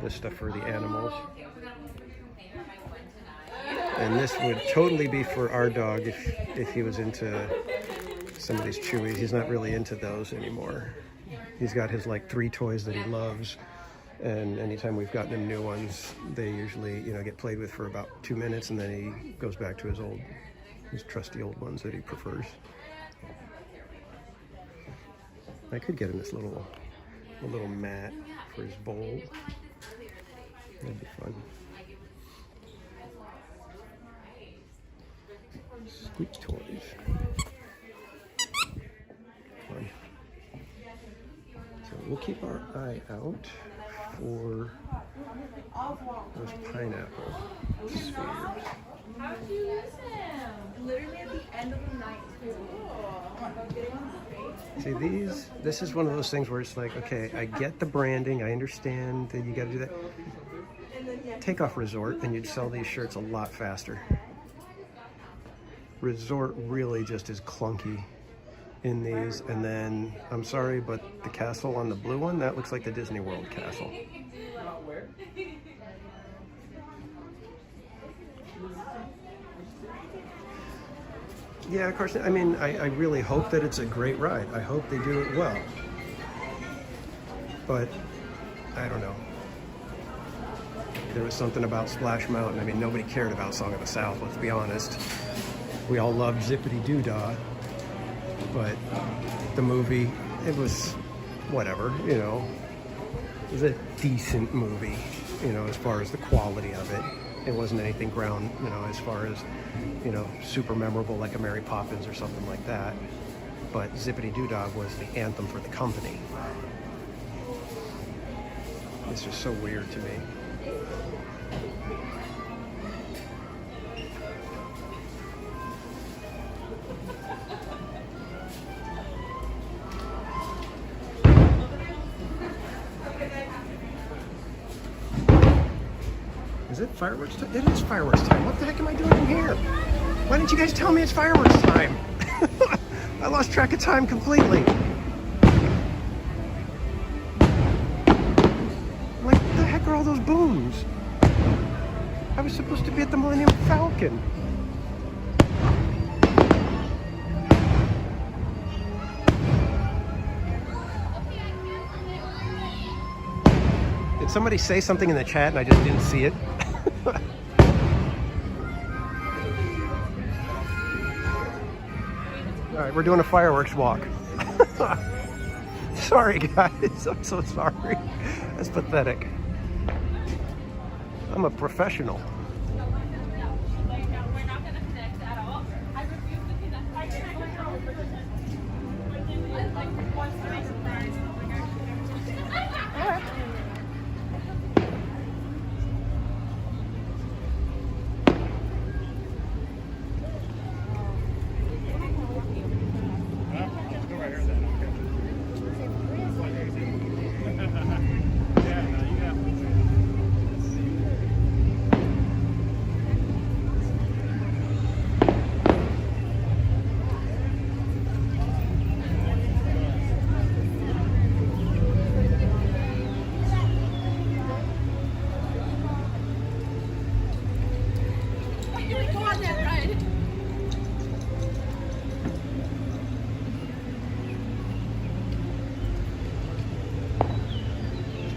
stuff for the animals. And this would totally be for our dog if he was into some of these chewies. He's not really into those anymore. He's got his like 3 toys that he loves. And anytime we've gotten him new ones, they usually, you know, get played with for about 2 minutes, and then he goes back to his trusty old ones that he prefers. I could get him this little mat for his bowl. That'd be fun. Squeak toys. Fun. So we'll keep our eye out for those pineapple spheres. How'd you use him? Literally at the end of the night, too. See, this is one of those things where it's like, okay, I get the branding, I understand that you gotta do that. Take off Resort and you'd sell these shirts a lot faster. Resort really just is clunky in these, and then, I'm sorry, but the castle on the blue one, that looks like the Disney World castle. Where? Yeah, of course. I mean, I really hope that it's a great ride. I hope they do it well. But I don't know. There was something about Splash Mountain. I mean, nobody cared about Song of the South, let's be honest. We all loved Zippity Doo Dah. But the movie, it was whatever, you know. It was a decent movie, you know, as far as the quality of it. It wasn't anything ground, you know, as far as, you know, super memorable like a Mary Poppins or something like that. But Zippity Doo Dah was the anthem for the company. It's just so weird to me. Is it fireworks time? It is fireworks time. What the heck am I doing in here? Why didn't you guys tell me it's fireworks time? I lost track of time completely. Like, what the heck are all those booms? I was supposed to be at the Millennium Falcon. Did somebody say something in the chat and I just didn't see it? All right, we're doing a fireworks walk. Sorry, guys. I'm so sorry. That's pathetic. I'm a professional.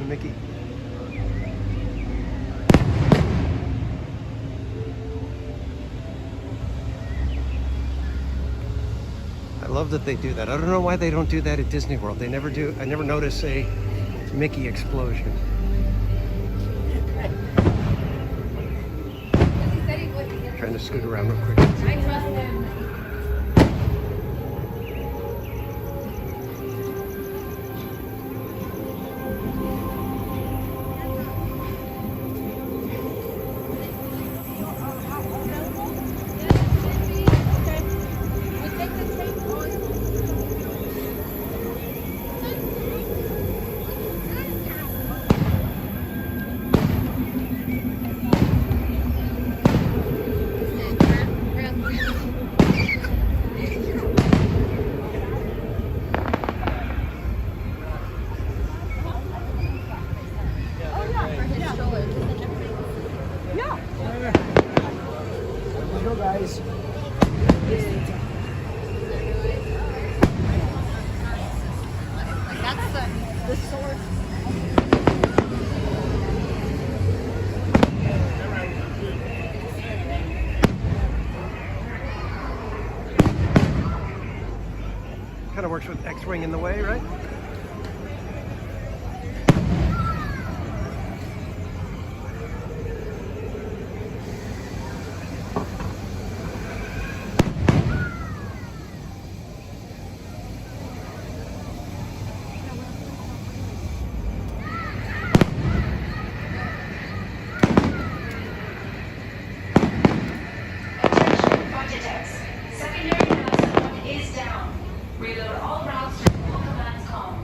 Mickey. I love that they do that. I don't know why they don't do that at Disney World. They never do. I never notice a Mickey explosion. Trying to scoot around real quick. I trust him. Kind of works with X-Wing in the way, right? Secondary is down. Reload all routes to full command com.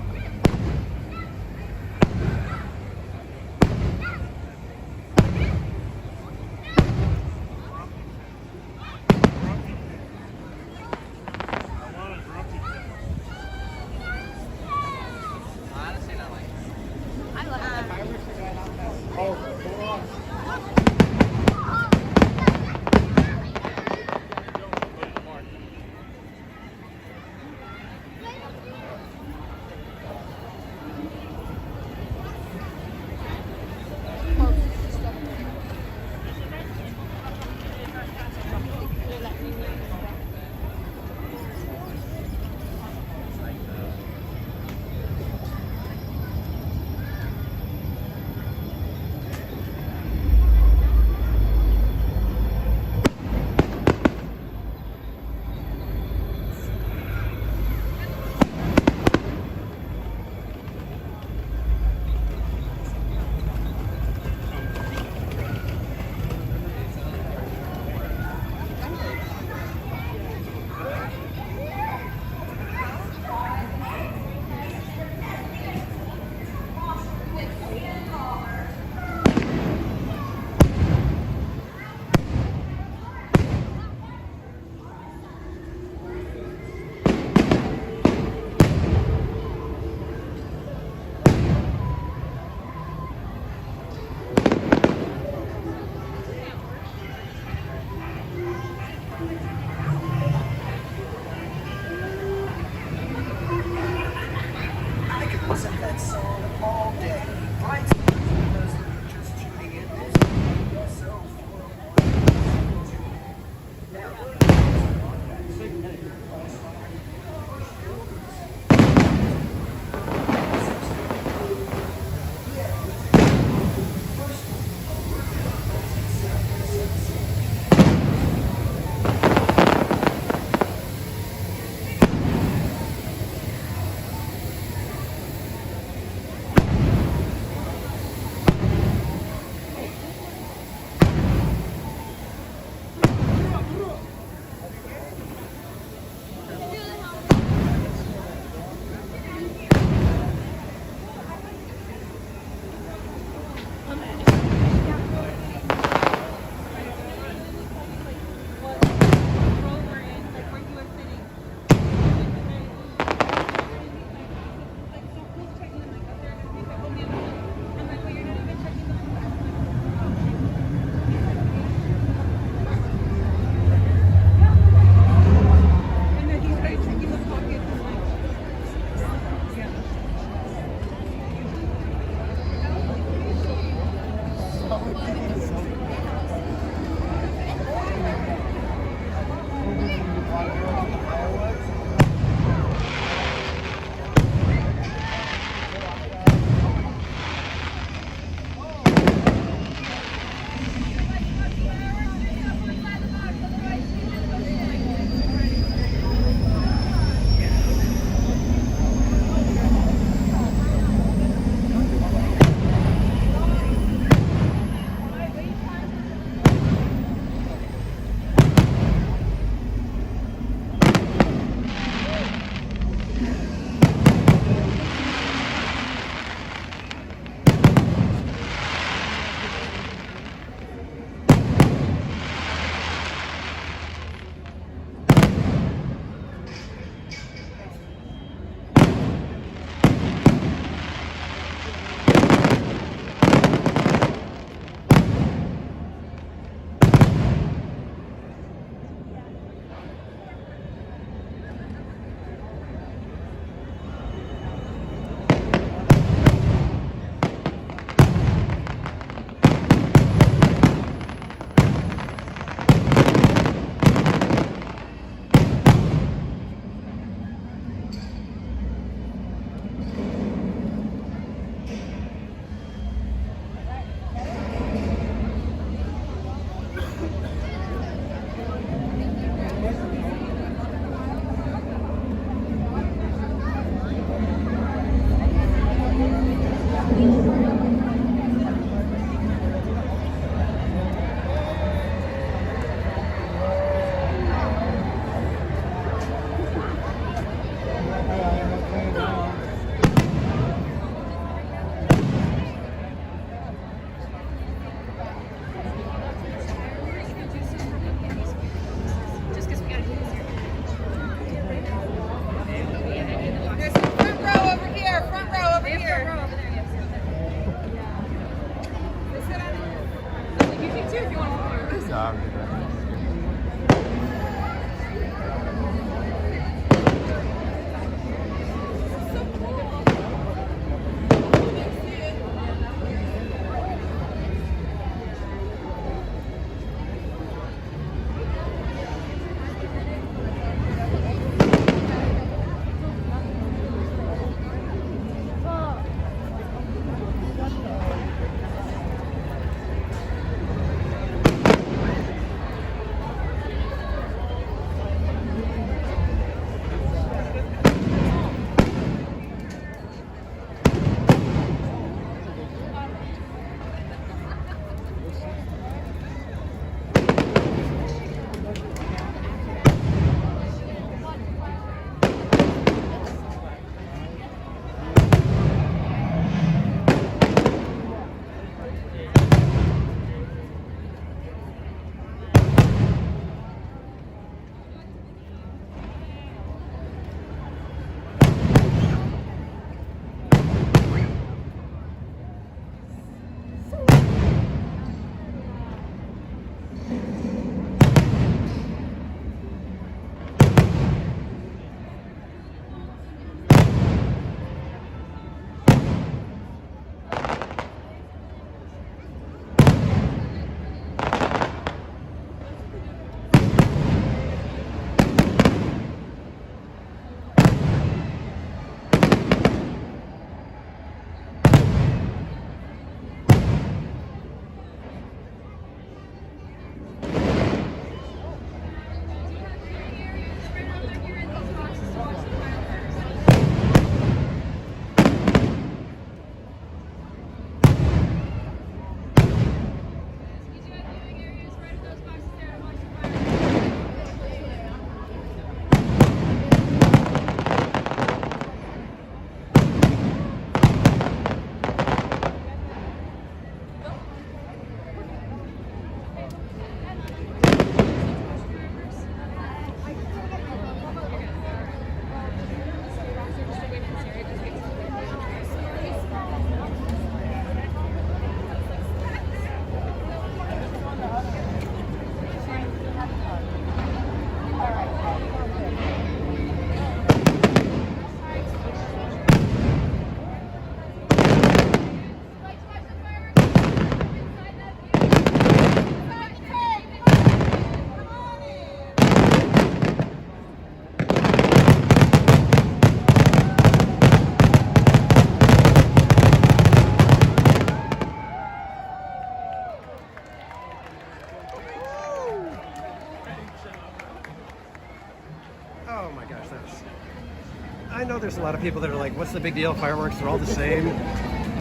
a lot of people that are like, what's the big deal? Fireworks, they're all the same.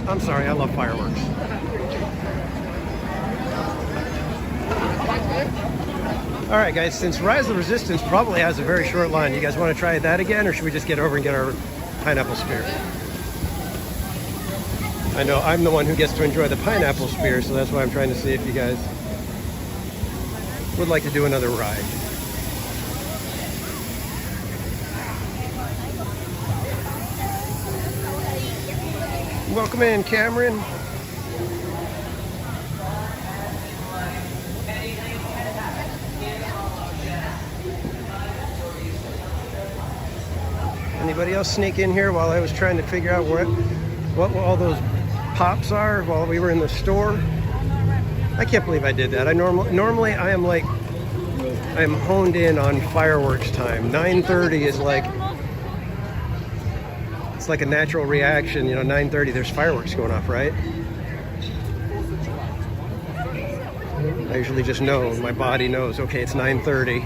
I'm sorry, I love fireworks. All right, guys, since Rise of the Resistance probably has a very short line, you guys want to try that again, or should we just get over and get our pineapple spear? I know I'm the one who gets to enjoy the pineapple spear, so that's why I'm trying to see if you guys would like to do another ride. Welcome in, Cameron. Anybody else sneak in here while I was trying to figure out what all those pops are while we were in the store? I can't believe I did that. Normally I am honed in on fireworks time. 9:30 is like, it's like a natural reaction, you know. 9:30, there's fireworks going off, right? I usually just know, my body knows, okay, it's 9:30.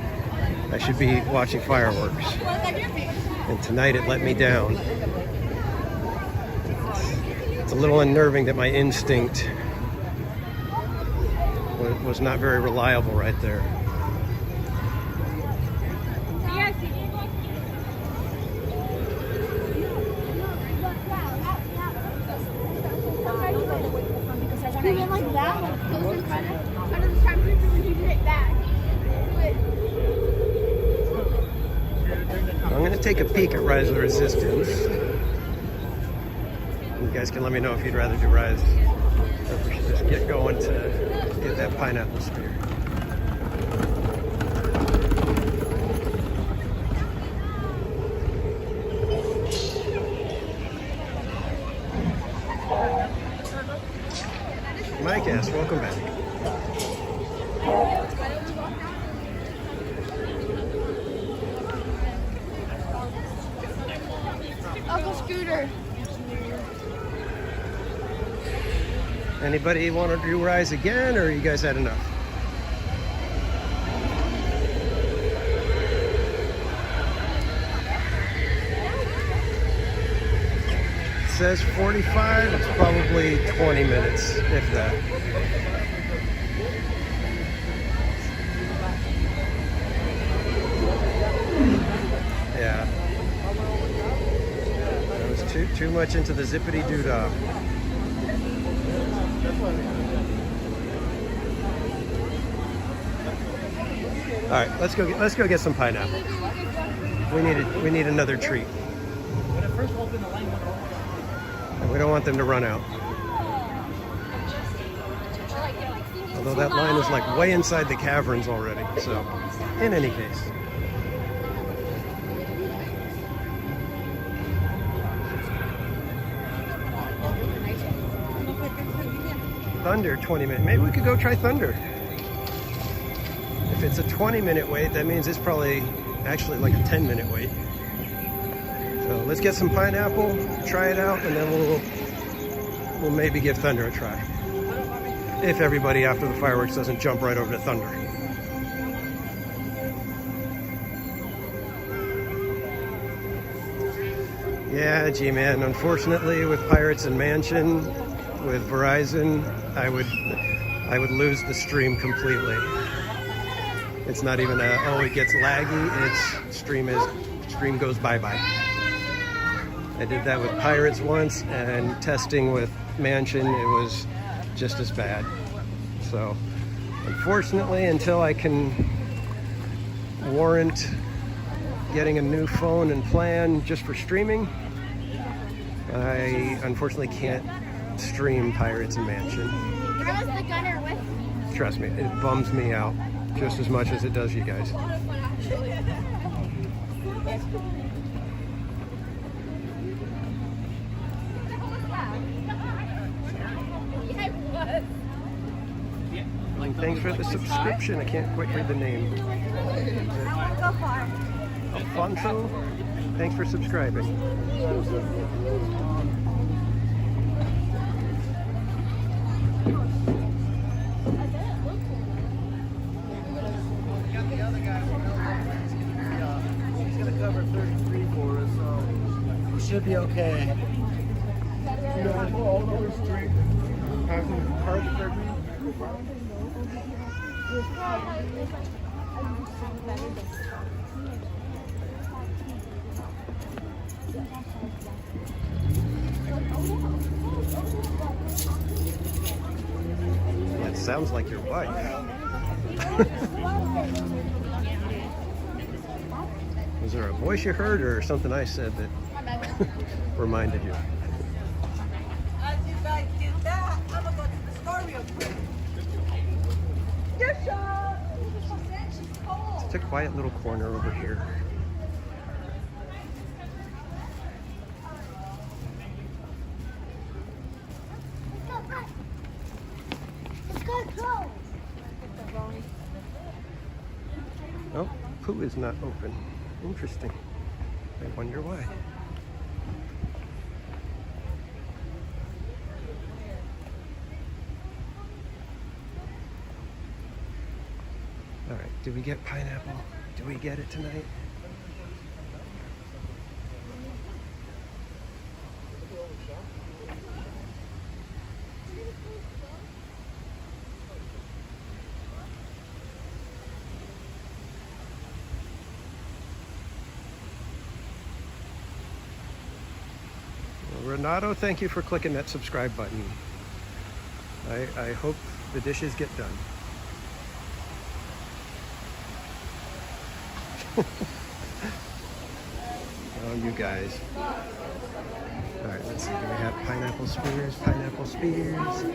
I should be watching fireworks. And tonight it let me down. It's a little unnerving that my instinct was not very reliable right there. I'm going to take a peek at Rise of the Resistance. You guys can let me know if you'd rather do Rise, or if we should just get going to get that pineapple spear. Mike S., welcome back. Uncle Scooter. Anybody want to do Rise again, or you guys had enough? It says 45, it's probably 20 minutes, if that. Yeah. That was too much into the zippity-doo-dah. All right, let's go get some pineapple. We need another treat. And we don't want them to run out. Although that line is like way inside the caverns already. So, in any case. Thunder, 20 minutes. Maybe we could go try Thunder. If it's a 20-minute wait, that means it's probably actually like a 10-minute wait. So let's get some pineapple, try it out, and then we'll maybe give Thunder a try. If everybody after the fireworks doesn't jump right over to Thunder. Yeah, G-Man, unfortunately with Pirates and Mansion, with Verizon, I would lose the stream completely. It's not even it gets laggy, it's stream goes bye-bye. I did that with Pirates once, and testing with Mansion, it was just as bad. So, unfortunately, until I can warrant getting a new phone and plan just for streaming, I unfortunately can't stream Pirates and Mansion. Where was the gunner with? Trust me, it bums me out just as much as it does you guys. Thanks for the subscription. I can't quite read the name. Alfonso, thanks for subscribing. should be okay. You guys will all always drink passing cards for me. That sounds like your wife. Was there a voice you heard or something I said that reminded you? As you guys do that, I'm gonna go to the store real quick. Good shot! It's a quiet little corner over here. Oh, Pooh is not open. Interesting. I wonder why. All right, did we get pineapple? Do we get it tonight? Renato, thank you for clicking that subscribe button. I hope the dishes get done. Oh, you guys. All right, let's see. Do we have pineapple spears? Pineapple spears.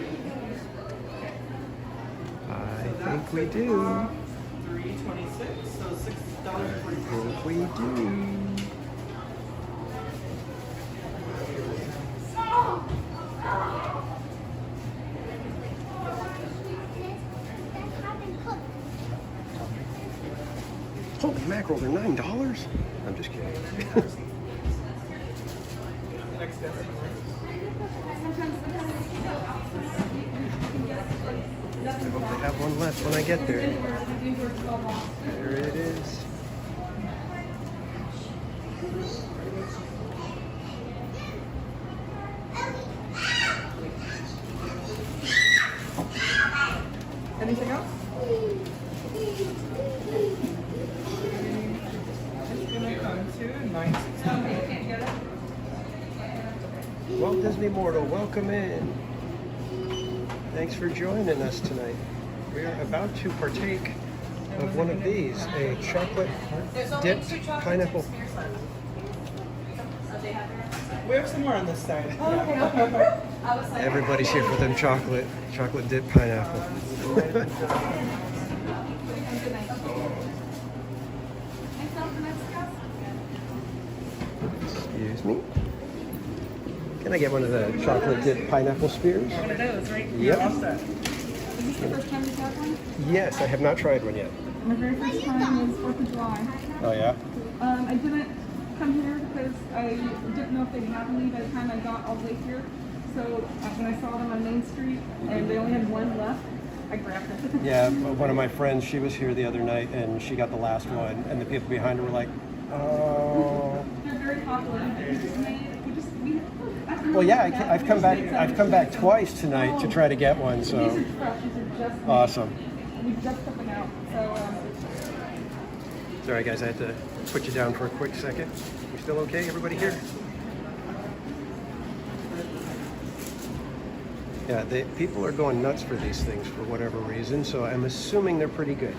I think we do. $3.26, so $6.40. I think we do. Holy mackerel, they're $9? I'm just kidding. I hope they have one left when I get there. There it is. Anything else? It's gonna come to 960. Walt Disney Mortal, welcome in. Thanks for joining us tonight. We are about to partake of one of these, a chocolate dipped pineapple. We have some more on this side. Everybody's here for them chocolate dipped pineapple. Excuse me. Can I get one of the chocolate dipped pineapple spears? One of those, right? Yep. All set. Is this the first time you've had one? Yes, I have not tried one yet. My very first time was 4th of July. Oh yeah? I didn't come here because I didn't know if they'd have any by the time I got all the way here. So when I saw them on Main Street and they only had one left, I grabbed it. Yeah, one of my friends, she was here the other night and she got the last one and the people behind her were like, oh. They're very popular. Well, yeah, I've come back twice tonight to try to get one, so. These are fresh. These are just awesome. We just put them out. So, sorry guys, I had to put you down for a quick second. You still okay, everybody here? Yeah, people are going nuts for these things for whatever reason, so I'm assuming they're pretty good.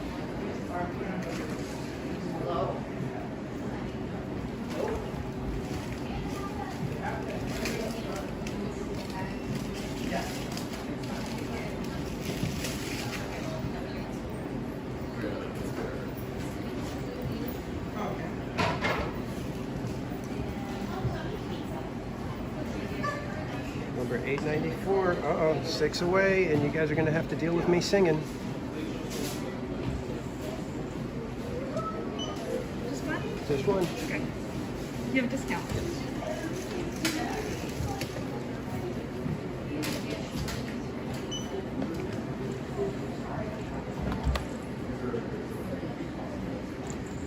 Number 894. Uh-oh, 6 away, and you guys are going to have to deal with me singing. just one? Just one. Okay. You have a discount.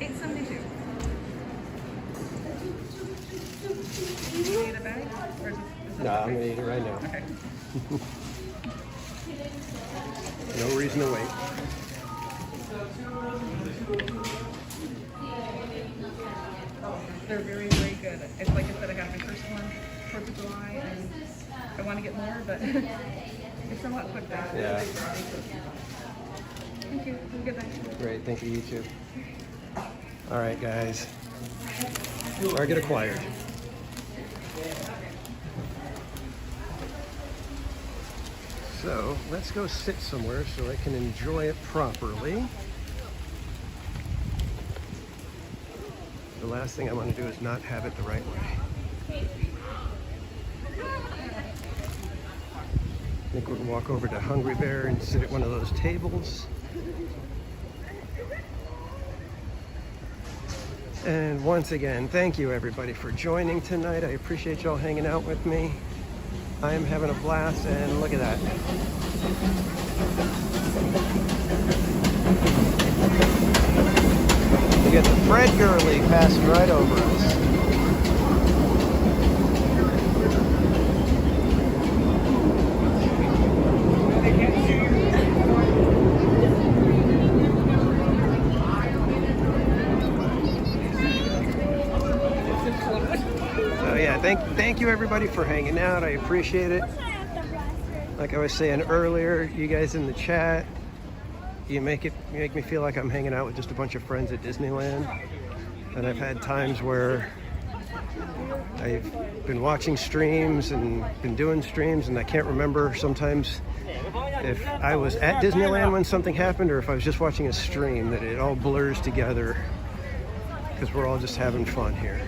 $8.72. Or is this No, I'm gonna eat it right now. Okay. No reason to wait. They're very, very good. It's like I said, I got my first one 4th of July, and I want to get more, but it's somewhat quick though. Yeah. Thank you. Have a good night. Great, thank you, you too. All right, guys. Target acquired. So let's go sit somewhere so I can enjoy it properly. The last thing I want to do is not have it the right way. I think we're gonna walk over to Hungry Bear and sit at one of those tables. And once again, thank you everybody for joining tonight. I appreciate y'all hanging out with me. I am having a blast, and look at that. We get the Fred Gurley passing right over us. So yeah, thank you everybody for hanging out. I appreciate it. Like I was saying earlier, you guys in the chat, you make me feel like I'm hanging out with just a bunch of friends at Disneyland. And I've had times where I've been watching streams and been doing streams, and I can't remember sometimes if I was at Disneyland when something happened or if I was just watching a stream, that it all blurs together because we're all just having fun here.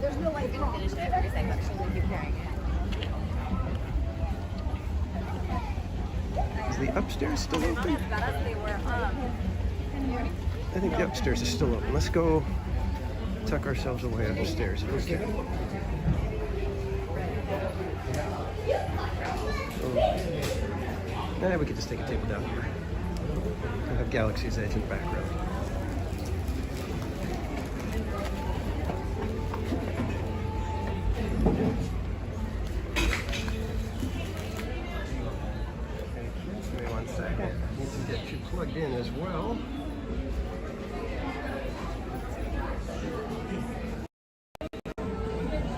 There's no way to finish it every second, so we keep carrying it. Is the upstairs still open? I think the upstairs is still open. Let's go tuck ourselves away upstairs if we can. We could just take a table down here. I have Galaxy's Edge in the background. Give me 1 second. I need to get you plugged in as well.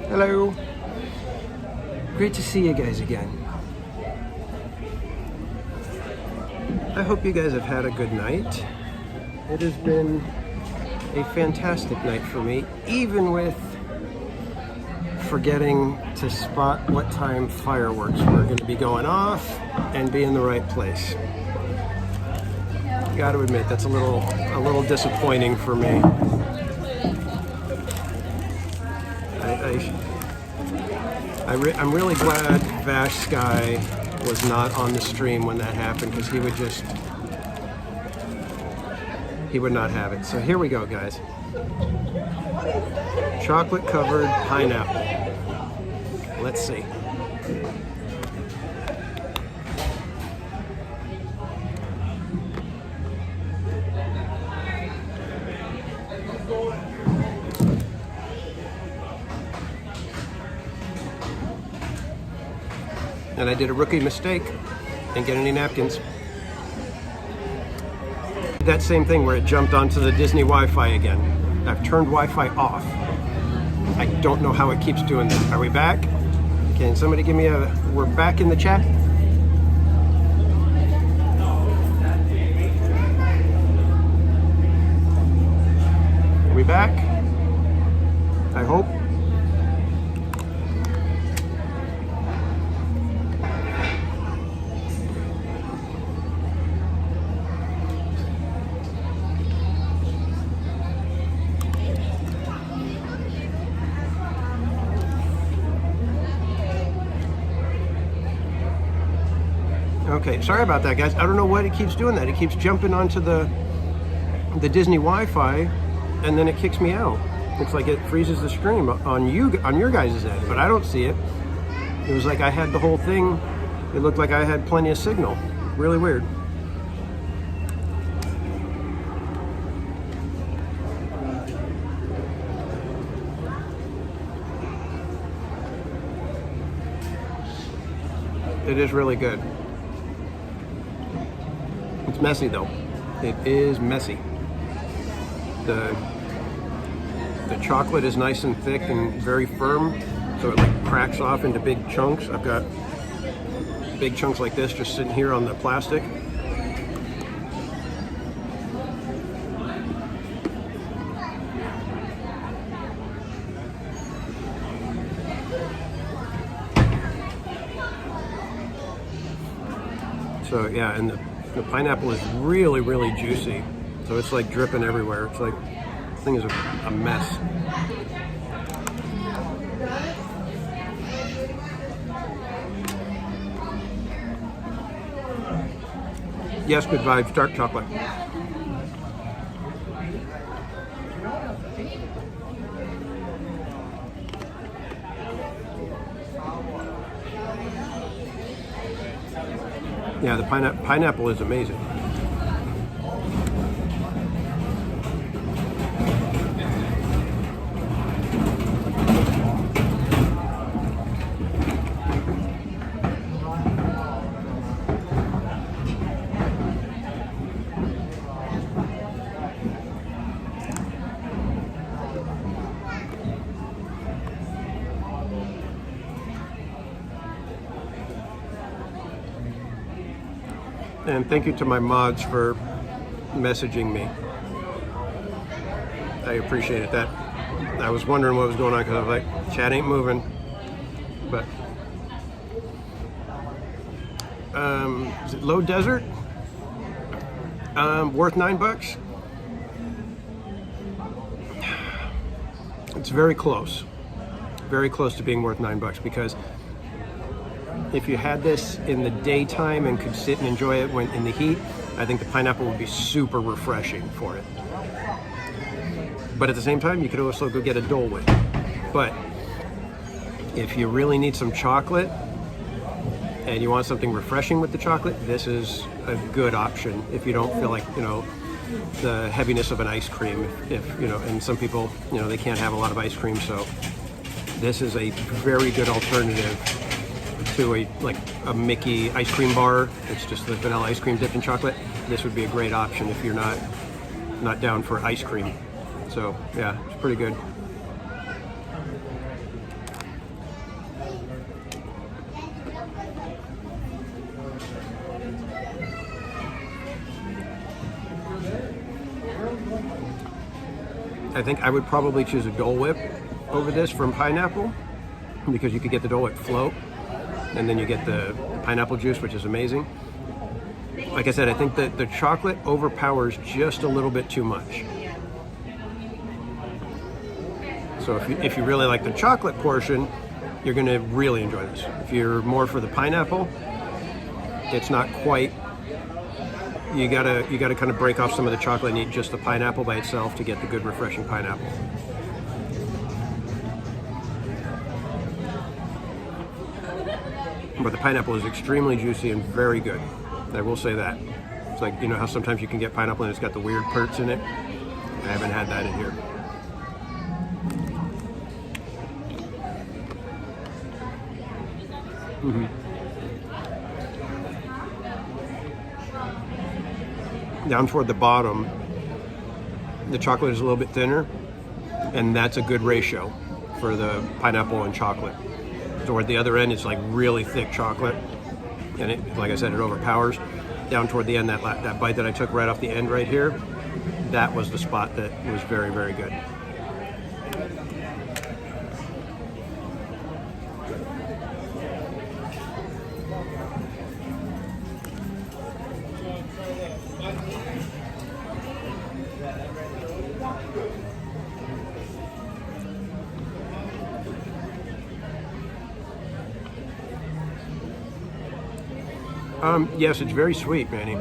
Hello. Great to see you guys again. I hope you guys have had a good night. It has been a fantastic night for me, even with forgetting to spot what time fireworks were going to be going off and be in the right place. Got to admit, that's a little disappointing for me. I'm really glad Vash Sky was not on the stream when that happened, because he would not have it. So here we go, guys. Chocolate covered pineapple. Let's see. And I did a rookie mistake. Didn't get any napkins. That same thing where it jumped onto the Disney Wi-Fi again. I've turned Wi-Fi off. I don't know how it keeps doing that. Are we back? Can somebody give me we're back in the chat? Are we back? I hope. Okay, sorry about that, guys. I don't know what it keeps doing that. It keeps jumping onto the Disney Wi-Fi, and then it kicks me out. It's like it freezes the stream on your guys' end, but I don't see it. It was like I had the whole thing. It looked like I had plenty of signal. Really weird. It is really good. It's messy though. It is messy. The chocolate is nice and thick and very firm, so it like cracks off into big chunks. I've got big chunks like this just sitting here on the plastic. So yeah, and the pineapple is really, really juicy. So it's like dripping everywhere. It's like, this thing is a mess. Yes, good vibes, dark chocolate. Yeah, the pineapple is amazing. And thank you to my mods for messaging me. I appreciate it. That I was wondering what was going on because I was like, chat ain't moving. But is it Low Desert? Worth $9? It's very close to being worth $9 because if you had this in the daytime and could sit and enjoy it when in the heat, I think the pineapple would be super refreshing for it. But at the same time, you could also go get a Dole Whip. But if you really need some chocolate and you want something refreshing with the chocolate, this is a good option if you don't feel like, you know, the heaviness of an ice cream. If you know, and some people, you know, they can't have a lot of ice cream, so this is a very good alternative to a Mickey ice cream bar. It's just the vanilla ice cream dipped in chocolate. This would be a great option if you're not down for ice cream. So yeah, it's pretty good. I think I would probably choose a Dole Whip over this from pineapple because you could get the Dole Whip float and then you get the pineapple juice, which is amazing. Like I said, I think that the chocolate overpowers just a little bit too much. So if you really like the chocolate portion, you're gonna really enjoy this. If you're more for the pineapple, it's not quite, you gotta kind of break off some of the chocolate and eat just the pineapple by itself to get the good refreshing pineapple. But the pineapple is extremely juicy and very good. I will say that. It's like, you know how sometimes you can get pineapple and it's got the weird perts in it? I haven't had that in here. Down toward the bottom, the chocolate is a little bit thinner, and that's a good ratio for the pineapple and chocolate. Toward the other end, it's like really thick chocolate, and it, like I said, it overpowers. Down toward the end, that bite that I took right off the end right here, that was the spot that was very, very good. Yes, it's very sweet, Manny.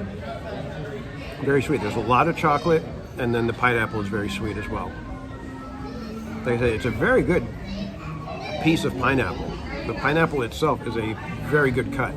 Very sweet. There's a lot of chocolate, and then the pineapple is very sweet as well. Like I say, it's a very good piece of pineapple. The pineapple itself is a very good cut.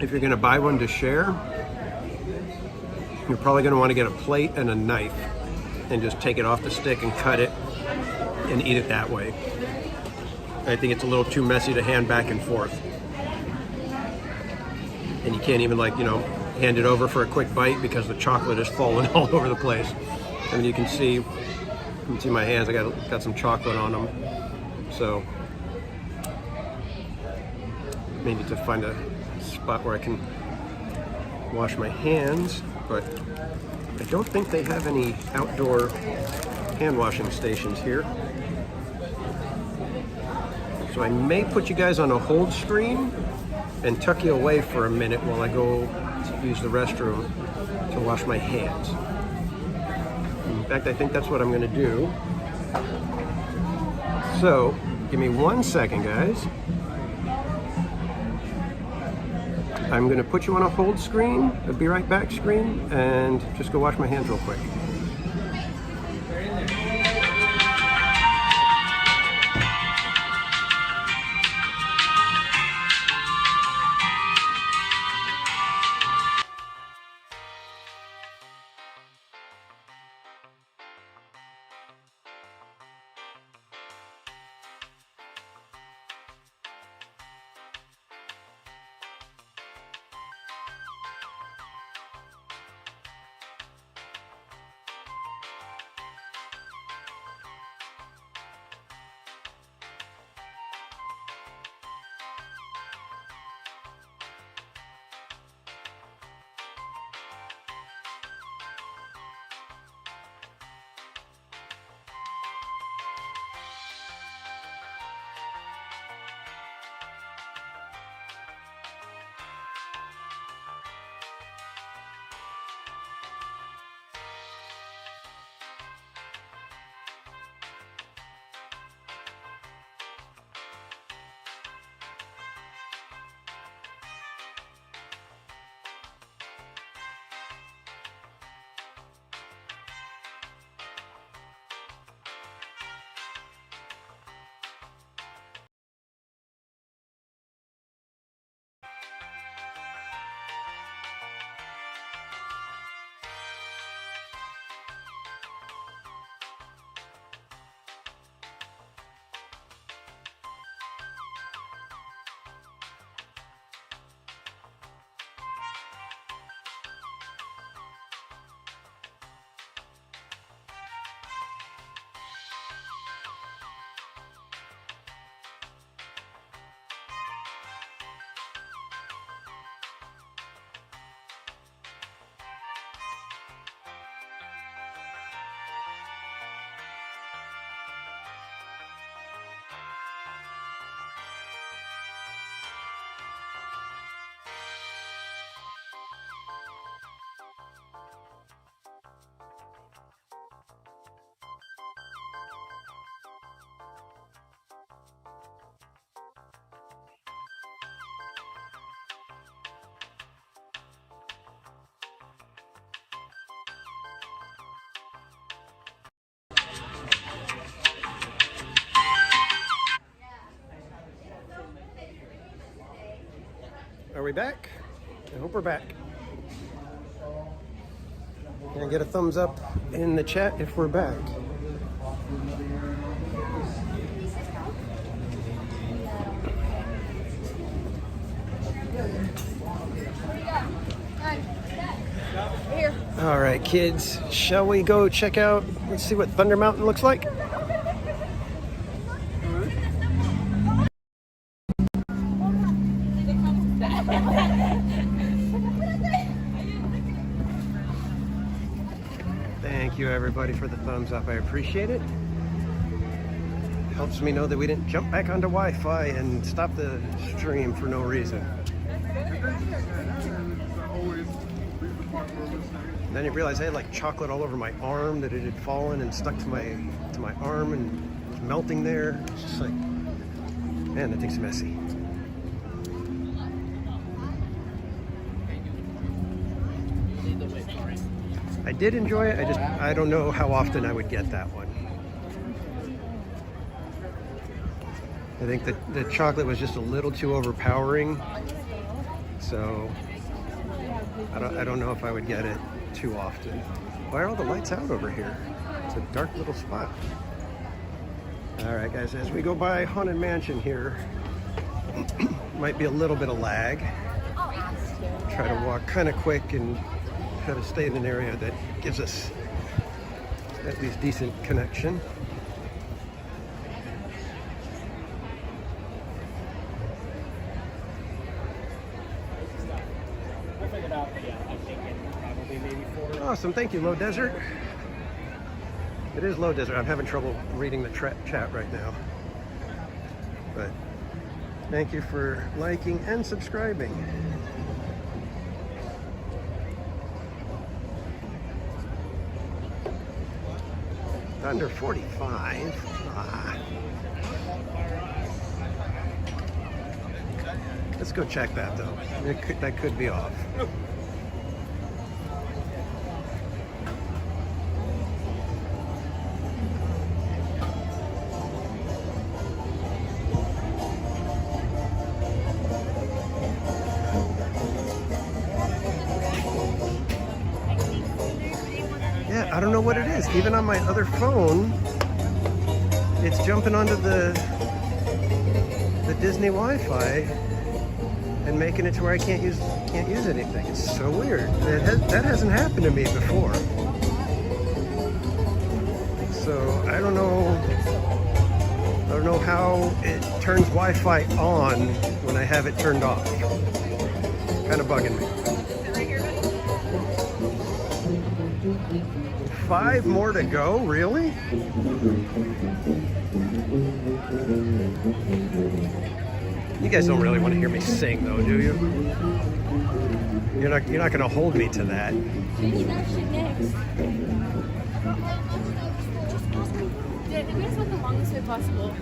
if you're gonna buy one to share, you're probably gonna wanna get a plate and a knife and just take it off the stick and cut it and eat it that way. I think it's a little too messy to hand back and forth. And you can't even, like, you know, hand it over for a quick bite because the chocolate is falling all over the place. I mean, you can see my hands, I got some chocolate on them. So maybe to find a spot where I can wash my hands, but I don't think they have any outdoor hand washing stations here. So I may put you guys on a hold screen and tuck you away for a minute while I go use the restroom to wash my hands. In fact, I think that's what I'm gonna do. So, give me 1 second, guys. I'm gonna put you on a hold screen, a be right back screen, and just go wash my hands real quick. Are we back? I hope we're back. Can I get a thumbs up in the chat if we're back? All right, kids, shall we go check out, let's see what Thunder Mountain looks like? Thank you, everybody, for the thumbs up. I appreciate it. Helps me know that we didn't jump back onto Wi-Fi and stop the stream for no reason. And then you realize I had like chocolate all over my arm, that it had fallen and stuck to my arm and was melting there. It's just like, man, that thing's messy. I did enjoy it. I don't know how often I would get that one. I think that the chocolate was just a little too overpowering. So I don't know if I would get it too often. Why are all the lights out over here? It's a dark little spot. All right, guys, as we go by Haunted Mansion here, might be a little bit of lag. Try to walk kind of quick and try to stay in an area that gives us at least decent connection. Awesome, thank you, Low Desert. It is Low Desert. I'm having trouble reading the chat right now. But thank you for liking and subscribing. Under 45. Let's go check that though. That could be off. I don't know what it is. Even on my other phone, it's jumping onto the Disney Wi-Fi and making it to where I can't use anything. It's so weird. That hasn't happened to me before. So I don't know how it turns Wi-Fi on when I have it turned off. Kind of bugging me. 5 more to go, really? You guys don't really want to hear me sing, though, do you? You're not going to hold me to that. Finish that shit next. Yeah, I think we just went the longest way possible.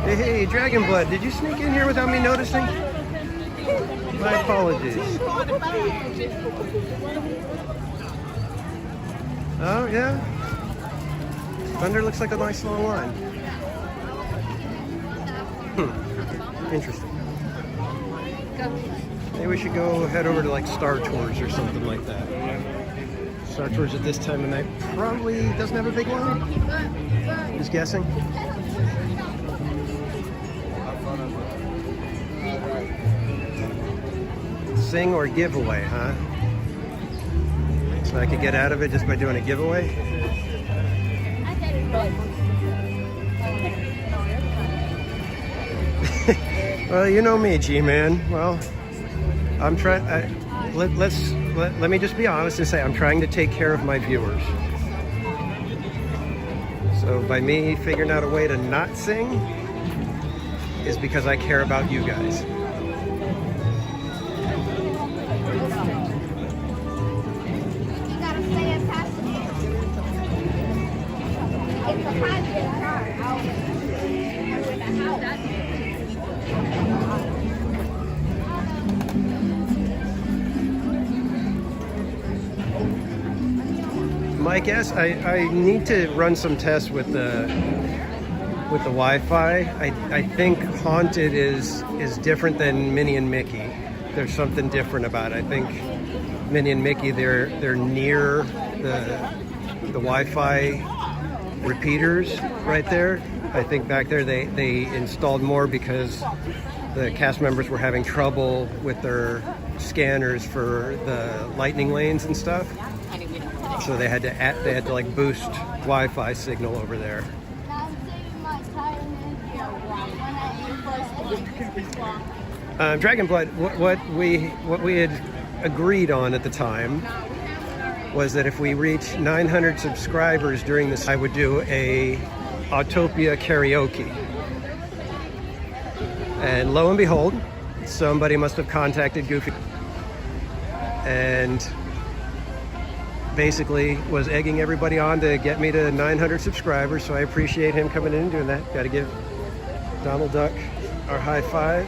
Hey, Dragon Blood, did you sneak in here without me noticing? My apologies. Oh, yeah? Thunder looks like a nice long line. Interesting. Maybe we should go head over to like Star Tours or something like that. Star Tours at this time of night probably doesn't have a big line. Just guessing. Sing or giveaway, huh? So I could get out of it just by doing a giveaway? Well, you know me, G-Man. Well, I'm trying. Let me just be honest and say I'm trying to take care of my viewers. So by me figuring out a way to not sing is because I care about you guys. Mike S., I need to run some tests with the Wi-Fi. I think Haunted is different than Minnie and Mickey. There's something different about it. I think Minnie and Mickey, they're near the Wi-Fi repeaters right there. I think back there they installed more because the cast members were having trouble with their scanners for the lightning lanes and stuff. So they had to like boost Wi-Fi signal over there. Dragon Blood, what we had agreed on at the time was that if we reach 900 subscribers during this, I would do a Autopia karaoke. And lo and behold, somebody must have contacted Goofy and basically was egging everybody on to get me to 900 subscribers. So I appreciate him coming in and doing that. Got to give Donald Duck our high five.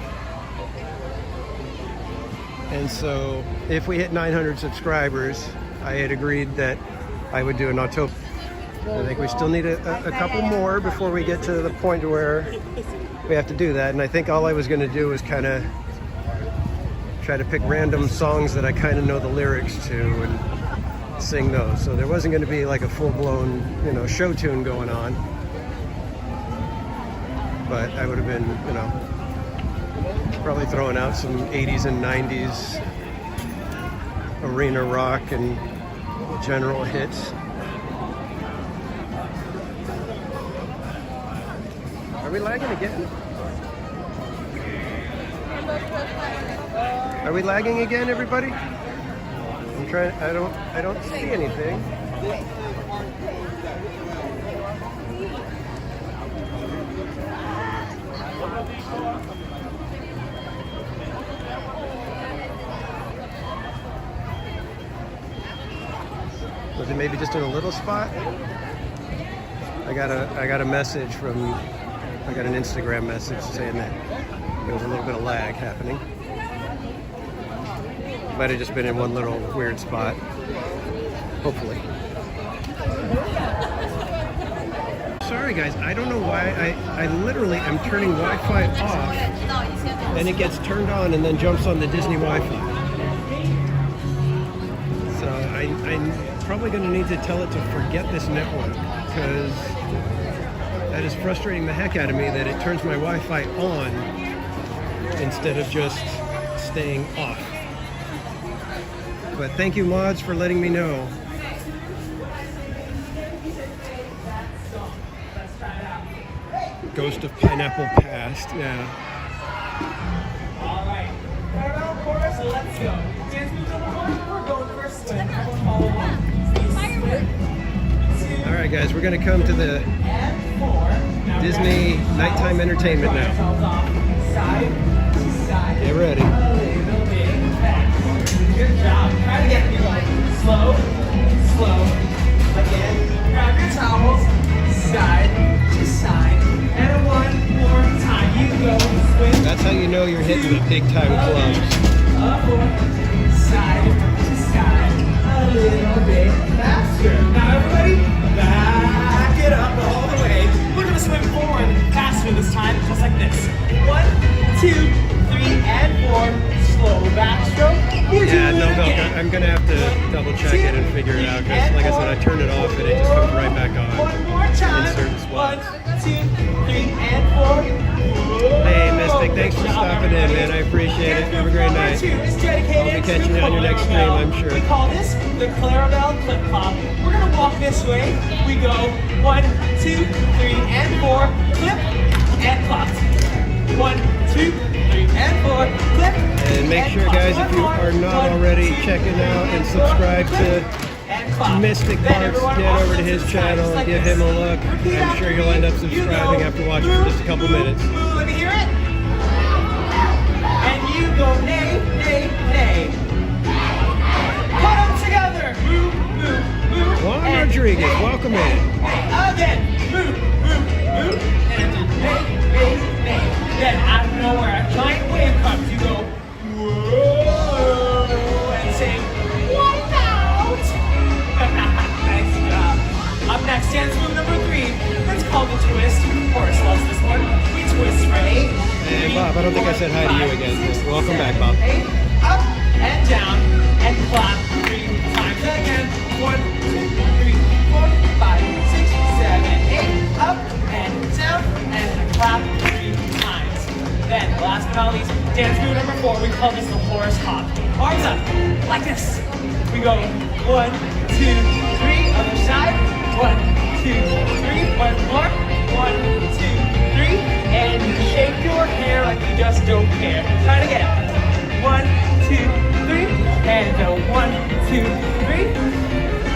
And so if we hit 900 subscribers, I had agreed that I would do an Autopia. I think we still need a couple more before we get to the point where we have to do that. And I think all I was going to do was kind of try to pick random songs that I kind of know the lyrics to and sing those. So there wasn't going to be like a full-blown, you know, show tune going on. But I would have been, you know, probably throwing out some 80s and 90s arena rock and general hits. Are we lagging again? Are we lagging again, everybody? I'm trying. I don't see anything. Was it maybe just in a little spot? I got a message from. I got an Instagram message saying that there was a little bit of lag happening. Might have just been in one little weird spot. Hopefully. Sorry guys, I don't know why I literally am turning Wi-Fi off and it gets turned on and then jumps on the Disney Wi-Fi. So I'm probably going to need to tell it to forget this network because that is frustrating the heck out of me that it turns my Wi-Fi on instead of just staying off. But thank you, mods, for letting me know. Ghost of Pineapple Past, yeah. All right. Farewell chorus, so let's go. Dance moves on the horse, we're going first. All right, guys, we're going to come to the Disney nighttime entertainment now. Get ready. Good job. Try to get me like slow, slow. Again. Grab your towels, side to side. And one more time. You go swing. That's how you know you're hitting the big time clubs. Side to side. A little bit faster. Now everybody, back it up all the way. We're gonna swing forward faster this time, just like this. 1, 2, 3, and 4. Slow backstroke. Yeah, no, I'm gonna have to double check it and figure it out because, like I said, I turned it off and it just comes right back on. One more time. In certain spots. 1, 2, 3, and 4. Hey, Mystic, thanks for stopping in, man. I appreciate it. Have a great night. I'll be catching you on your next stream, I'm sure. We call this the Clarabelle Clip Clop. We're gonna walk this way. We go 1, 2, 3, and 4. Clip and clop. 1, 2, 3, and 4. Clip. And make sure, guys, if you are not already checking out and subscribe to Mystic Parks, get over to his channel and give him a look. I'm sure you'll end up subscribing after watching for just a couple minutes. Let me hear it. And you go nay, nay, nay. Put them together. Move, move, move. Juan Rodriguez, welcome in. Again. Move, move, move. And nay, nay, nay. Then out of nowhere, a giant wave comes. You go, whoa, and sing, wipe out. Nice job. Up next, dance move number 3. It's called the twist. Horace loves this one. We twist for 8. Hey, Bob, I don't think I said hi to you again. Welcome back, Bob. 8, up and down, and clap 3 times. Again, 1, 2, 3, 4, 5, 6, 7, 8. Up and down, and clap 3 times. Then, last but not least, dance move number 4. We call this the Horace hop. Arms up, like this. We go 1, 2, 3, other side. 1, 2, 3, one more. 1, 2, 3, and you shake your hair like you just don't care. Try it again. 1, 2, 3, and 1, 2, 3.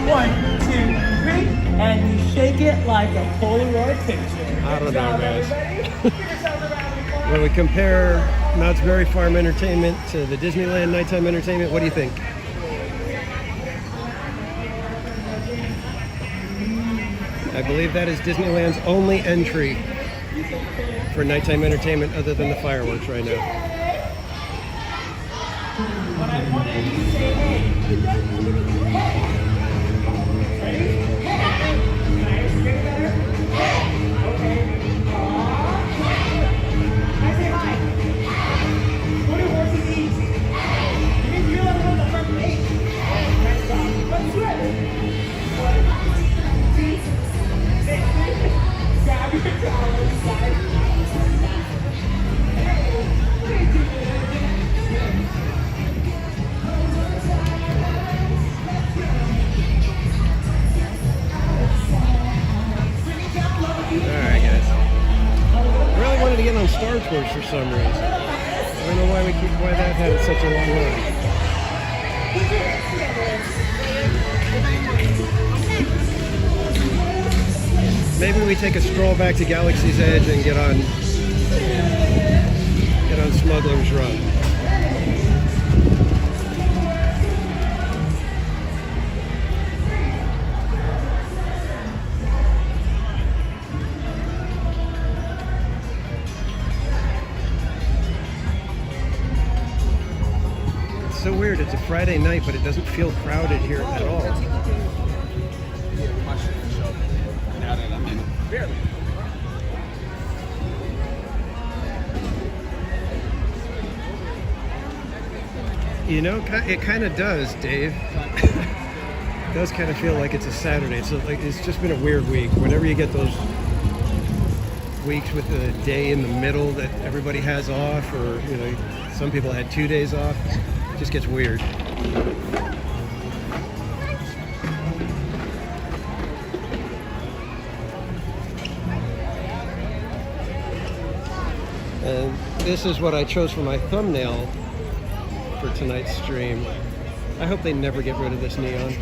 1, 2, 3, and you shake it like a Polaroid picture. I don't know, guys. Everybody, give yourselves a round of applause. When we compare Knott's Berry Farm entertainment to the Disneyland nighttime entertainment, what do you think? I believe that is Disneyland's only entry for nighttime entertainment other than the fireworks right now. On Star Tours for some reason. I don't know why that had such a long line. Maybe we take a stroll back to Galaxy's Edge and get on Smuggler's Run. So weird, it's a Friday night, but it doesn't feel crowded here at all. You know, it kind of does, Dave. It does kind of feel like it's a Saturday. It's just been a weird week. Whenever you get those weeks with the day in the middle that everybody has off, or some people had 2 days off. It just gets weird. And this is what I chose for my thumbnail for tonight's stream. I hope they never get rid of this neon.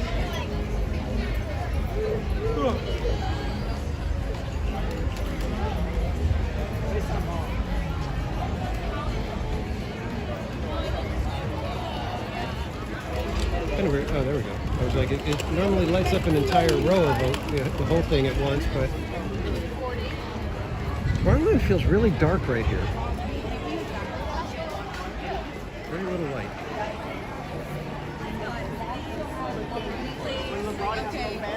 Oh, there we go. I was like, it normally lights up an entire row of the whole thing at once, but Farmland feels really dark right here. Very little light.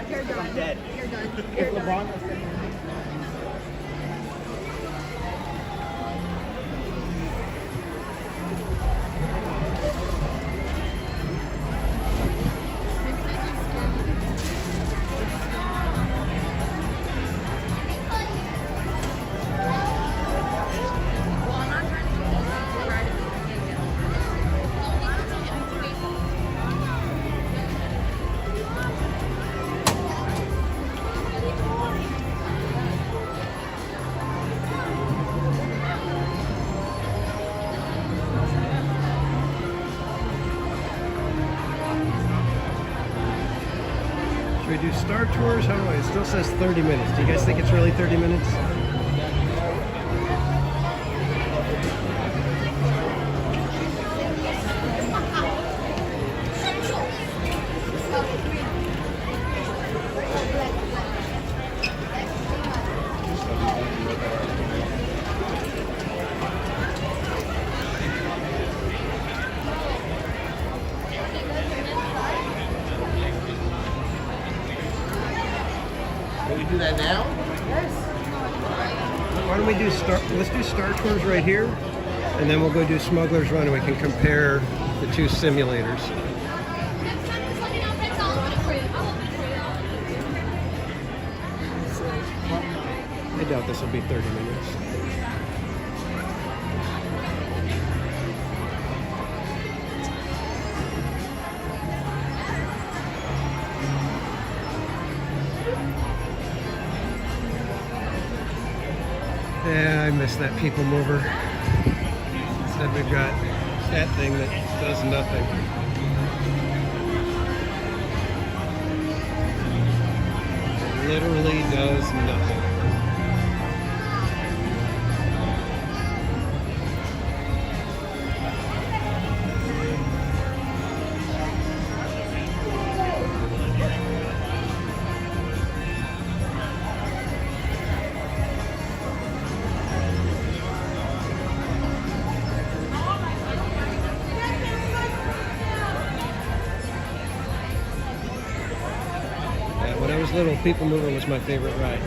You're done. Dead. You're done. You're done. We do Star Tours. How do I? It still says 30 minutes. Do you guys think it's really 30 minutes? Can we do that now? Why don't we do let's do Star Tours right here, and then we'll go do Smuggler's Run, and we can compare the two simulators. I doubt this will be 30 minutes. Yeah, I miss that people mover. Instead we've got that thing that does nothing. literally does nothing. When I was little, People Mover was my favorite ride.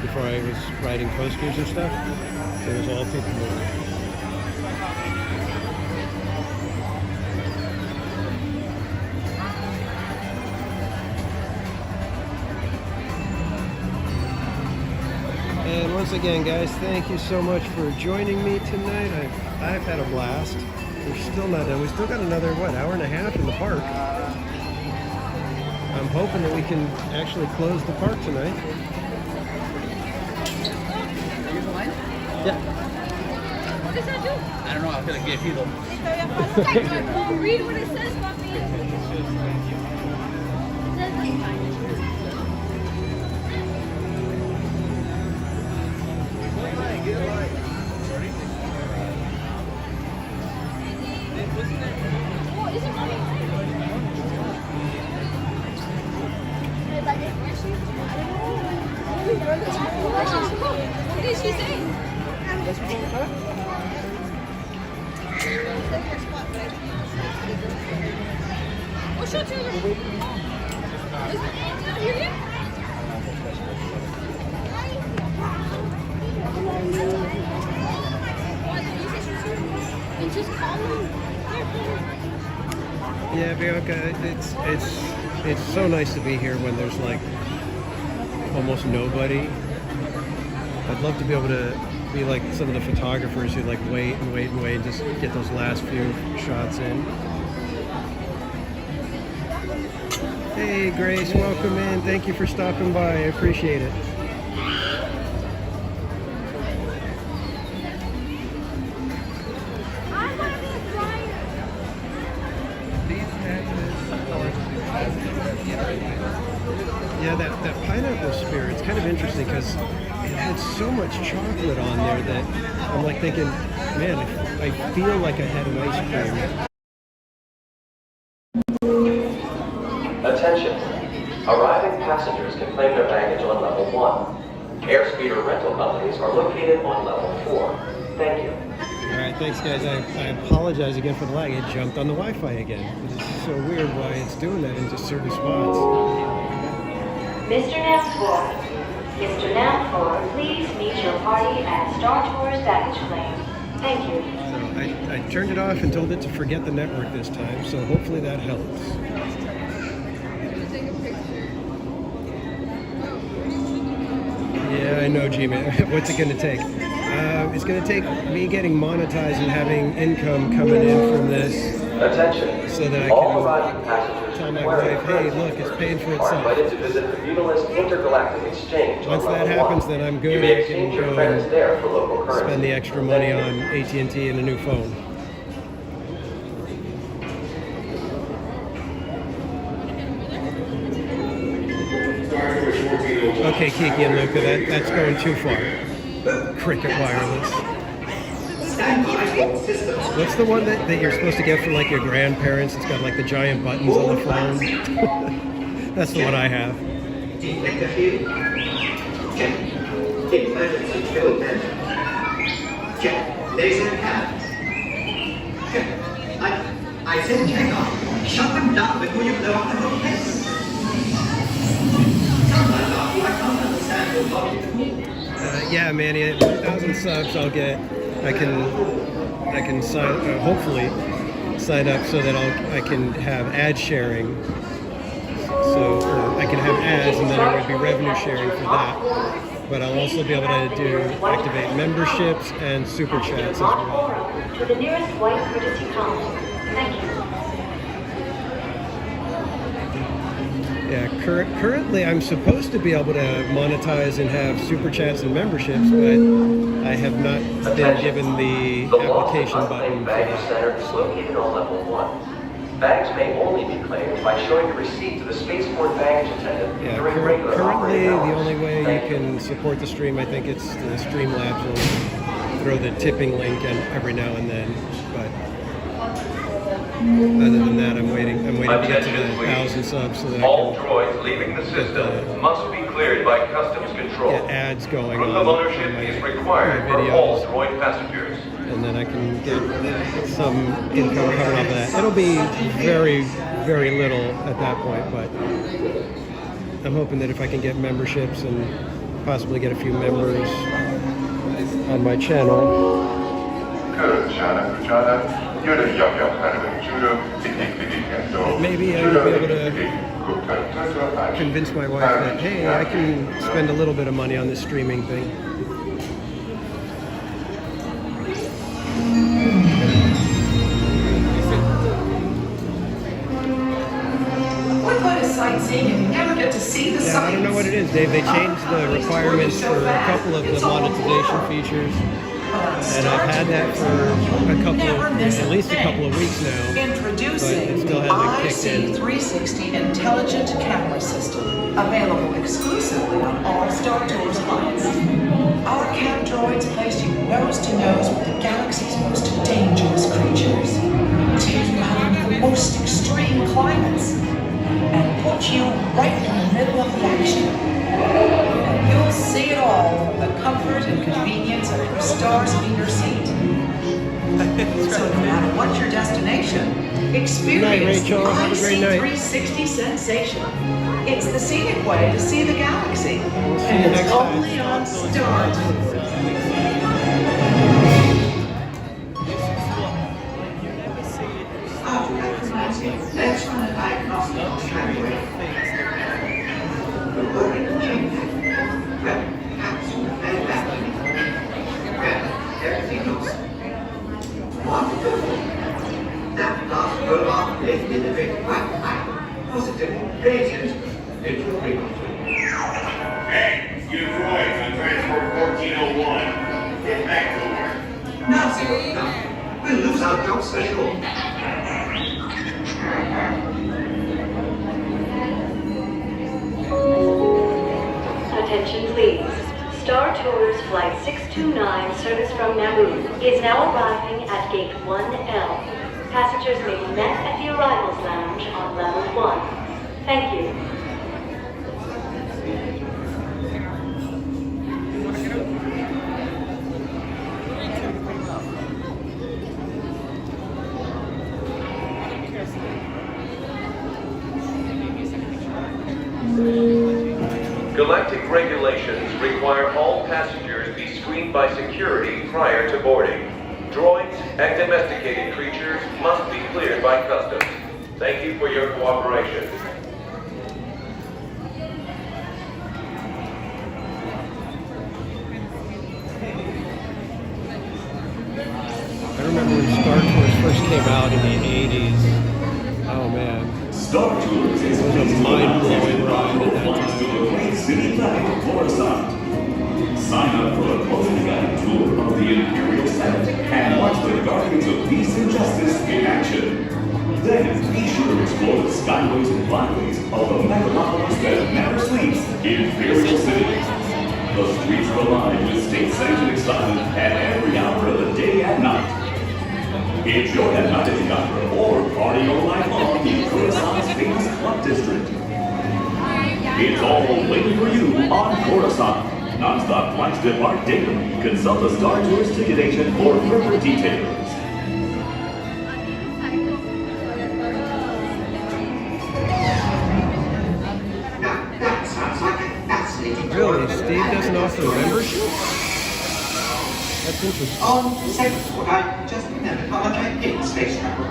Before I was riding coasters and stuff, it was all People Mover. And once again, guys, thank you so much for joining me tonight. I've had a blast. We're still not done. We still got another, what, hour and a half in the park. I'm hoping that we can actually close the park tonight. Are you the line? Yeah. What does that do? I don't know. I'm gonna give you the. Well, read what it says, Buffy. Oh, isn't mommy? What did she say? Oh, show it to her. Did you hear you? And just call her. Yeah, Bianca, it's so nice to be here when there's like almost nobody. I'd love to be able to be like some of the photographers who like wait and wait and wait and just get those last few shots in. Hey Grace, welcome in. Thank you for stopping by. I appreciate it. Yeah, that pineapple spirit's kind of interesting because it had so much chocolate on there that I'm like thinking, man, I feel like I had an ice cream. Attention. Arriving passengers can claim their baggage on level 1. Airspeeder rental companies are located on level 4. Thank you. Alright, thanks guys. I apologize again for the lag. It jumped on the Wi-Fi again. It's so weird why it's doing that in just certain spots. Mr. Nansford. Mr. Nansford, please meet your party at Star Tours baggage claim. Thank you. So I turned it off and told it to forget the network this time, so hopefully that helps. Yeah, I know, G-Man. What's it going to take? It's going to take me getting monetized and having income coming in from this. Attention. So that I all can arriving passengers tell my wife, hey, look, it's paid for are itself. invited to visit the Unilist Intergalactic Exchange. Once on that level happens, 1. then I'm You good. may I can exchange your go credits there for local and currency. spend the extra money on AT&T and a new phone. Okay, Kiki and Luca, that's going too far. Cricket Wireless. What's the one that you're supposed to get for like your grandparents? It's got like the giant buttons on the phone. That's the one I have. Emergency fuel tank. Check. There's a cat. I said check off. Shut them down before you blow up the whole place. I can't understand your logic. Yeah, Manny, at 1,000 subs, I can hopefully sign up so that I can have ad sharing. So, or I can have ads and then it would be revenue sharing for that. But I'll also be able to activate memberships and super chats as well. To the nearest white courtesy column. Thank you. Yeah, currently I'm supposed to be able to monetize and have super chats and memberships, but I have not been given the application button for baggage that. center is located on level 1. Bags may only be claimed by showing a receipt to the spaceport baggage attendant Yeah, during regular currently the operating hours. only way you can support the stream, I think it's the Streamlabs will throw the tipping link in every now and then. But other than that, I'm waiting to get to the 1,000 subs so that All I can droids leaving the system must be cleared by customs control. get ads going Proof on of ownership my is required for videos. all droid passengers. And then I can get some income coming off of that. It'll be very, very little at that point, but I'm hoping that if I can get memberships and possibly get a few members on my channel. Maybe I will be able to convince my wife that, hey, I can spend a little bit of money on this streaming thing. What kind of sightseeing and you never get to see the Yeah, sights? I don't know what it is, Dave. They changed the requirements for a couple of the monetization features. And I've had that for at least a couple of weeks now. But it Introducing still the hasn't kicked in. IC360 Intelligent Camera System, available exclusively on all Star Tours flights. Our cam droids place you nose to nose with the galaxy's most dangerous creatures, take you out into the most extreme climates, and put you right in the middle of the action. You'll see it all from the comfort and convenience of your Star Speeder seat. So no matter what your destination, experience the Rachel. Have a great night. IC360 sensation. It's the scenic way to see the galaxy. see you And it's next time. only on Star Tours. Let's run a diagnostic on January. The word changes. Well, perhaps very badly. Well, everything looks wonderful. That last prolonged plate did a very white eye. Positive, radiant, little wrinkle. Hey, you droids on transport 1401. Get back to work. Now, zero, now. We'll lose our job special. Attention please. Star Tours Flight 629 service from Naboo is now arriving at Gate 1L. Passengers may be met at the Arrivals Lounge on Level 1. Thank you. Galactic regulations require all passengers be screened by security prior to boarding. Droids and domesticated creatures must be cleared by customs. Thank you for your cooperation. I remember when Star Tours first came out in the 80s. Oh man. Star Tours is It was a mind-blowing ride at that time. to the great city flag of Coruscant. Sign up for a closing guided tour of the Imperial Senate and watch the Guardians of Peace and Justice in action. Then be sure to explore the skyways and byways of the megalopolis that never sleeps, Imperial City. The streets are alive with state-sanctioned excitement at every hour of the day and night. Enjoy a night at the opera or party all night long in Coruscant's famous club district. It's all waiting for you on Coruscant. Non-stop flights depart daily. Consult the Star Tours ticket agent for further details. That sounds like a fascinating Really? Steve doesn't offer membership? That's interesting. On second thought, I just remembered how much I hate space travel.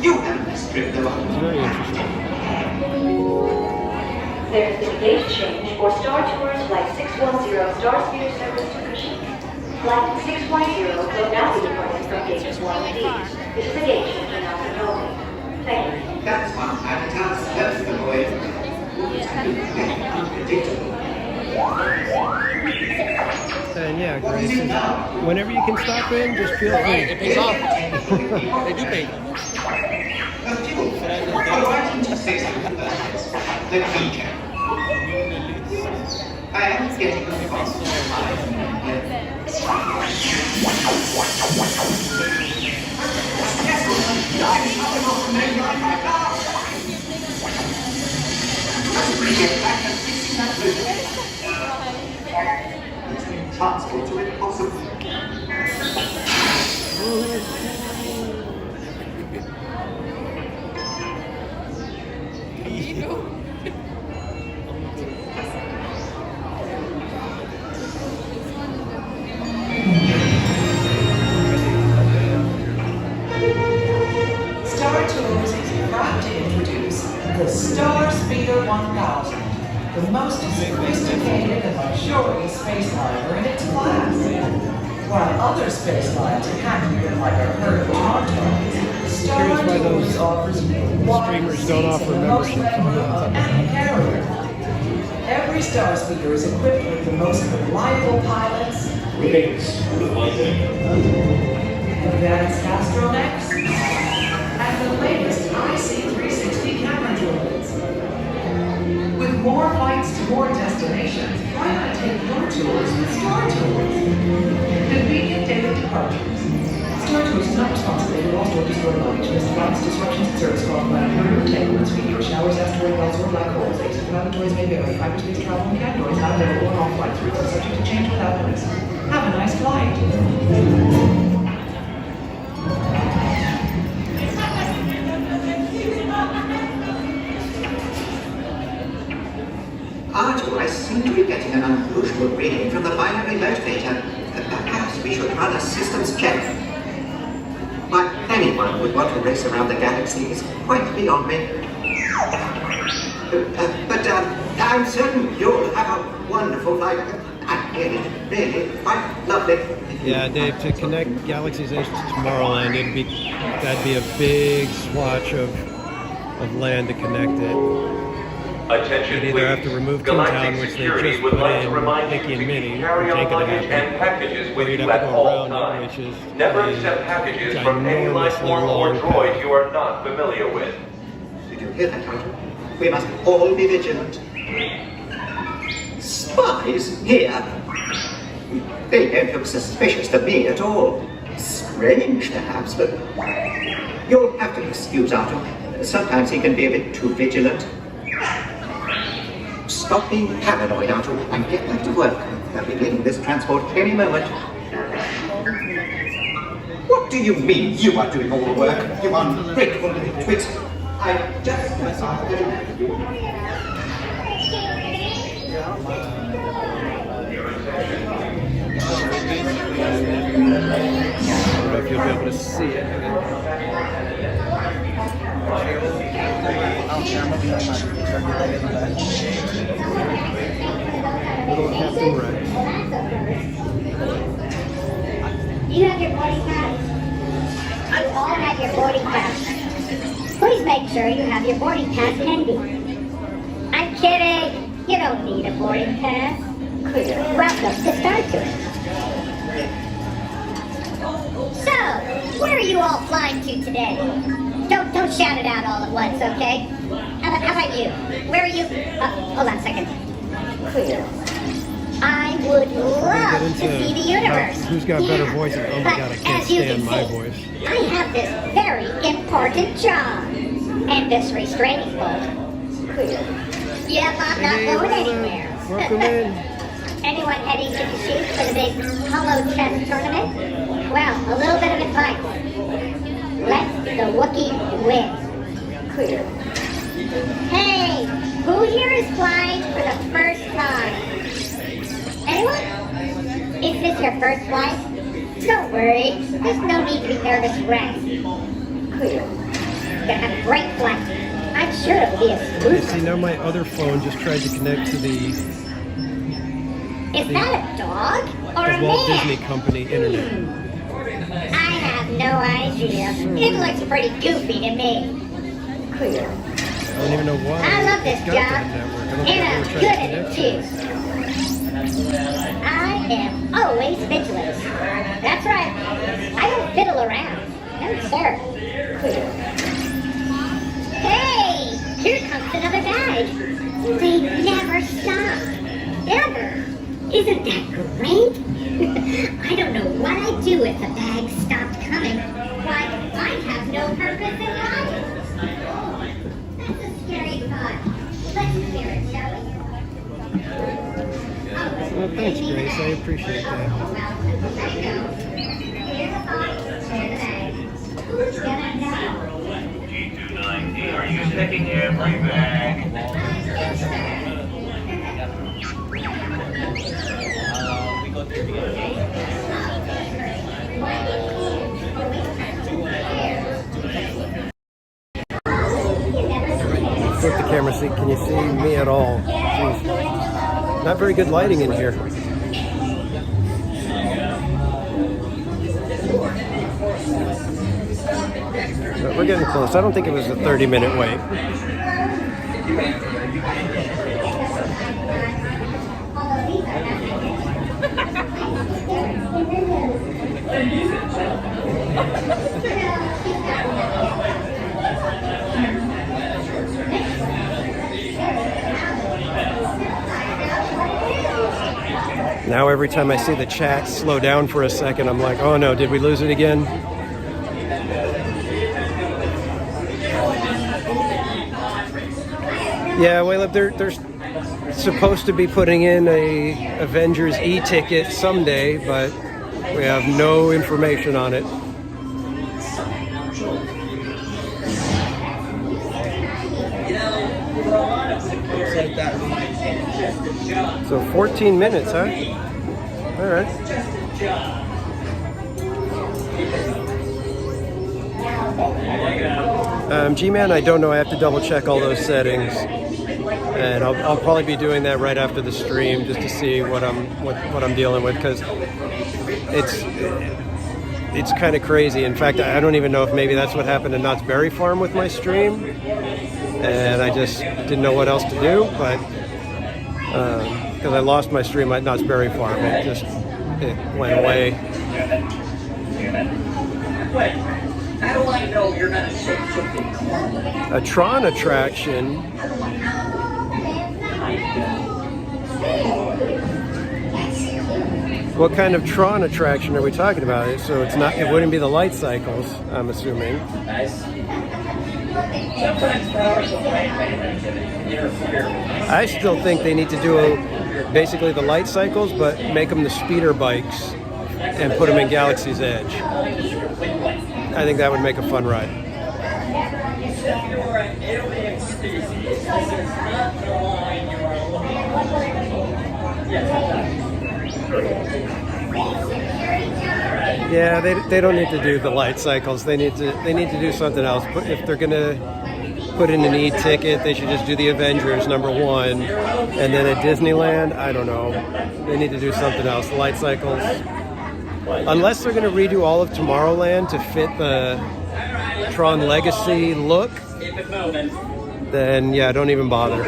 You haven't this trip, though. It's very interesting. There has been a gate change for Star Tours Flight 610 Star Speeder service to Cushing. Flight 610 will now be departing from Gate 1D. This is a gate change announcement only. Thank you. That's one side of town left the boy. And yeah, Grace, whenever you can stop in, just feel free. It pays off. They do pay. Alright, into 60 minutes. The key. I am getting a fast transport to it possible. Star Tours is proud to introduce the Star Speeder 1000, the most sophisticated and luxurious space liner in its class. While other space lines are handled like a herd of tauntauns, Star Tours offers Streamers don't offer membership. and carrier. Every Star Speeder is equipped with the most reliable pilots, advanced astronauts, and the latest IC360 camera droids. With more flights to more destinations, why not take your tours with Star Tours? Convenient daily departures. Star Tours is not responsible for lost or destroyed luggage, missed flights, disruptions in service caused by courier entanglements, meteor showers, asteroid belts, or black holes. Exit laboratories may vary. Hyperspace travel and categories not available on all flights. Routes are subject to change without notice. Have a nice flight. Arthur, I seem to be getting an unusual reading from the binary motivator. Perhaps we should run a systems check. Why anyone would want to race around the galaxy is quite beyond me. But I'm certain you'll have a wonderful flight. I really quite lovely. Yeah, Dave, to connect Galaxy's Edge to Tomorrowland, that'd be a big swatch of land to connect it. Attention, You'd either have to remove Toontown, which they just put in Mickey and Minnie, which ain't gonna happen, or you'd have to go around it, which is Never accept packages from any life ginormously form or long droid path. you are not familiar with. Did you hear that, Arthur? We must all be vigilant. Spies here? They don't look suspicious to me at all. Strange, perhaps, but you'll have to excuse Arthur. Sometimes he can be a bit too vigilant. Stop being paranoid, Arthur, and get back to work. They'll be getting this transport any moment. What do you mean you are doing all the work? You ungrateful little twit. I just... I don't know if you'll be able to see it. Little Captain Rex. You have your boarding pass? You all have your boarding pass. Please make sure you have your boarding pass handy. I'm kidding. You don't need a boarding pass. Welcome to Star Tours. So, where are you all flying to today? Don't shout it out all at once, okay? How about you? Where are you? Hold on a second. I would love to see the universe. Who's got better voices? Oh my god, I can't stand my voice. I have this very important job. And this restraining bolt. Yep, I'm not going anywhere. Welcome in. Anyone heading to the shoot for the big Hollow Chess tournament? Well, a little bit of advice. Let the Wookiee win. Hey, who here is flying for the first time? Anyone? Is this your first flight? Don't worry, there's no need to be nervous, Rex. You're gonna have a great flight. I'm sure it'll be a smooth You see, now my other phone just tried to connect to the Is that a dog or a Walt man? Disney Company internet. I have no idea. It looks pretty goofy to me. I don't even know why. I love this it's got job, that network. I don't and I'm think good I ever at tried to it connect too. I am always vigilant. That's right. I don't fiddle around. No, sir. like they never stop. Ever. Isn't that great? I don't know what I'd do if the bags stopped coming. Why, I'd have no purpose in life. That's a scary thought. Let's hear it, shall we? Well, thanks, Grace. I appreciate that. G290, are you checking every bag? We go there Flip the camera, see, can you see me at all? Jeez. Not very good lighting in here. But we're getting close. I don't think it was a 30-minute wait. Now every time I see the chat slow down for a second, I'm like, oh no, did we lose it again? Yeah, well, they're supposed to be putting in a Avengers e-ticket someday, but we have no information on it. So 14 minutes, huh? All right. G-Man, I don't know. I have to double check all those settings, and I'll probably be doing that right after the stream just to see what I'm dealing with, because it's kind of crazy. In fact, I don't even know if maybe that's what happened in Knott's Berry Farm with my stream, and I just didn't know what else to do, but because I lost my stream at Knott's Berry Farm, it went away. Wait, how do I know you're not a shape-shifting? A Tron attraction. What kind of Tron attraction are we talking about? So it's not. It wouldn't be the light cycles, I'm assuming. I still think they need to do basically the light cycles, but make them the speeder bikes and put them in Galaxy's Edge. I think that would make a fun ride. Yeah, they don't need to do the light cycles. They need to do something else. But if they're gonna put in an e-ticket, they should just do the Avengers #1, and then at Disneyland, I don't know, they need to do something else. The light cycles, unless they're gonna redo all of Tomorrowland to fit the Tron Legacy look, then yeah, don't even bother.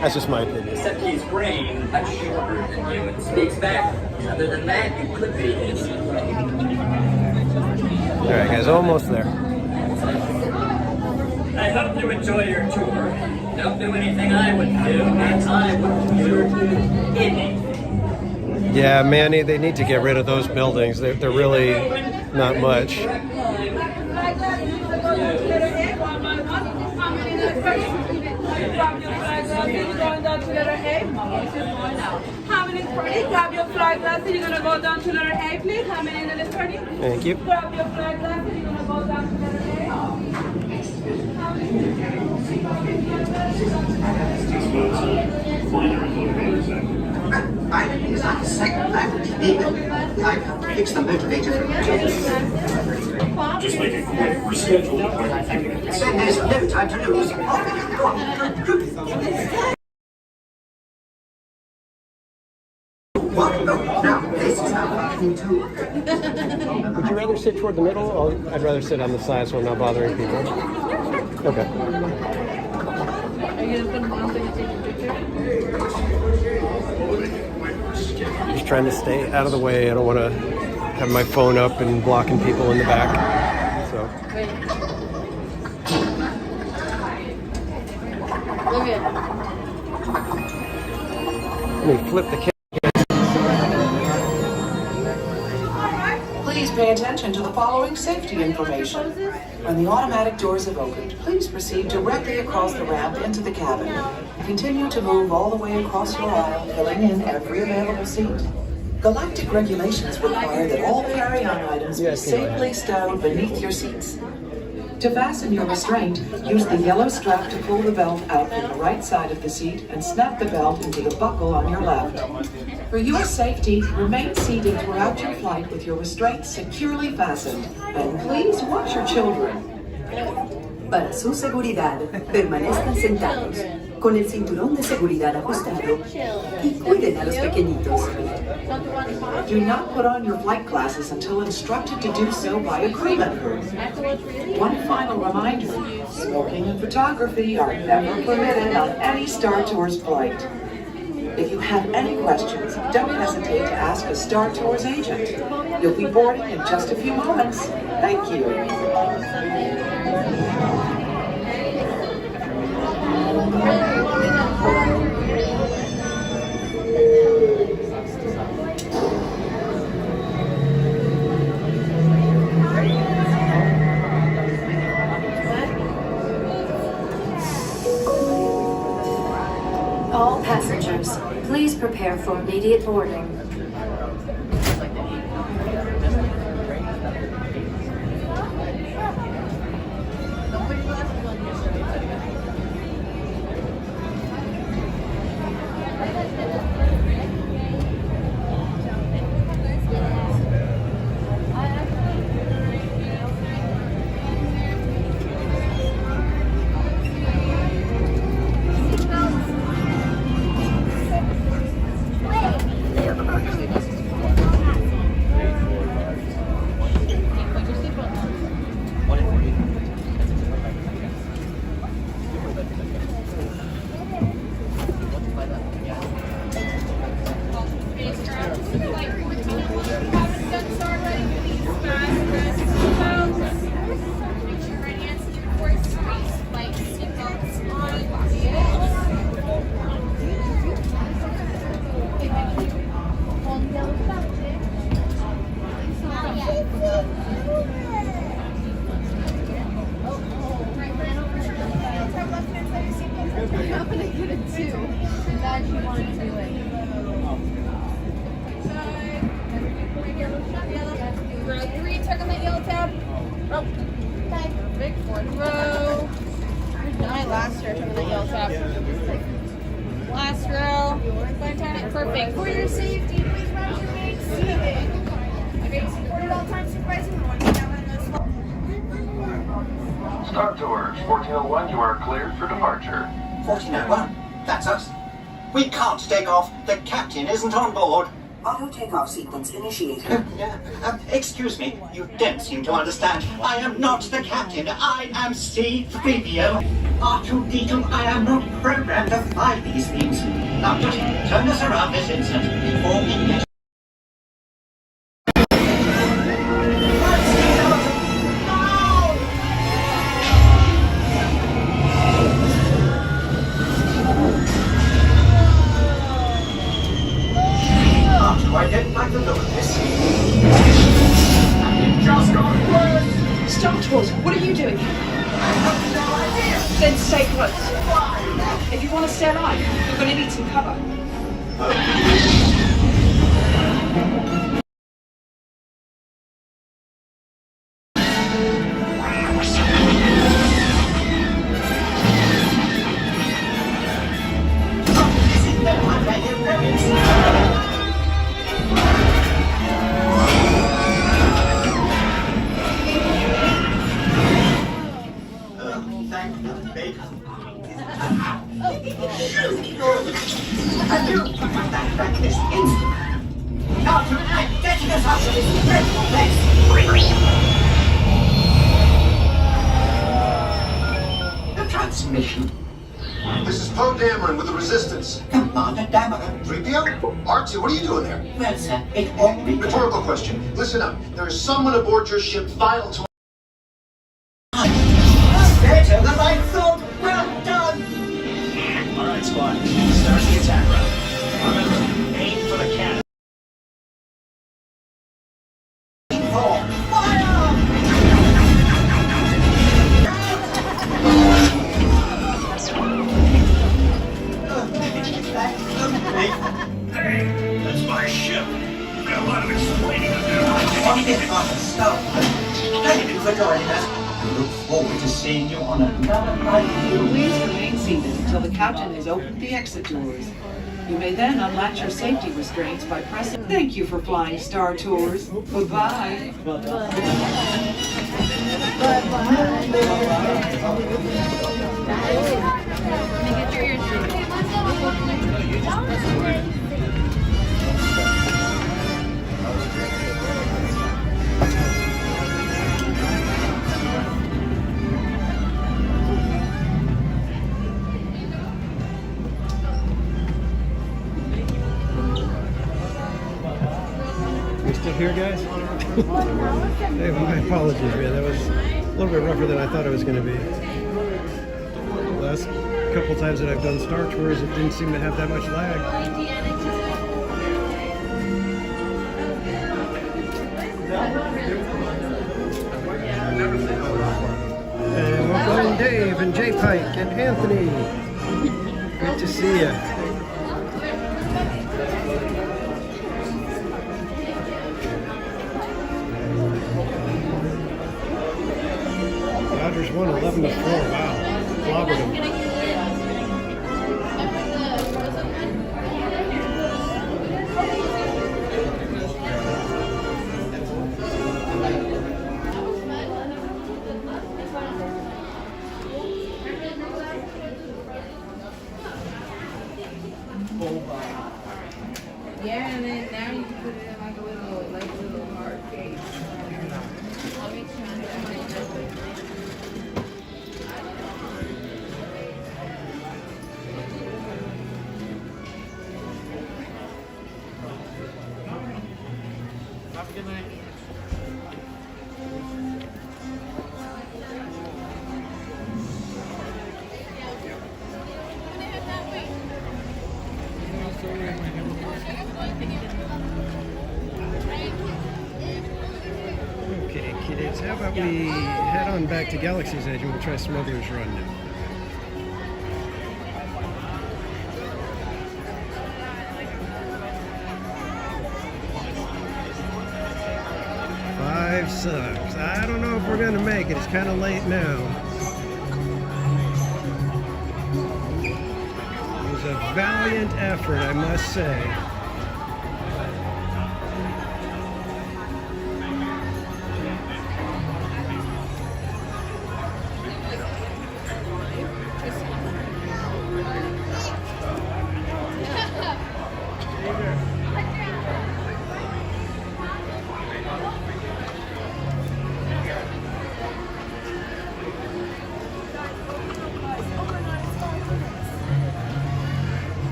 That's just my opinion. Except he's green, much shorter than you, and speaks back. Other than that, you could be his. All right, guys, almost there. I hope you enjoy your tour. Don't do anything I wouldn't do, and I wouldn't do anything. Yeah, Manny, they need to get rid of those buildings. They're really not much. How many party? Grab your flag glass and you're gonna go down to letter A, please. How many in this party? Thank you. Grab your flag glass and you're gonna go down to letter It's not a second language, it's the motivator for Just make it quick. We're scheduled. Then there's no time to lose. Now, this is how we do. Would you rather sit toward the middle? Or I'd rather sit on the side so I'm not bothering people. Okay. Are you gonna put take a picture? Just trying to stay out of the way. I don't want to have my phone up and blocking people in the back. So. Look at Let me flip the camera. Please pay attention to the following safety information. When the automatic doors have opened, please proceed directly across the ramp into the cabin. Continue to move all the way across your aisle, filling in every available seat. Galactic regulations require that all carry-on items be safely stowed beneath your seats. To fasten your restraint, use the yellow strap to pull the belt out from the right side of the seat and snap the belt into the buckle on your left. For your safety, remain seated throughout your flight with your restraints securely fastened. And please watch your children. Para su seguridad, permanezcan sentados, con el cinturón de seguridad ajustado y cuiden a los pequeñitos. Do not put on your flight glasses until instructed to do so by a crew member. One final reminder, smoking and photography are never permitted on any Star Tours flight. If you have any questions, don't hesitate to ask a Star Tours agent. You'll be boarding in just a few moments. Thank you. All passengers, please prepare for immediate boarding. Perfect. For your safety, please run your main seating. Okay, support at all times, supervising everyone. Star Tours, 1401, you are cleared for departure. 1401? That's us. We can't take off. The captain isn't on board. Auto takeoff sequence initiated. Excuse me, you don't seem to understand. I am not the captain. I am C-3PO. R2-D2, I am not programmed to fly these things. Now just turn us around this instant before we get... I don't like the look of this. It just got worse! Star Tours, what are you doing here? I have no idea! Then stay close. If you want to stay alive, you're going to need some cover. Transmission. This is Poe Dameron with the Resistance. Commander Dameron. 3PO? R2, what are you doing there? Well, sir, it won't be... Rhetorical question. Listen up. There is someone aboard your ship vital to... Better than I thought. Well done. one, start the attack run. Remember, aim for the cannon. Hey, that's my ship. You've got a lot of explaining to do. Thank you for joining us. We look forward to seeing you on another flight. Please remain seated until the captain has opened the exit doors. You may then unlatch your safety restraints by pressing. Thank you for flying Star Tours. Bye-bye. You still here, guys? Hey, my apologies, man. That was a little bit rougher than I thought it was going to be. The last couple times that I've done Star Tours, it didn't seem to have that much lag. And welcome in Dave and J Pike and Anthony. Good to see you. Dodgers won 11-4. Wow. Clobbered them. Yeah, and then now you can put it in like a little hard case. Have a good night. Okay, kids, how about we head on back to Galaxy's Edge and we'll try Smuggler's Run now. Five subs. I don't know if we're going to make it. It's kind of late now. It was a valiant effort, I must say.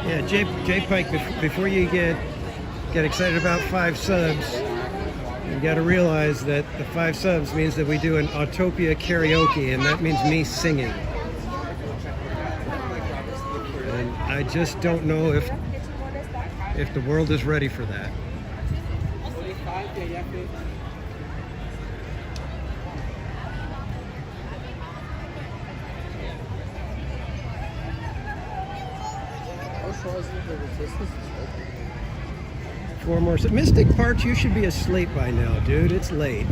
Yeah, J Pike, before you get excited about 5 subs, you got to realize that the 5 subs means that we do an Autopia karaoke, and that means me singing. And I just don't know if the world is ready for that. Four more. Mystic Parts, you should be asleep by now, dude. It's late.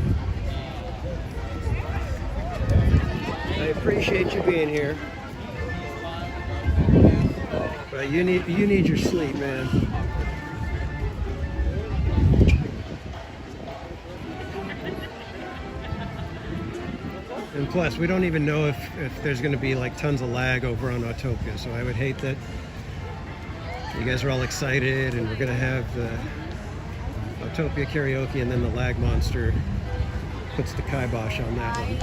I appreciate you being here, but you need your sleep, man. And plus, we don't even know if there's going to be like tons of lag over on Autopia, so I would hate that you guys are all excited and we're going to have the Autopia karaoke and then the lag monster puts the kibosh on that one.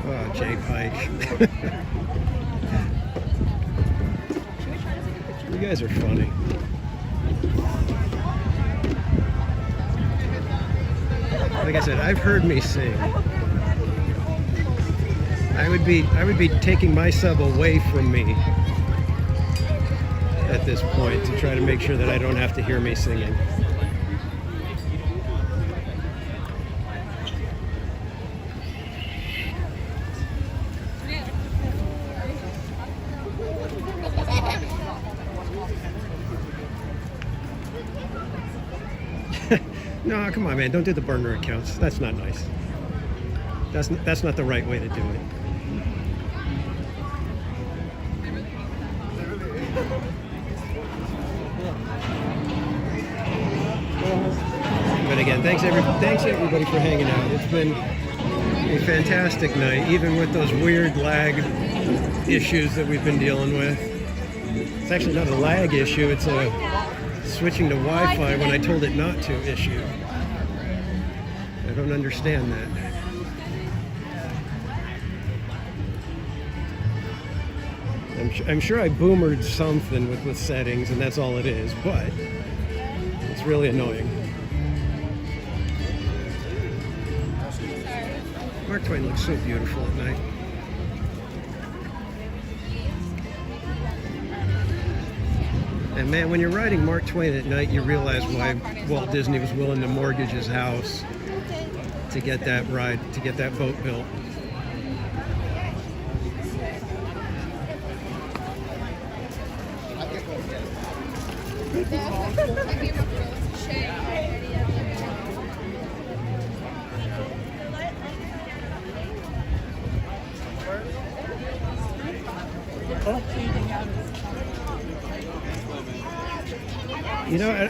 Oh, J Pike. You guys are funny. like I said, I've heard me sing. I would be taking my sub away from me at this point to try to make sure that I don't have to hear me singing. No, come on, man. Don't do the burner accounts. That's not nice. That's not the right way to do it. But again, thanks everybody for hanging out. It's been a fantastic night, even with those weird lag issues that we've been dealing with. It's actually not a lag issue. It's a switching to Wi-Fi when I told it not to issue. I don't understand that. I'm sure I boomered something with settings, and that's all it is, but it's really annoying. Mark Twain looks so beautiful at night. And man, when you're riding Mark Twain at night, you realize why Walt Disney was willing to mortgage his house to get that ride, to get that boat built. You know, I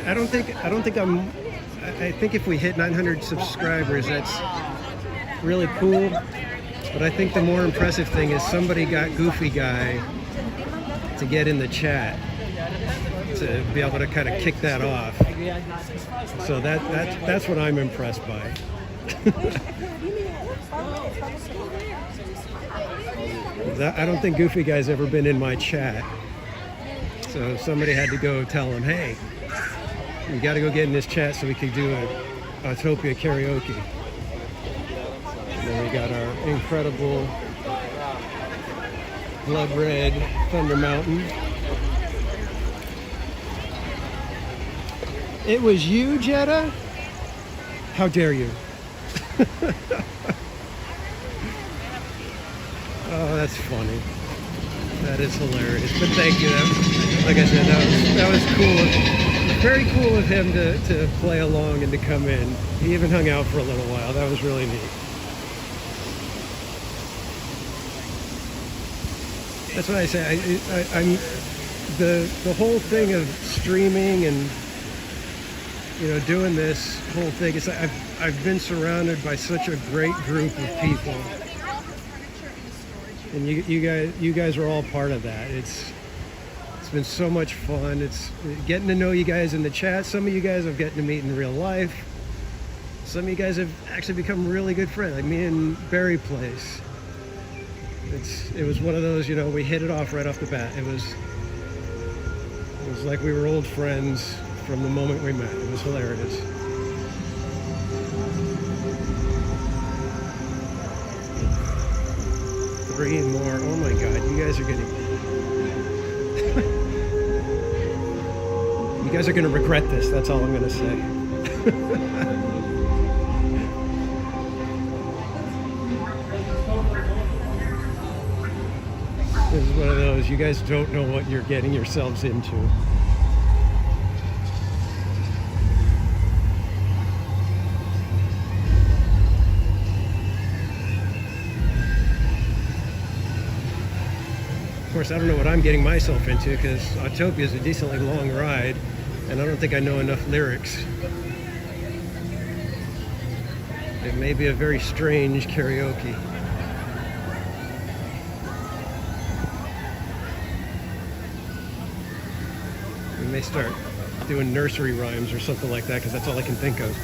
think if we hit 900 subscribers, that's really cool. But I think the more impressive thing is somebody got Goofy Guy to get in the chat to be able to kind of kick that off. So that's what I'm impressed by. I don't think Goofy Guy's ever been in my chat. So somebody had to go tell him, hey, you got to go get in this chat so we can do a Autopia karaoke. And then we got our incredible blood red Thunder Mountain. It was you, Jetta? How dare you? Oh, that's funny. That is hilarious. But thank you. Like I said, that was cool. Very cool of him to play along and to come in. He even hung out for a little while. That was really neat. That's what I say. I'm the whole thing of streaming and doing this whole thing. It's I've been surrounded by such a great group of people, and you guys are all part of that. It's been so much fun. It's getting to know you guys in the chat. Some of you guys I've gotten to meet in real life. Some of you guys have actually become really good friends, like me and Barry Place. It was one of those, we hit it off right off the bat. It was like we were old friends from the moment we met. It was hilarious. Three more. Oh my God, you guys are getting... You guys are going to regret this. That's all I'm going to say. This is one of those, you guys don't know what you're getting yourselves into. Of course, I don't know what I'm getting myself into because Autopia is a decently long ride. And I don't think I know enough lyrics. It may be a very strange karaoke. We may start doing nursery rhymes or something like that because that's all I can think of.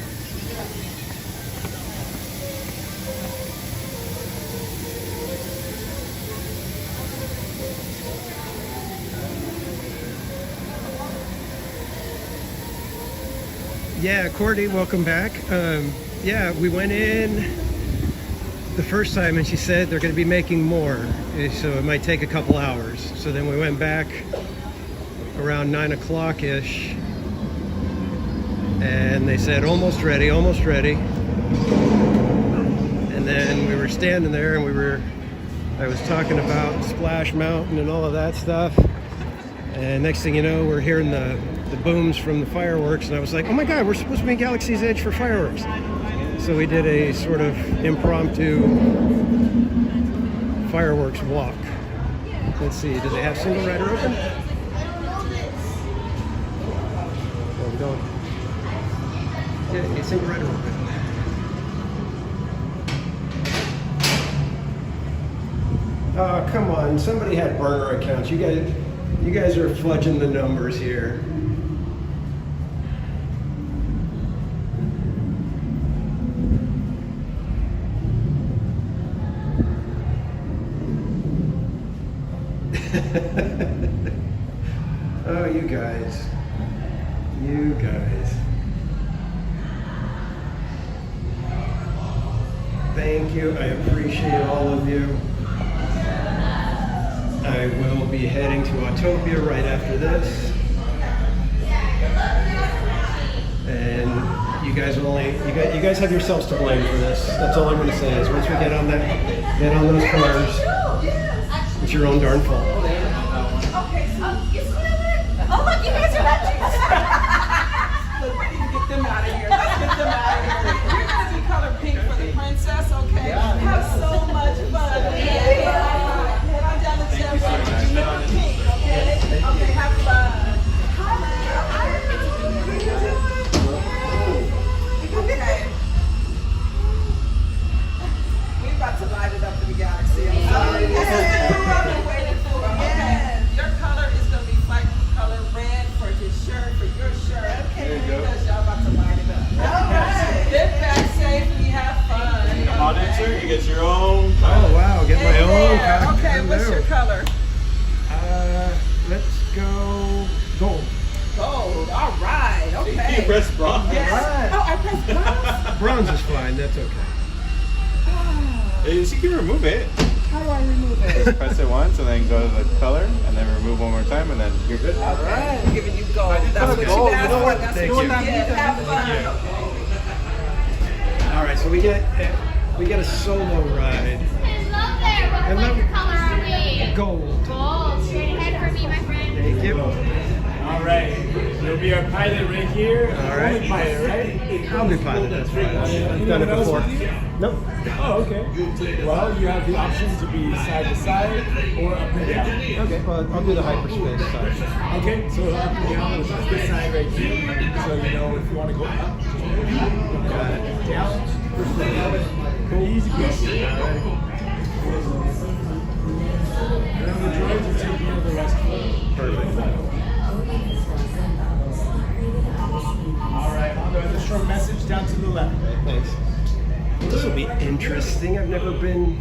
Yeah, Cordy, welcome back. yeah, we went in the first time and she said they're going to be making more, so it might take a couple hours. So then we went back around 9 o'clock-ish and they said almost ready, almost ready. And then we were standing there and I was talking about Splash Mountain and all of that stuff. And next thing you know, we're hearing the booms from the fireworks, and I was like, oh my God, we're supposed to be in Galaxy's Edge for fireworks. So we did a sort of impromptu fireworks walk. Let's see, do they have single rider open? Where are we going? Yeah, a single rider open. Oh, come on, somebody had burner accounts. You guys are fudging the numbers here. Oh, you guys. You guys. Thank you. I appreciate all of you. I will be heading to Autopia right after this. And you guys have yourselves to blame for this. That's all I'm going to say is once we get on those cars, it's your own darn fault. Oh, look, you guys are not Look, we need to get them out of here. Let's get them out of here. You're going to be color pink for the princess, okay? Have so much fun. Head on down the steps. Remember pink, okay? Okay, have fun. Okay. We're about to light it up in the galaxy. I'm sorry. Yes, I've been waiting for it. Yes. Your color is going to be like color red for his shirt, for your shirt. Okay, because y'all about to light it up. All right. Get back safely, have fun. Audiencer, you get your own. Oh wow, get my own cocktail. Okay, what's your color? Let's go gold. Gold, all right, okay. You press bronze. Yes. Right. Oh, I pressed bronze? Bronze is fine, that's okay. You can remove it. How do I remove it? Just press it once and then go to the color and then remove one more time and then you're good. All right, I'm giving you gold. That's what you asked for. That's Thank what you. you get. Have fun. All right, so we get a solo ride. Hello there. What color are we? Gold. Gold. Straight ahead for me, my friend. Thank you. All right. You'll be our pilot right here. All right. Only pilot, right? I'll be pilot, that's fine. I've done it before. Nope. Oh, okay. Well, you have the option to be side to side or up and down. Okay, well, I'll do the hyperspace side. Okay, so up and down, which is this side right here. So you know if you want to go up, Got it. down, go easy peasy. And then the droids will take care of the rest of it. Perfect. All right, on the short message down to the left. Okay, thanks. This will be interesting. I've never been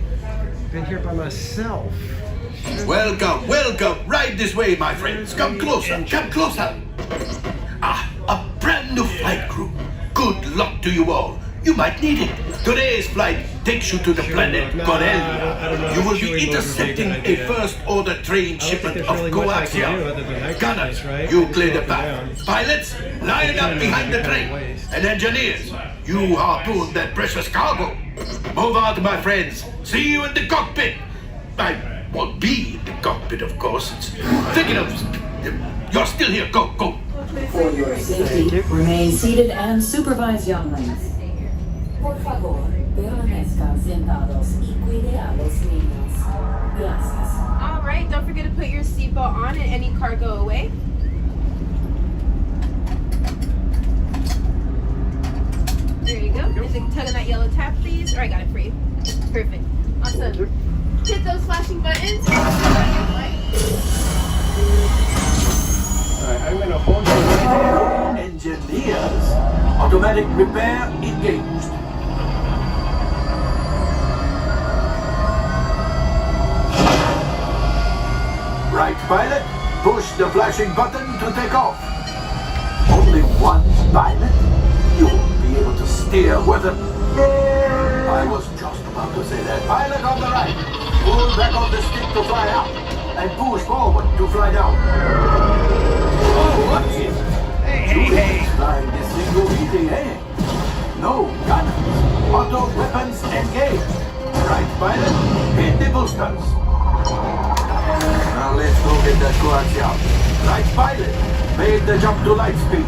here by myself. Welcome, welcome. Right this way, my friends. Come closer, come closer. Ah, a brand new flight crew. Good luck to you all. You might need it. Today's flight takes you to the planet Corellia. You will be intercepting a first-order train shipment of coaxium. Gunners, you clear the path. Pilots, line up behind the train. And engineers, you harpoon that precious cargo. Move out, my friends. See you in the cockpit. I won't be in the cockpit, of course. Thinking of... You're still here. Go, go. For your safety, remain seated and supervise younglings. Por favor, permanezcan sentados y cuide a los niños. Gracias. All right, don't forget to put your seatbelt on and any cargo away. There you go. And then tug on that yellow tab, please. Or I got it for you. Perfect. Awesome. Hit those flashing buttons. Alright, I'm gonna hold you right here. Engineers, automatic repair engaged. Right, pilot, push the flashing button to take off. Only one pilot? You won't be able to steer whether I was just about to say that. Pilot on the right. Pull back on the stick to fly up. And push forward to fly down. Oh, watch it. Hey. Flying this thing go easy, eh? No gunners. Auto weapons engaged. Right, pilot. Hit the boosters. Now let's go get that coaxium. Right, pilot. Make the jump to light speed.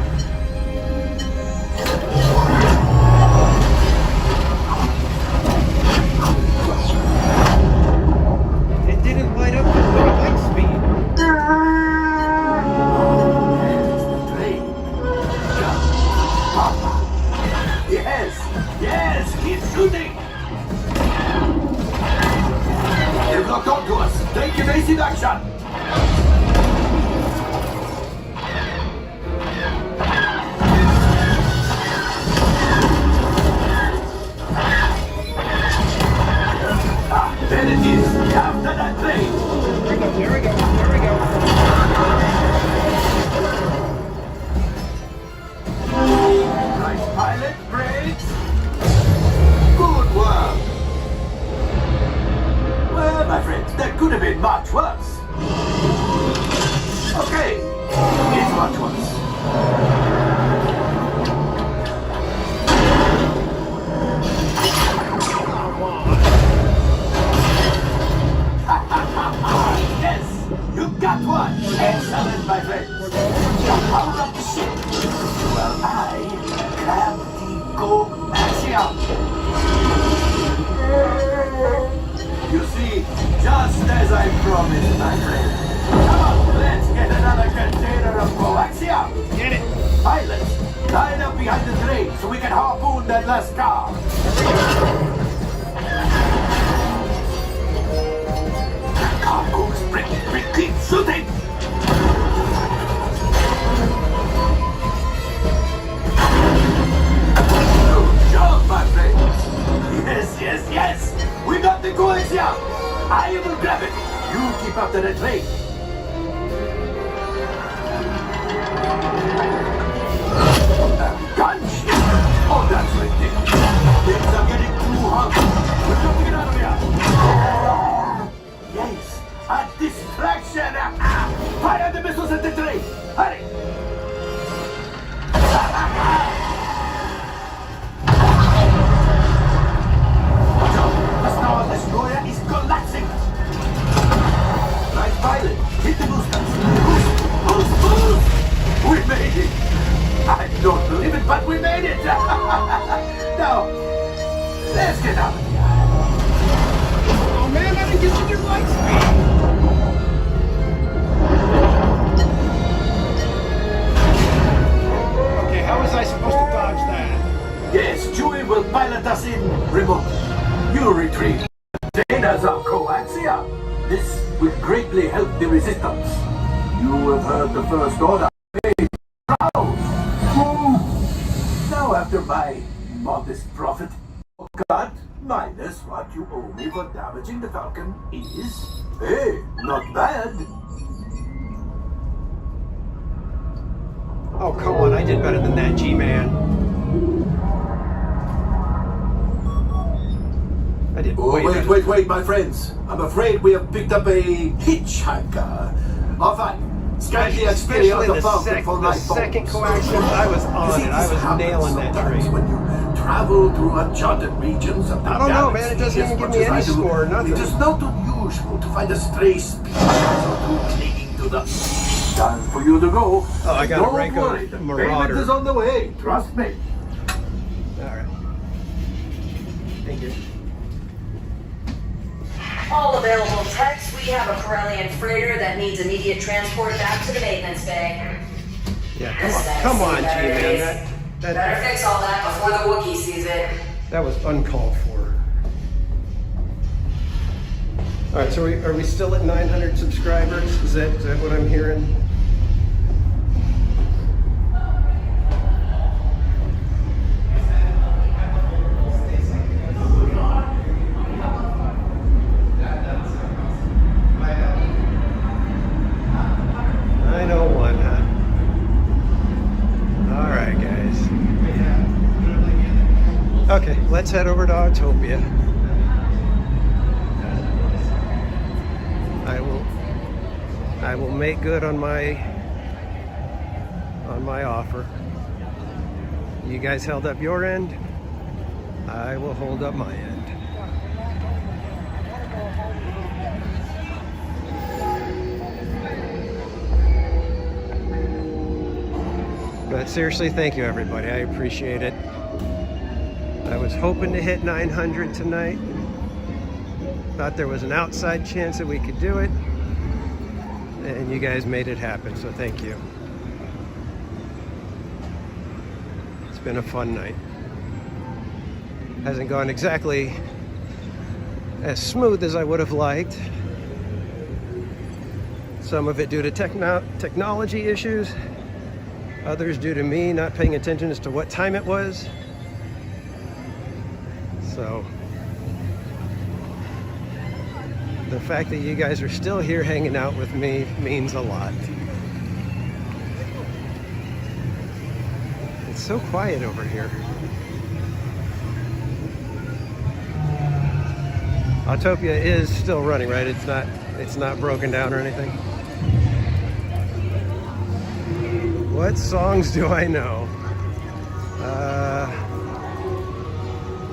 It didn't light up with light speed. Yes, it's shooting. They've locked onto us. Take evasive action. There it is. After that plane. Here we go. Right, pilot, brakes. Good work. Well, my friends, that could have been much worse. Okay, it's much worse. Yes, you got one. Excellent, my friends. The power of the ship. Well, I grab the coaxium. You see, just as I promised, my friend. Come on, let's get another container of coaxium. Get it. Pilots, line up behind the train so we can harpoon that last car. Cargo's break, keep shooting! Good job, my friends! Yes! We got the coaxium! I will grab it! You keep after the train! Gunship! Oh, that's ridiculous! Things are getting too hot! We've got to get out of here! Yes! A distraction! Fire the missiles at the train! Hurry! Watch out! The Star Destroyer is collapsing! Right, pilot! Hit the boosters! Boost! We made it! I don't believe it, but we made it! Now, let's get out of here! Oh man, I didn't get you your light speed. Okay, how was I supposed to dodge that? Yes, Chewie will pilot us in remote. You retrieve containers of coaxium. This will greatly help the resistance. You have heard the First Order. Hey, proud. Now after my modest profit, cut minus what you owe me for damaging the Falcon is, hey, not bad. Oh, come on, I did better than that, G-Man. I did way better. Wait, my friends. I'm afraid we have picked up a hitchhiker. All fine. Scan the exterior of the Falcon for the light second bulbs. coaxium, I was on it. I was nailing that train. When you travel through uncharted regions of the I don't know, man. It galaxy, doesn't even as give much me as I any do, score, nothing. It is not unusual to find a stray species or two clinging to the... Time for you to go. Oh, I got Don't a rank worry, of the Marauder. payment is on the way. Trust me. Alright. Thank you. All available techs, we have a Corellian freighter that needs immediate transport back to the maintenance bay. Yeah, come on, G-Man. Better fix all that before the Wookiee sees it. That was uncalled for. Alright, so are we still at 900 subscribers? Is that what I'm hearing? Let's let's head over to Autopia. I will make good on my offer. You guys held up your end, I will hold up my end. But seriously, thank you everybody. I appreciate it. I was hoping to hit 900 tonight. Thought there was an outside chance that we could do it. And you guys made it happen, so thank you. It's been a fun night. Hasn't gone exactly as smooth as I would have liked. Some of it due to technology issues. Others due to me not paying attention as to what time it was. So, the fact that you guys are still here hanging out with me means a lot. It's so quiet over here. Autopia is still running, right? It's not broken down or anything. What songs do I know?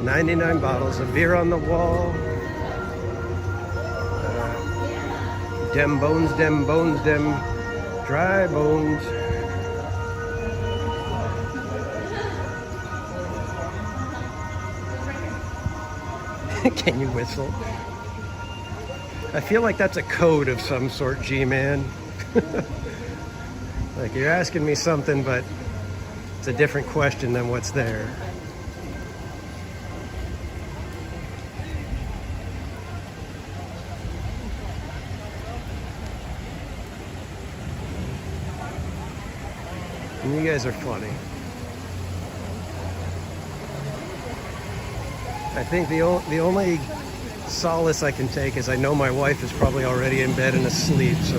99 bottles of beer on the wall. Dem bones, dem dry bones. Can you whistle? I feel like that's a code of some sort, G-Man. Like you're asking me something, but it's a different question than what's there. And you guys are funny. I think the only solace I can take is I know my wife is probably already in bed and asleep, so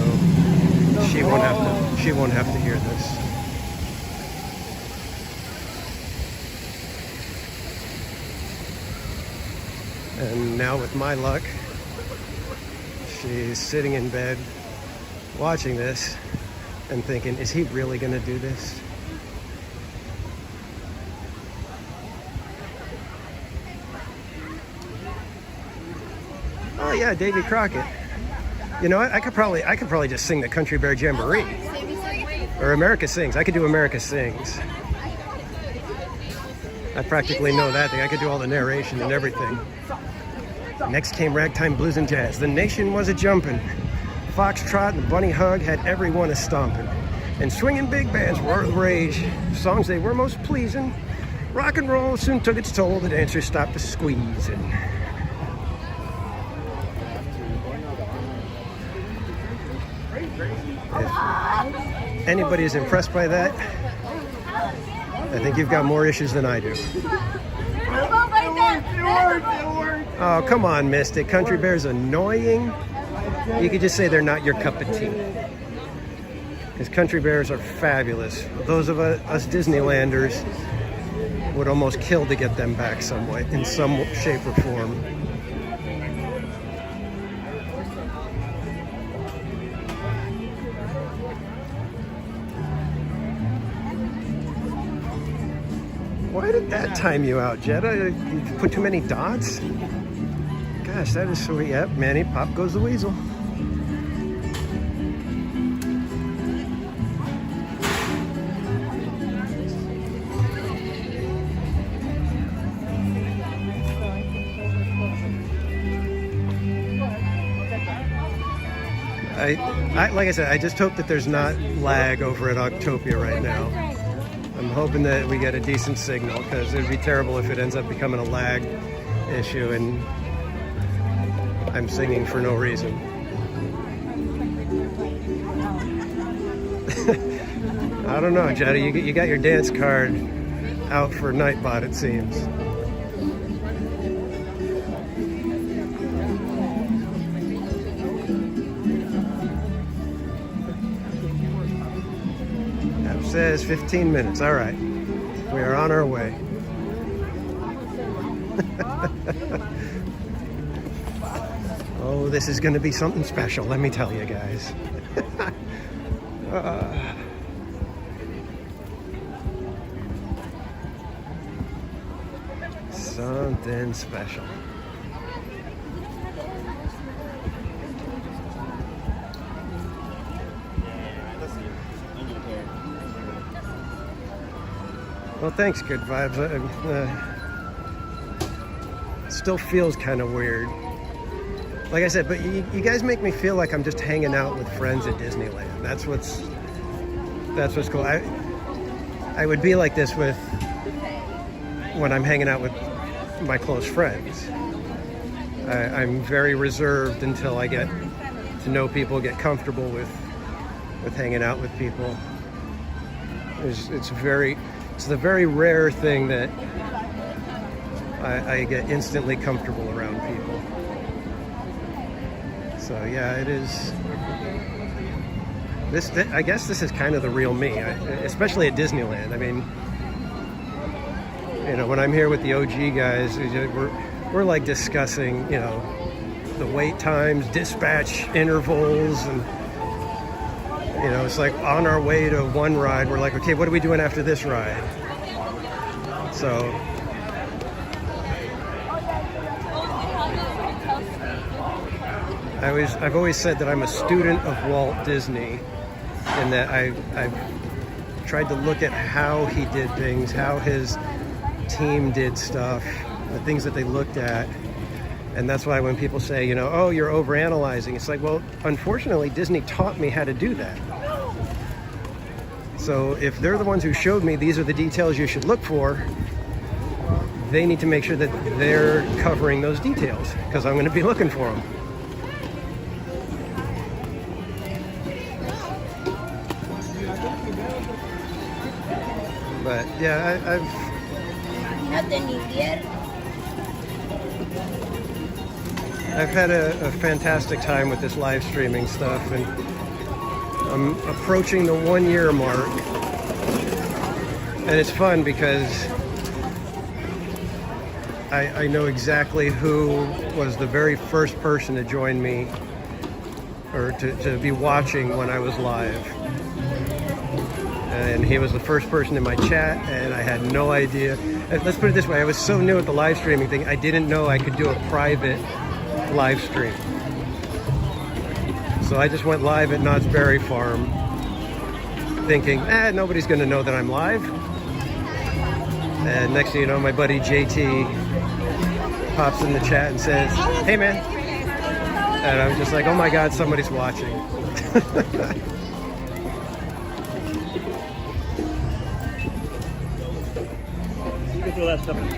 she won't have to hear this. And now with my luck, she's sitting in bed watching this and thinking, is he really gonna do this? Oh yeah, Davy Crockett. You know what? I could probably just sing the Country Bear Jamboree. Or America Sings. I could do America Sings. I practically know that thing. I could do all the narration and everything. Next came ragtime, blues, and jazz. The nation was a-jumping. Foxtrot and the bunny hug had everyone a-stomping. And swinging big bands were the rage. Songs they were most pleasing. Rock and roll soon took its toll. The dancers stopped squeezing. If anybody is impressed by that, I think you've got more issues than I do. Oh, come on, Mystic. Country Bear's annoying. You could just say they're not your cup of tea. Because Country Bears are fabulous. Those of us Disneylanders would almost kill to get them back some way, in some shape or form. Why did that time you out, Jetta? You put too many dots? Gosh, that is so... Yep, Manny, pop goes the weasel. Like I said, I just hope that there's not lag over at Autopia right now. I'm hoping that we get a decent signal, because it would be terrible if it ends up becoming a lag issue and I'm singing for no reason. I don't know, Jetta, you got your dance card out for Nightbot, it seems. Says 15 minutes. All right. We are on our way. Oh, this is going to be something special, let me tell you guys. Something special. Well, thanks, Good Vibes. Still feels kind of weird. Like I said, but you guys make me feel like I'm just hanging out with friends at Disneyland. That's what's cool. I would be like this when I'm hanging out with my close friends. I'm very reserved until I get to know people, get comfortable with hanging out with people. It's the very rare thing that I get instantly comfortable around people. So yeah, it is. I guess this is kind of the real me, especially at Disneyland. I mean, you know, when I'm here with the OG guys, we're like discussing, you know, the wait times, dispatch intervals, and you know, it's like on our way to one ride, we're like, okay, what are we doing after this ride? So. I've always said that I'm a student of Walt Disney, and that I've tried to look at how he did things, how his team did stuff, the things that they looked at. And that's why when people say, you know, oh, you're overanalyzing, it's like, well, unfortunately, Disney taught me how to do that. So if they're the ones who showed me these are the details you should look for, they need to make sure that they're covering those details, because I'm going to be looking for them. But yeah, I've had a fantastic time with this live streaming stuff, and I'm approaching the 1 year mark, and it's fun because I know exactly who was the very first person to join me or to be watching when I was live. And he was the first person in my chat, and I had no idea. Let's put it this way, I was so new at the live streaming thing, I didn't know I could do a private live stream. So I just went live at Knott's Berry Farm, thinking, nobody's gonna know that I'm live. And next thing you know, my buddy JT pops in the chat and says, hey man. And I was just like, oh my God, somebody's watching.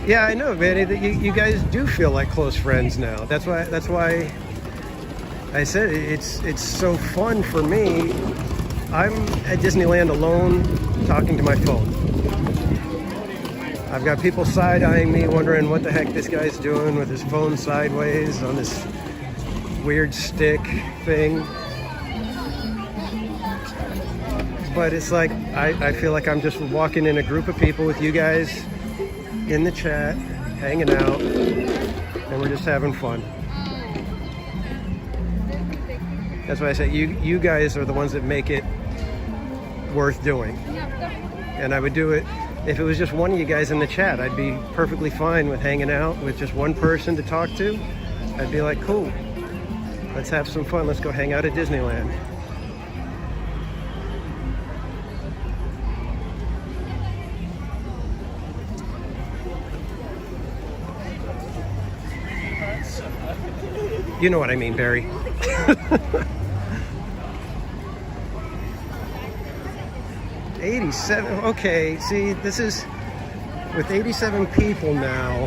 Yeah, I know, man. You guys do feel like close friends now. That's why I said it's so fun for me. I'm at Disneyland alone, talking to my phone. I've got people side-eyeing me, wondering what the heck this guy's doing with his phone sideways on this weird stick thing. But it's like I feel like I'm just walking in a group of people with you guys in the chat, hanging out, and we're just having fun. That's why I say you guys are the ones that make it worth doing. And I would do it if it was just one of you guys in the chat. I'd be perfectly fine with hanging out with just one person to talk to. I'd be like, cool, let's have some fun. Let's go hang out at Disneyland. You know what I mean, Barry. $87. Okay, see, this is with 87 people now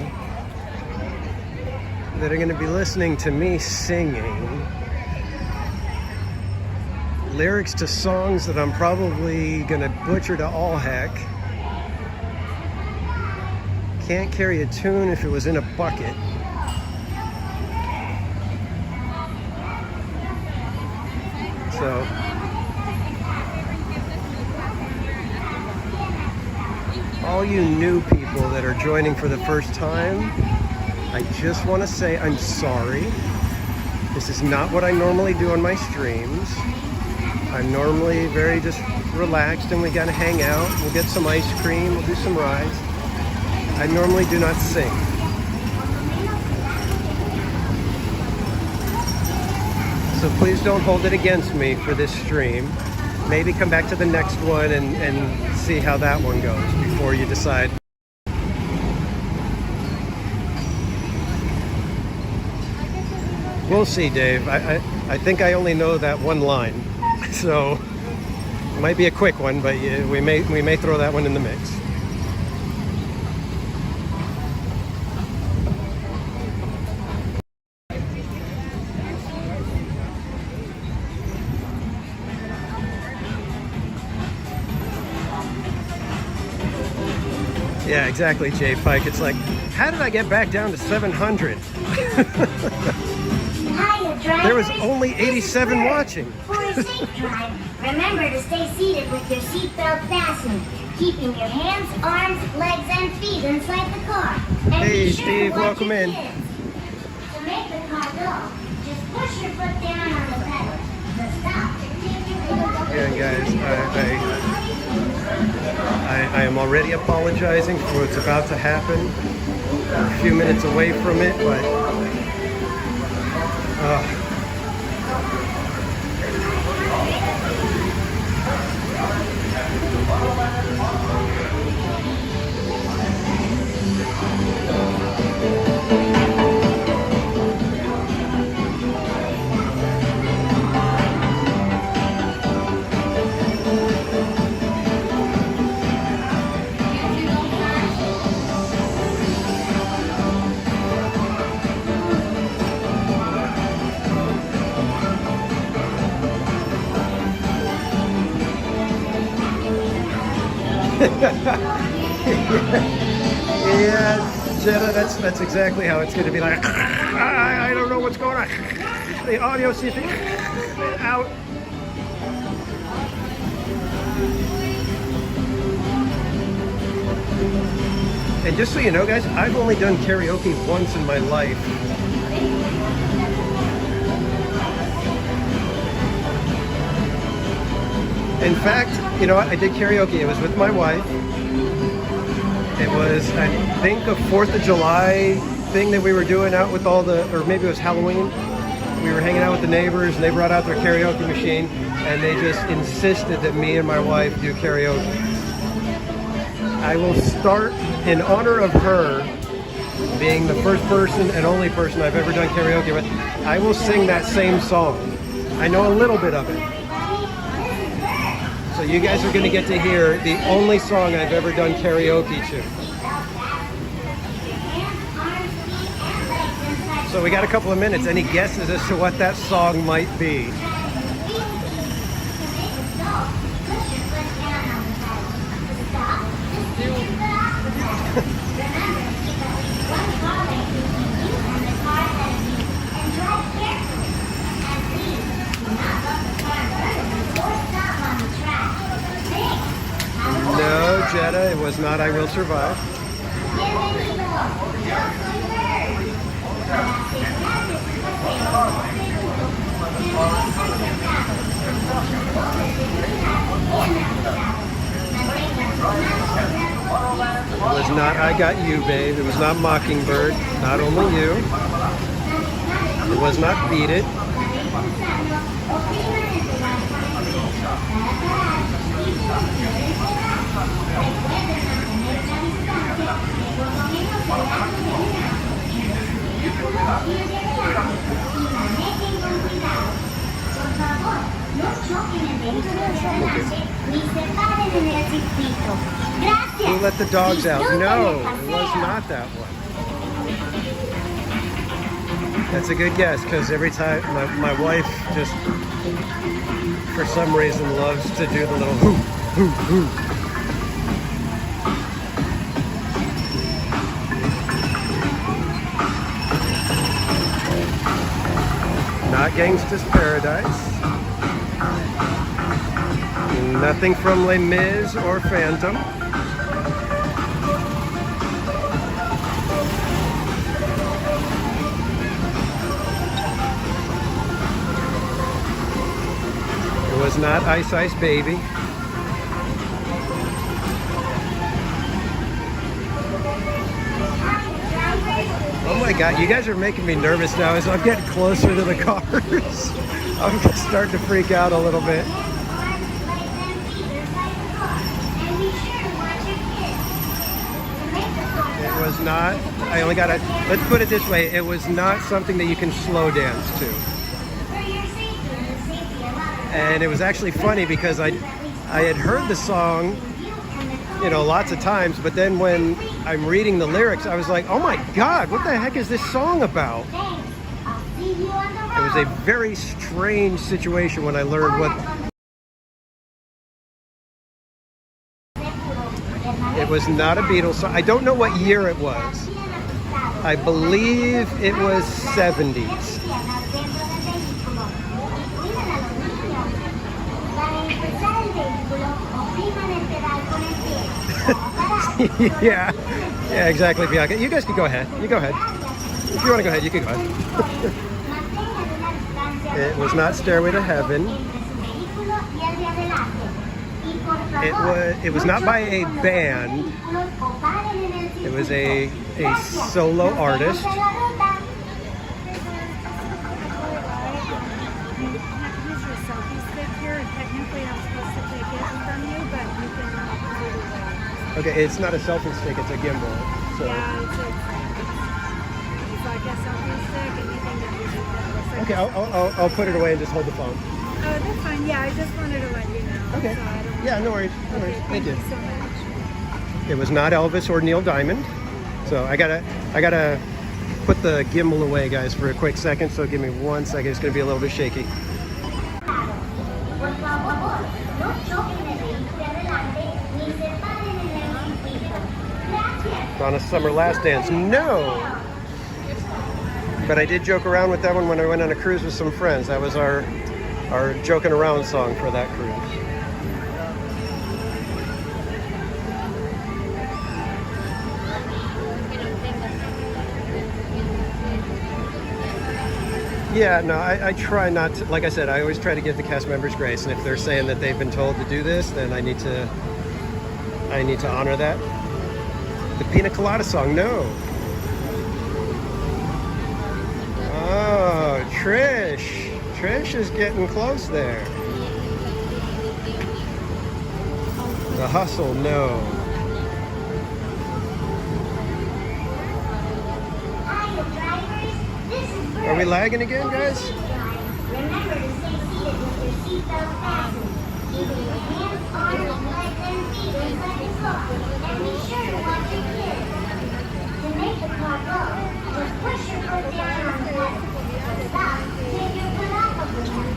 that are going to be listening to me singing lyrics to songs that I'm probably going to butcher to all heck. Can't carry a tune if it was in a bucket. So all you new people that are joining for the first time, I just want to say I'm sorry. This is not what I normally do on my streams. I'm normally very just relaxed and we gotta hang out. We'll get some ice cream, we'll do some rides. I normally do not sing. So please don't hold it against me for this stream. Maybe come back to the next one and see how that one goes before you decide. We'll see, Dave. I think I only know that one line, so it might be a quick one, but we may throw that one in the mix. Yeah, exactly, Jay Pike. It's like, how did I get back down to 700? There was only 87 watching. For a safe drive, remember to stay seated with your seatbelt fastened, keeping your hands, arms, legs, and feet inside the car. And Hey, be sure to Steve, watch welcome your in. kids. To make the car go, just push your foot down on the pedal. To stop, Yeah, guys, I am already apologizing for what's about to happen. I'm a few minutes away from it, but yeah, Jenna, that's exactly how it's going to be like. I don't know what's going on. The audio seems to be out. And just so you know, guys, I've only done karaoke once in my life. In fact, you know what? I did karaoke. It was with my wife. It was, I think, a 4th of July thing that we were doing out with all the, or maybe it was Halloween. We were hanging out with the neighbors and they brought out their karaoke machine and they just insisted that me and my wife do karaoke. I will start in honor of her being the first person and only person I've ever done karaoke with. I will sing that same song. I know a little bit of it. So you guys are going to get to hear the only song I've ever done karaoke to. So we got a couple of minutes. Any guesses as to what that song might be? No, Jetta, it was not I Will Survive. It was not I Got You, Babe. It was not Mockingbird. Not Only You. It was not Beat It. Who Let the Dogs Out? No, it was not that one. That's a good guess, because every time my wife just, for some reason, loves to do the little hoo, hoo, hoo. Not Gangsta's Paradise. Nothing from Les Mis or Phantom. was not Ice Ice Baby. Oh my God, you guys are making me nervous now as I'm getting closer to the cars. I'm starting to freak out a little bit. It was not, I only got to, let's put it this way, it was not something that you can slow dance to. And it was actually funny because I had heard the song, you know, lots of times, but then when I'm reading the lyrics, I was like, oh my God, what the heck is this song about? It was a very strange situation when I learned what... It was not a Beatles song. I don't know what year it was. I believe it was 70s. yeah, exactly, Bianca. You guys can go ahead. You go ahead. If you want to go ahead, you can go ahead. It was not Stairway to Heaven. It was not by a band. It was a solo artist. Okay, it's not a selfie stick, it's a gimbal. So. Yeah, it's like a selfie stick, anything that you Okay, I'll put it away and just hold the phone. Oh, that's fine. Yeah, I just wanted to let you know. Okay. So I don't Yeah, no worries. No worries. Thank you. so much. It was not Elvis or Neil Diamond. So I gotta put the gimbal away, guys, for a quick second. So give me 1 second. It's gonna be a little bit shaky. On a Summer Last Dance, no. But I did joke around with that one when I went on a cruise with some friends. That was our joking around song for that cruise. Yeah, no, I try not to, like I said, I always try to give the cast members grace, and if they're saying that they've been told to do this, then I need to honor that. The Pina Colada song, no. Oh, Trish. Trish is getting close there. The Hustle, no. Are we lagging again, guys? Remember to stay seated with your seatbelt fastened. Keeping your hands, arms, legs, and feet inside the car. And be sure to watch your kids. To make the car go, just push your foot down on the pedal. To stop, take your foot off of the pedal.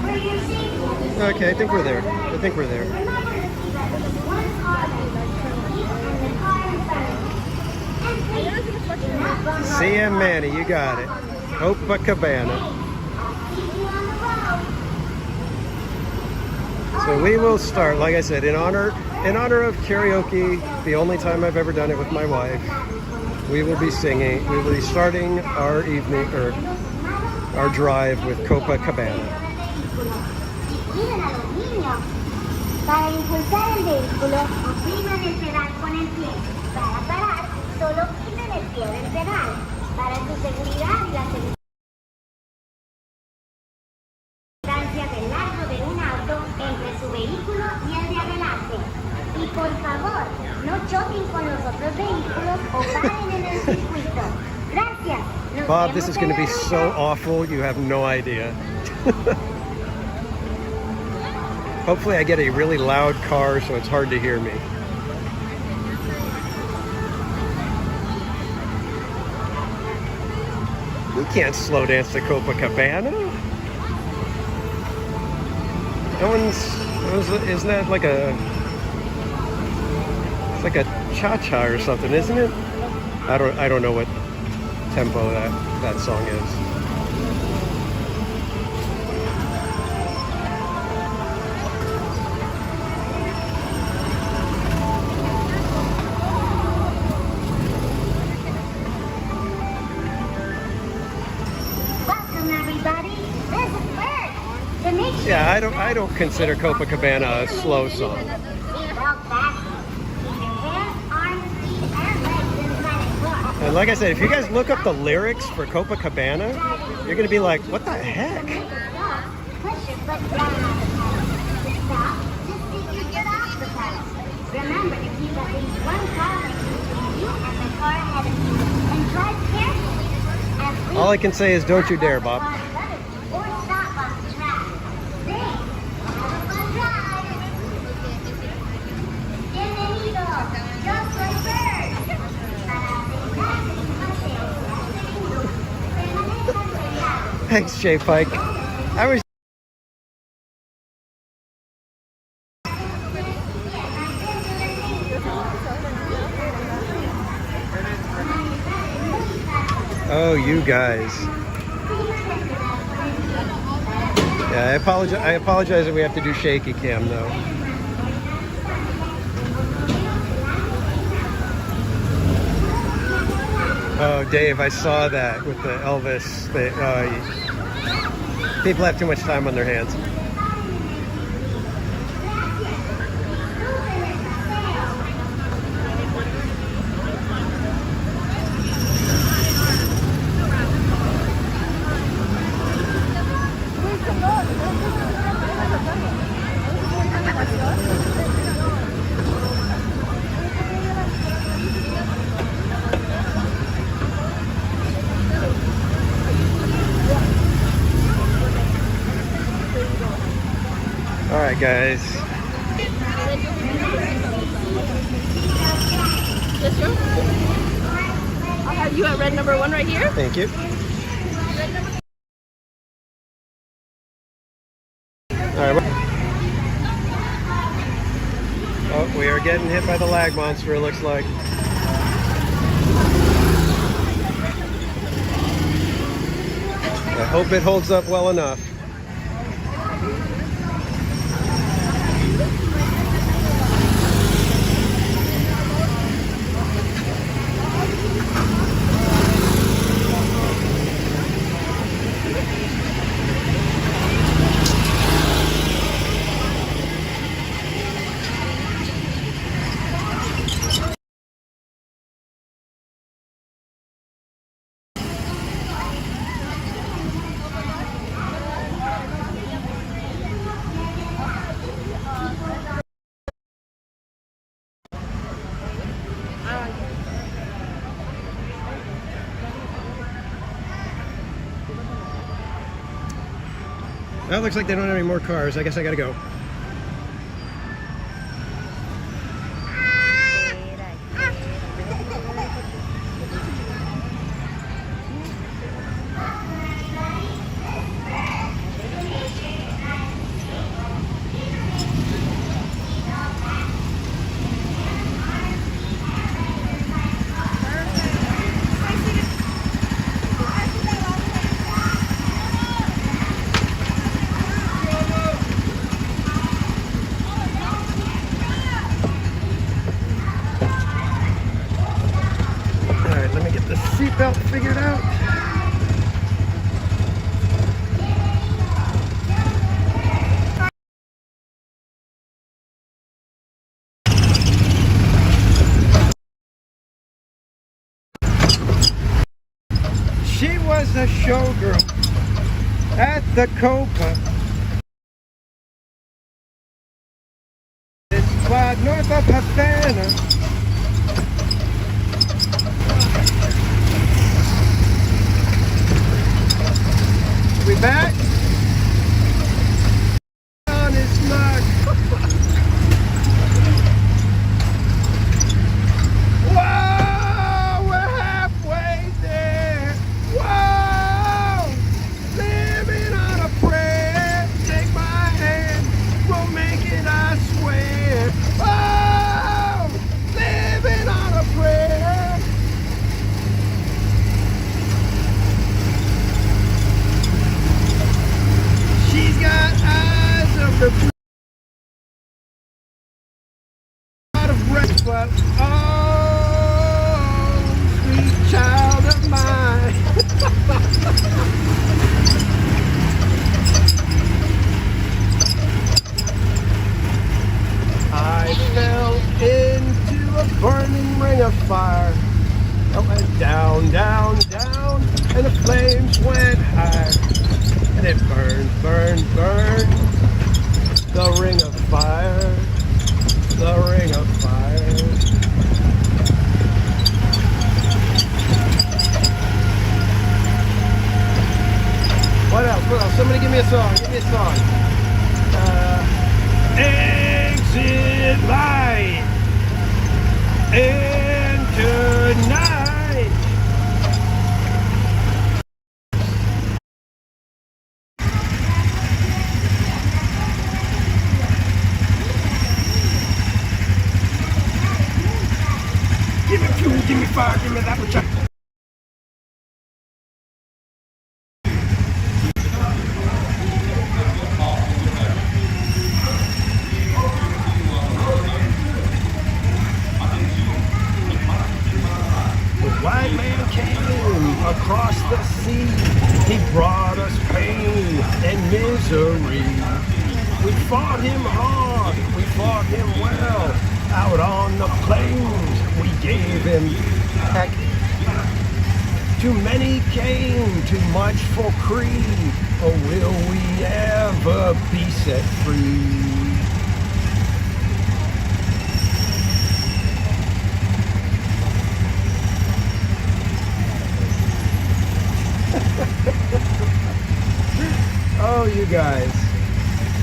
For your safety. Okay, I think we're there. I think we're there. Remember to keep at least one car length from each and the car in front of you. And please, do not bump off CM Manny, you got it. Copacabana. So we will start, like I said, in honor of karaoke, the only time I've ever done it with my wife. We will be singing. We will be starting our evening or our drive with Copacabana. Para impulsar el vehículo, opriman el pedal con el pie. Para parar, solo quiten el pie del pedal. Para su seguridad y la distancia del largo de un auto entre su vehículo y el de adelante. Y por favor, no choquen con los otros vehículos o paren en el circuito. Gracias. Bob, this is going to be so awful, you have no idea. Hopefully I get a really loud car so it's hard to hear me. We can't slow dance to Copacabana. Isn't that like it's like a cha-cha or something, isn't it? I don't know what tempo that song is. I don't consider Copacabana a slow song. And like I said, if you guys look up the lyrics for Copacabana, you're gonna be like, what the heck? Push your foot down on the pedal. To stop, just stick your foot off the pedal. Remember to keep at least one car length between you and the car ahead of you. And drive carefully. And please All I can say is don't you dare, Bob. or stop on the track. Thanks. Have a fun ride. In the needle, just like birds. Thanks, Jay Pike. I was. Oh, you guys. Yeah, I apologize that we have to do shaky cam though. Oh, Dave, I saw that with the Elvis thing. People have too much time on their hands. All right, guys. This room? I'll have you at red number 1 right here. Thank you. All right. Oh, we are getting hit by the lag monster, it looks like. I hope it holds up well enough. Well, it looks like they don't have any more cars. I guess I gotta go. Seatbelt figured out. She was a showgirl at the Copa. It's quite north of Havana. We back on his mark. Whoa, we're halfway there. Whoa, living on a prayer. Take my hand, we'll make it, I swear. Oh, living on a prayer. She's got eyes of the out of breath, but oh, sweet child of mine. of fire. It went down, down, down, and the flames went high. And it burned, burned, burned. The ring of fire, the ring of fire. What else? What else? Somebody give me a song. Give me a song. Exit light into night. Give me fuel, give me fire, give me that which I... White man came across the sea. He brought us pain and misery. We fought him hard, we fought him well. Out on the plains, we gave him heck. Too many came, too much for creed. Or will we ever be set free? Oh, you guys.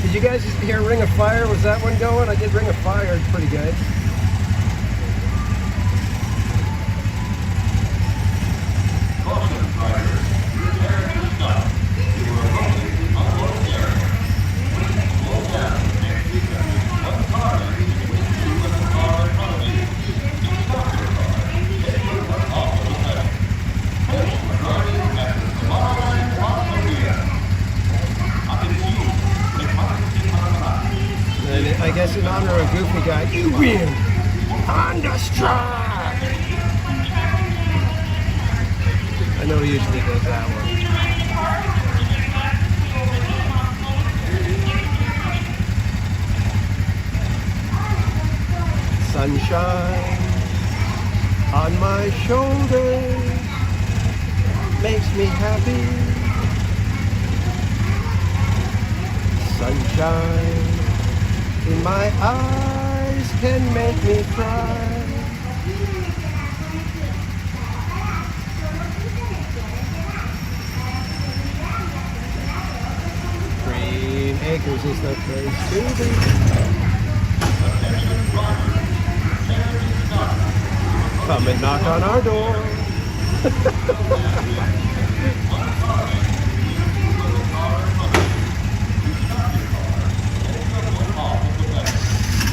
Did you guys hear Ring of Fire? Was that one going? I did Ring of Fire. It's pretty good. I guess in honor of Goofy Guy, you win! Honda Strike! I know he usually does that one. Sunshine on my shoulders makes me happy. Sunshine in my eyes can make me cry. Green Acres is the place to be. Come and knock on our door.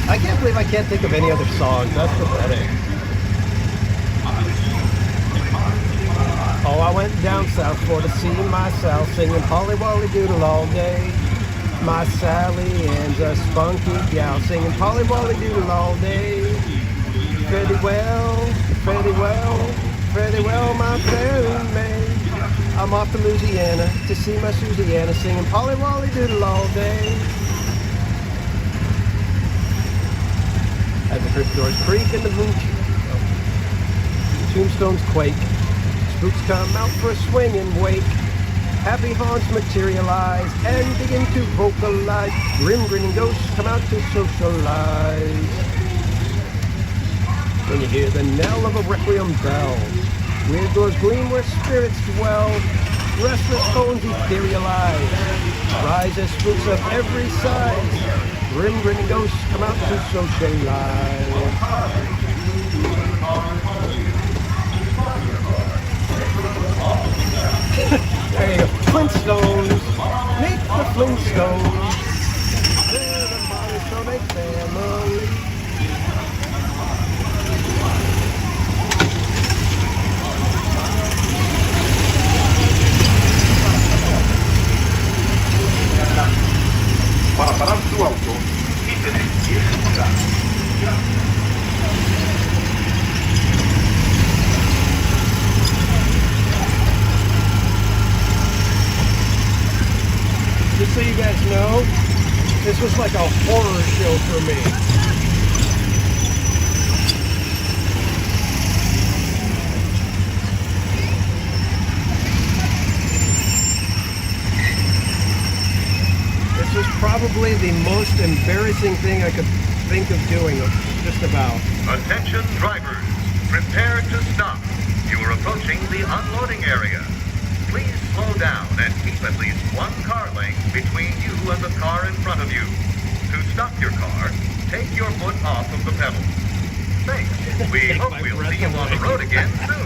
I can't believe I can't think of any other songs. That's pathetic. Oh, I went down south for to see myself, singing Polly Wolly Doodle all day. My Sally Ann's a spunky gal, singing Polly Wolly Doodle all day. Pretty well, pretty well, pretty well, my fairy maid. I'm off to Louisiana to see my Susiana, singing Polly Wolly Doodle all day. As the crypt doors creak and the moon tombstones quake, spooks come out for a swing and wake. Happy haunts materialize and begin to vocalize. Grim grinning ghosts come out to socialize. When you hear the knell of a requiem bell, weird doors gleam where spirits dwell. Restless bones etherealize, rise as spooks of every size. Grim grinning ghosts come out to socialize. There you go. Flintstones. Meet the Flintstones. They're the monotonic family. Para parar tu auto y tener 10 grados. Just so you guys know, this was like a horror show for me. probably the most embarrassing thing I could think of doing, just about. Attention drivers, prepare to stop. You are approaching the unloading area. Please slow down and keep at least one car length between you and the car in front of you. To stop your car, take your foot off of the pedal. Thanks. We hope we'll see you on the road again soon.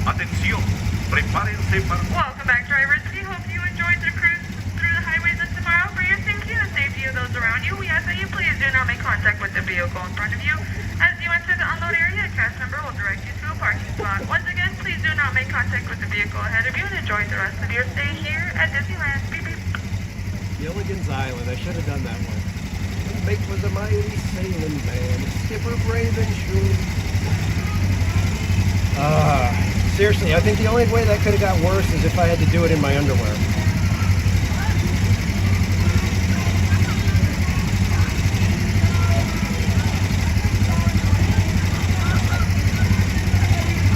Atención, prepárense para... Welcome back, drivers. We hope you enjoyed the cruise through the highways of tomorrow. For your safety and the safety of those around you, we ask that you please do not make contact with the vehicle in front of you. As you enter the unload area, a cast member will direct you to a parking spot. Once again, please do not make contact with the vehicle ahead of you and enjoy the rest of your stay here at Disneyland. Beep, beep. Gilligan's Island. I should have done that one. Make was a mighty sailing man, skipper brave and true. Seriously, I think the only way that could have got worse is if I had to do it in my underwear.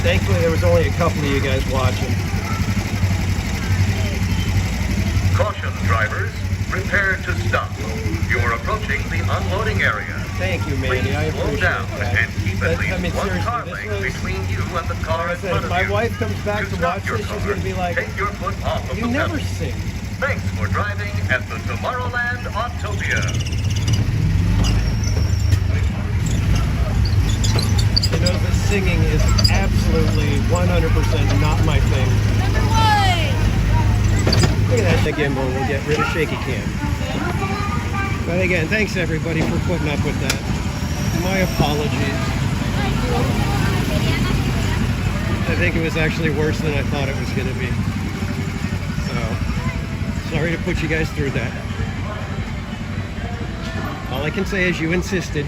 Thankfully, there was only a couple of you guys watching. Caution, drivers. Prepare to stop. You are approaching the unloading area. Thank you, Mandy. Please I appreciate slow down that. and keep at least one seriously, car length between you and the car in front If of my you. wife comes back to stop watch your this, she's car, going to be like, take your foot off of you the never pedal. sing. Thanks for driving at the Tomorrowland Autopia. You know, the singing is absolutely 100% not my thing. Number 1! Look at that, the gimbal will get rid of shaky cam. But again, thanks everybody for putting up with that. My apologies. I think it was actually worse than I thought it was going to be. So, sorry to put you guys through that. All I can say is you insisted.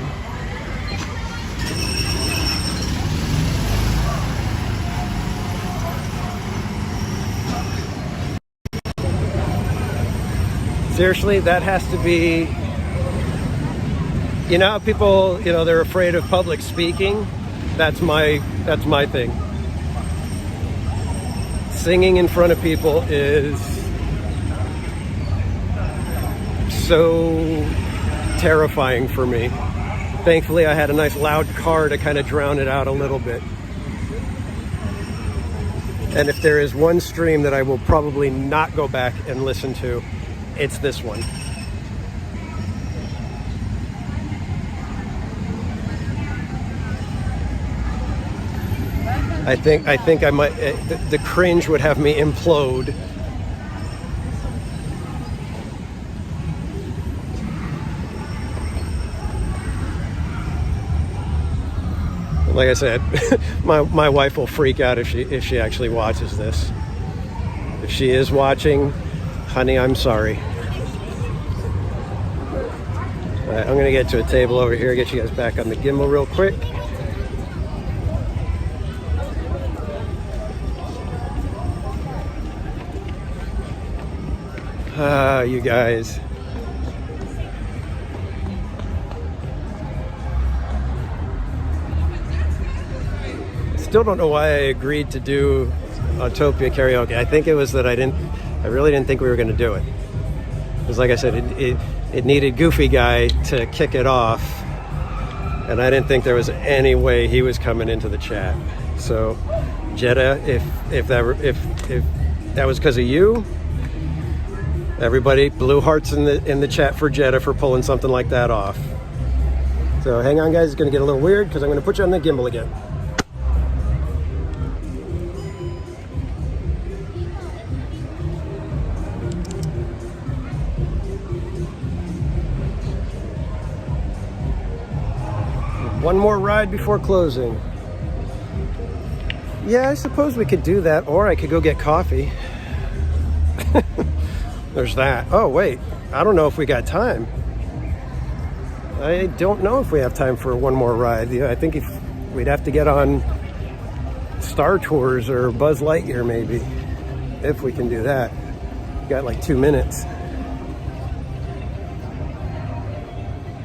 Seriously, that has to be, you know how people, you know, they're afraid of public speaking? That's my thing. Singing in front of people is so terrifying for me. Thankfully, I had a nice loud car to kind of drown it out a little bit. And if there is one stream that I will probably not go back and listen to, it's this one. I think I might, the cringe would have me implode. Like I said, my wife will freak out if she actually watches this. If she is watching, honey, I'm sorry. All right, I'm gonna get to a table over here, get you guys back on the gimbal real quick. You guys. Still don't know why I agreed to do Autopia karaoke. I think it was that I really didn't think we were going to do it. Because like I said, it needed Goofy Guy to kick it off, and I didn't think there was any way he was coming into the chat. So, Jetta, if that was because of you, everybody, blue hearts in the chat for Jetta for pulling something like that off. So hang on, guys, it's going to get a little weird because I'm going to put you on the gimbal again. One more ride before closing. Yeah, I suppose we could do that, or I could go get coffee. There's that. Oh, wait. I don't know if we got time. I don't know if we have time for one more ride. I think we'd have to get on Star Tours or Buzz Lightyear, maybe, if we can do that. Got like 2 minutes.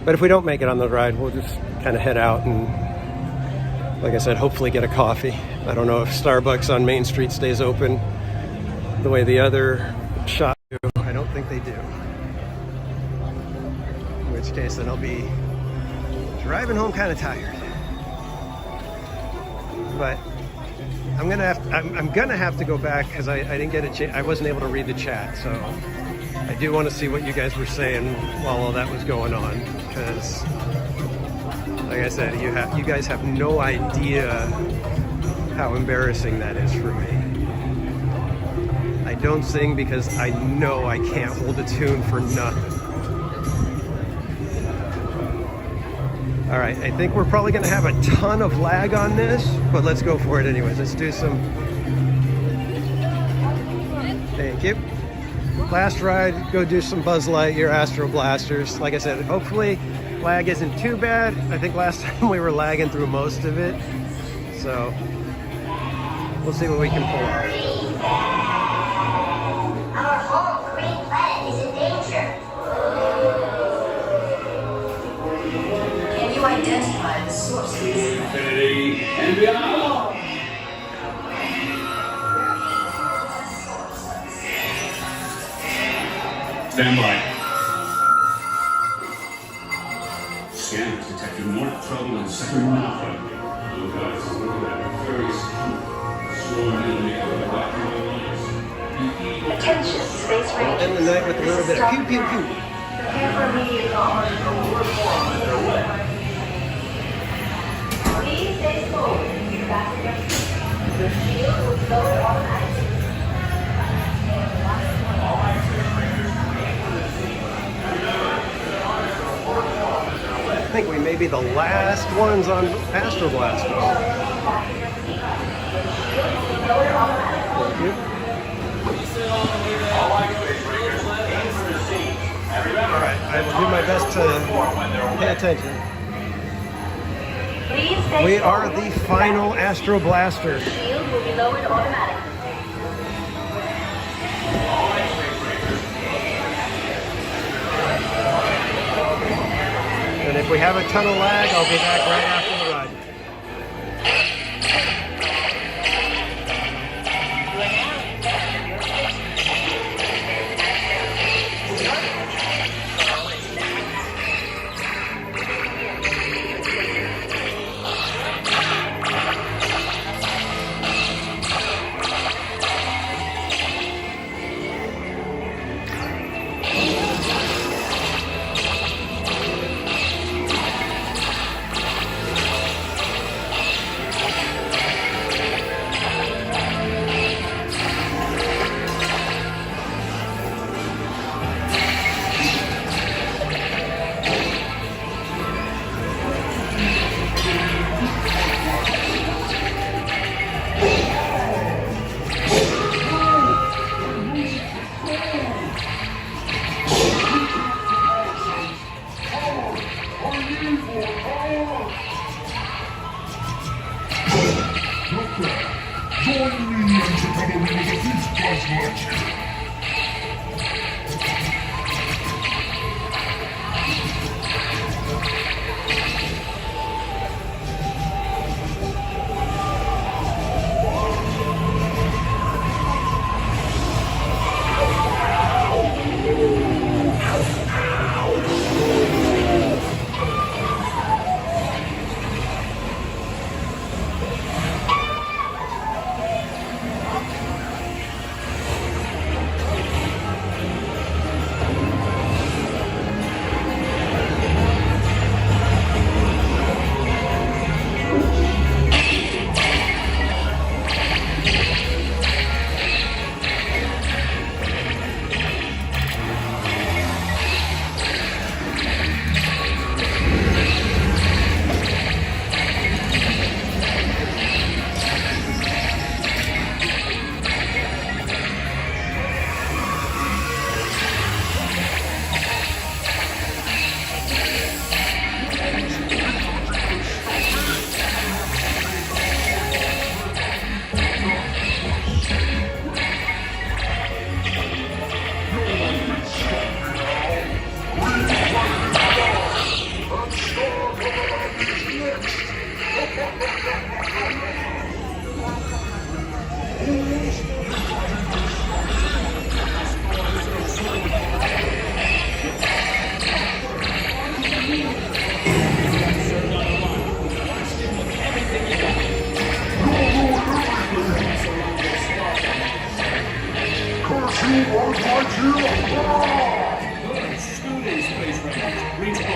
But if we don't make it on the ride, we'll just kind of head out and, like I said, hopefully get a coffee. I don't know if Starbucks on Main Street stays open the way the other shop do. I don't think they do. which case then I'll be driving home kind of tired. But I'm gonna have to go back because I didn't get a chance. I wasn't able to read the chat, so I do want to see what you guys were saying while all that was going on. Because, like I said, you guys have no idea how embarrassing that is for me. I don't sing because I know I can't hold a tune for nothing. All right, I think we're probably gonna have a ton of lag on this, but let's go for it anyways. Let's do some. Thank you. Last ride, go do some Buzz Lightyear Astro Blasters. Like I said, hopefully lag isn't too bad. I think last time we were lagging through most of it. So we'll see what we can pull off. Our whole green planet is in danger. Can you identify the source of this? Infinity and beyond. Stand by. Scanners detected more trouble in Sector 9. Look guys, look at that. Very smooth. Sworn enemy of the documents. Attention, space rangers. End the night with a little bit of pew pew pew. Prepare for immediate launch. Please stay slow. Your shield will be lowered automatically. I think we may be the last ones on Astro Blasters. Thank you. Alright, I will do my best to pay attention. We are the final Astro Blasters. Shield will be lowered automatically. And if we have a ton of lag, I'll be back right after the ride.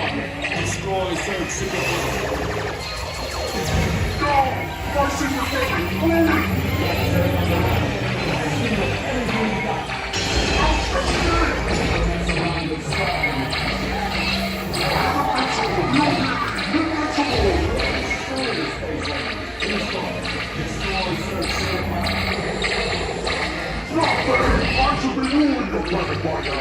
Destroy search superfluid. Go! My I should be ruling your planet by now.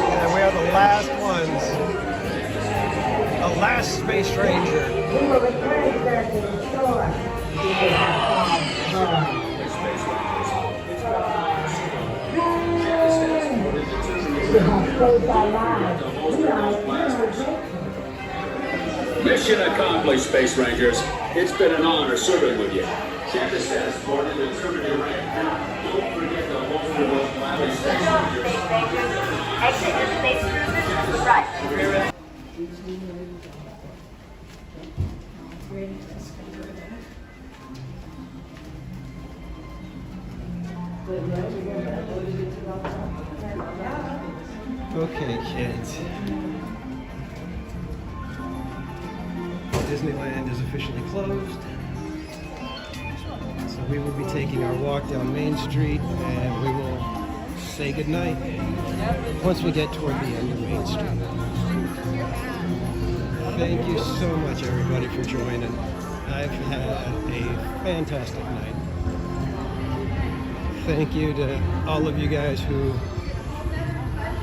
And we are the last ones. The last Space Ranger. We will return to the store. We have saved our lives. We are Interrogation. Mission accomplished, Space Rangers. It's been an honor serving with you. Check the status board and interpretive rank. Don't forget to hold your most lively Space Rangers. Exit the space cruiser to the right. Okay, kids. Disneyland is officially closed. So we will be taking our walk down Main Street and we will say goodnight once we get toward the end of Main Street. Thank you so much, everybody, for joining. I've had a fantastic night. Thank you to all of you guys who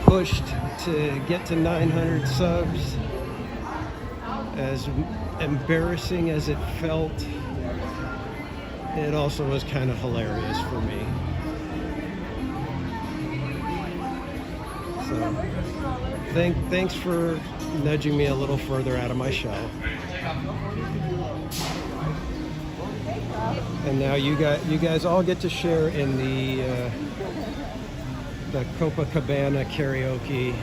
pushed to get to 900 subs. As embarrassing as it felt, it also was kind of hilarious for me. So, thanks for nudging me a little further out of my shell. And now you guys all get to share in the Copacabana karaoke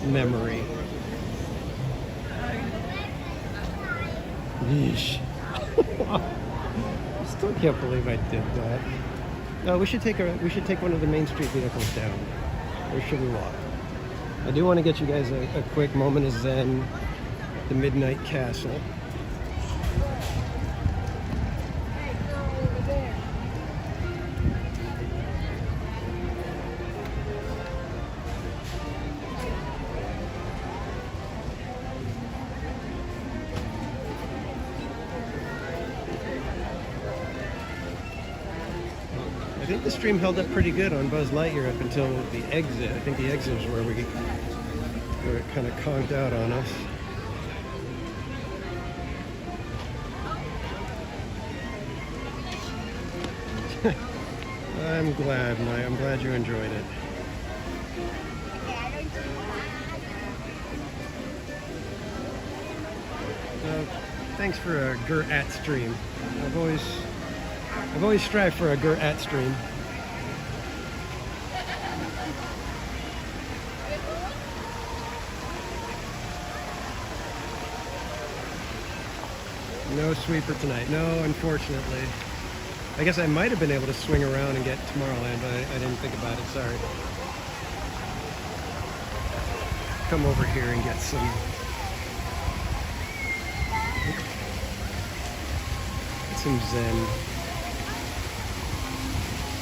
memory. Yeesh. I still can't believe I did that. No, we should take one of the Main Street vehicles down. Or should we walk? I do want to get you guys a quick moment of zen, the Midnight Castle. I think the stream held up pretty good on Buzz Lightyear up until the exit. I think the exit is where it kind of conked out on us. I'm glad, Maya. I'm glad you enjoyed it. Thanks for a Ger-at stream. I've always strived for a Ger-at stream. No sweeper tonight. No, unfortunately. I guess I might have been able to swing around and get Tomorrowland, but I didn't think about it. Sorry. Come over here and get some zen.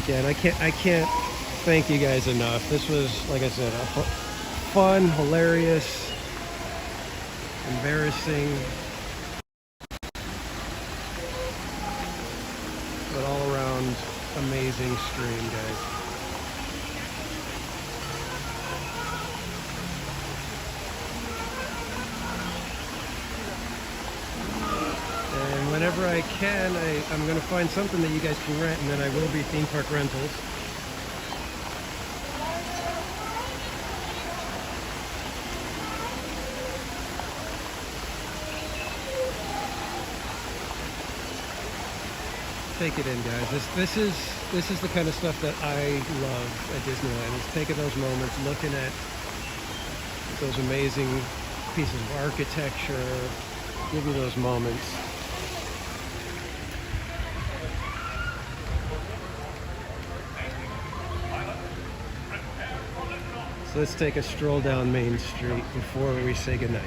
Yeah, and I can't thank you guys enough. This was, like I said, fun, hilarious, embarrassing, but all around amazing stream, guys. And whenever I can, I'm going to find something that you guys can rent, and then I will be theme park rentals. Take it in, guys. This is the kind of stuff that I love at Disneyland. Is taking those moments, looking at those amazing pieces of architecture, give you those moments. So let's take a stroll down Main Street before we say goodnight.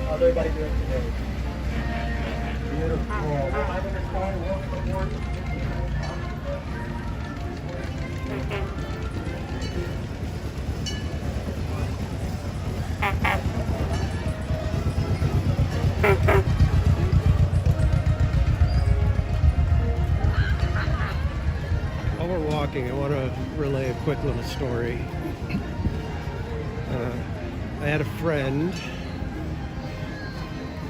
How's everybody doing today? While we're walking, I want to relay a quick little story. I had a friend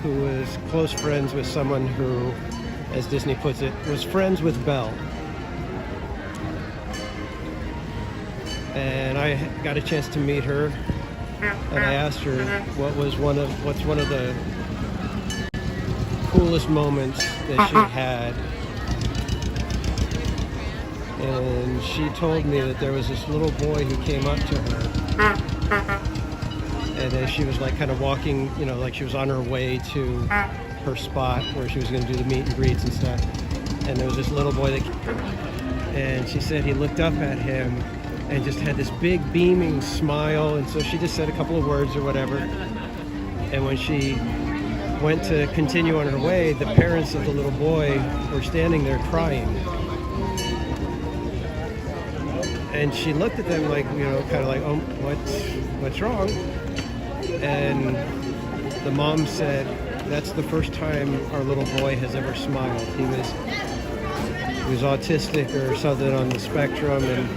who was close friends with someone who, as Disney puts it, was friends with Belle. And I got a chance to meet her, and I asked her what's one of the coolest moments that she had. And she told me that there was this little boy who came up to her, and as she was like kind of walking, you know, like she was on her way to her spot where she was going to do the meet and greets and stuff, and there was this little boy that, and she said he looked up at him and just had this big beaming smile, and so she just said a couple of words or whatever, and when she went to continue on her way, the parents of the little boy were standing there crying. And she looked at them like, you know, kind of like, oh, what's wrong? And the mom said, that's the first time our little boy has ever smiled. He was autistic or something on the spectrum, and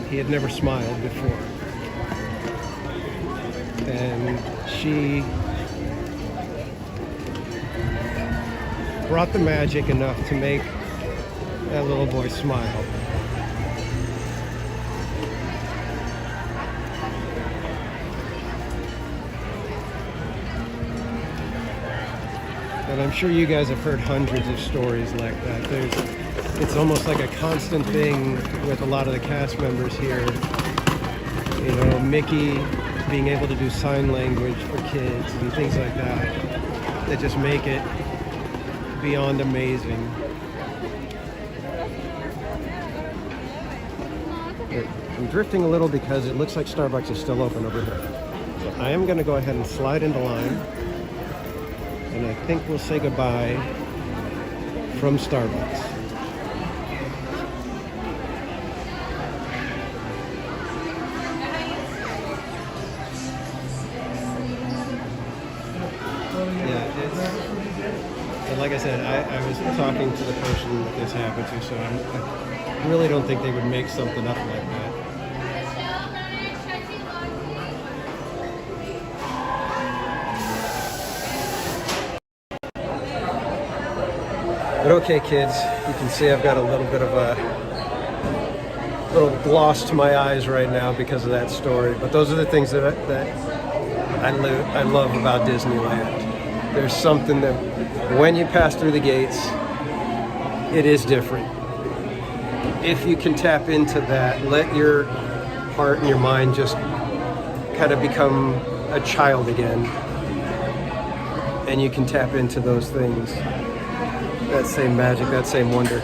he had never smiled before. And she brought the magic enough to make that little boy smile. And I'm sure you guys have heard hundreds of stories like that. It's almost like a constant thing with a lot of the cast members here. You know, Mickey being able to do sign language for kids and things like that just make it beyond amazing. I'm drifting a little because it looks like Starbucks is still open over here. So I am going to go ahead and slide into line. And I think we'll say goodbye from Starbucks. Yeah, like I said, I was talking to the person that this happened to, so I really don't think they would make something up like that. But okay, kids, you can see I've got a little bit of a little gloss to my eyes right now because of that story. But those are the things that I love about Disneyland. There's something that when you pass through the gates, it is different. If you can tap into that, let your heart and your mind just kind of become a child again, and you can tap into those things. That same magic, that same wonder.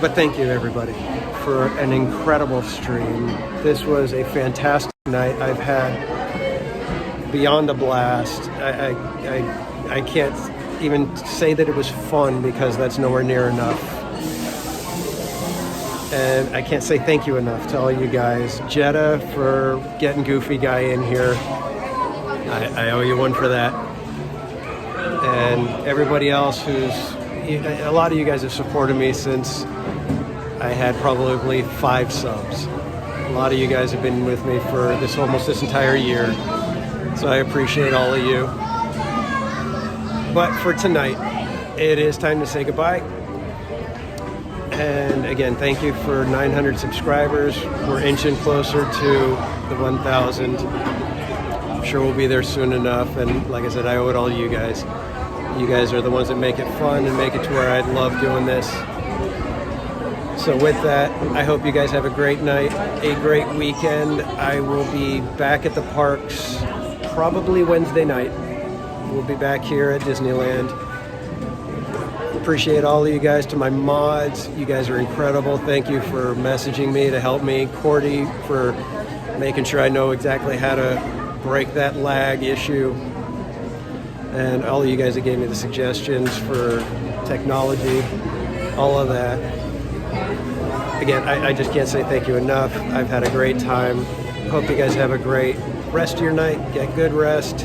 But thank you, everybody, for an incredible stream. This was a fantastic night. I've had beyond a blast. I can't even say that it was fun because that's nowhere near enough. And I can't say thank you enough to all you guys. Jetta for getting Goofy Guy in here. I owe you one for that. And everybody else a lot of you guys have supported me since I had probably 5 subs. A lot of you guys have been with me for almost this entire year, so I appreciate all of you. But for tonight, it is time to say goodbye. And again, thank you for 900 subscribers. We're inching closer to the 1,000. I'm sure we'll be there soon enough. And like I said, I owe it all to you guys. You guys are the ones that make it fun and make it to where I love doing this. So with that, I hope you guys have a great night, a great weekend. I will be back at the parks probably Wednesday night. We'll be back here at Disneyland. Appreciate all of you guys. To my mods, you guys are incredible. Thank you for messaging me to help me. Cordy for making sure I know exactly how to break that lag issue. And all of you guys that gave me the suggestions for technology, all of that. Again, I just can't say thank you enough. I've had a great time. Hope you guys have a great rest of your night. Get good rest.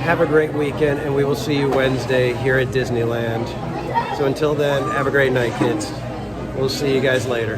Have a great weekend, and we will see you Wednesday here at Disneyland. So until then, have a great night, kids. We'll see you guys later.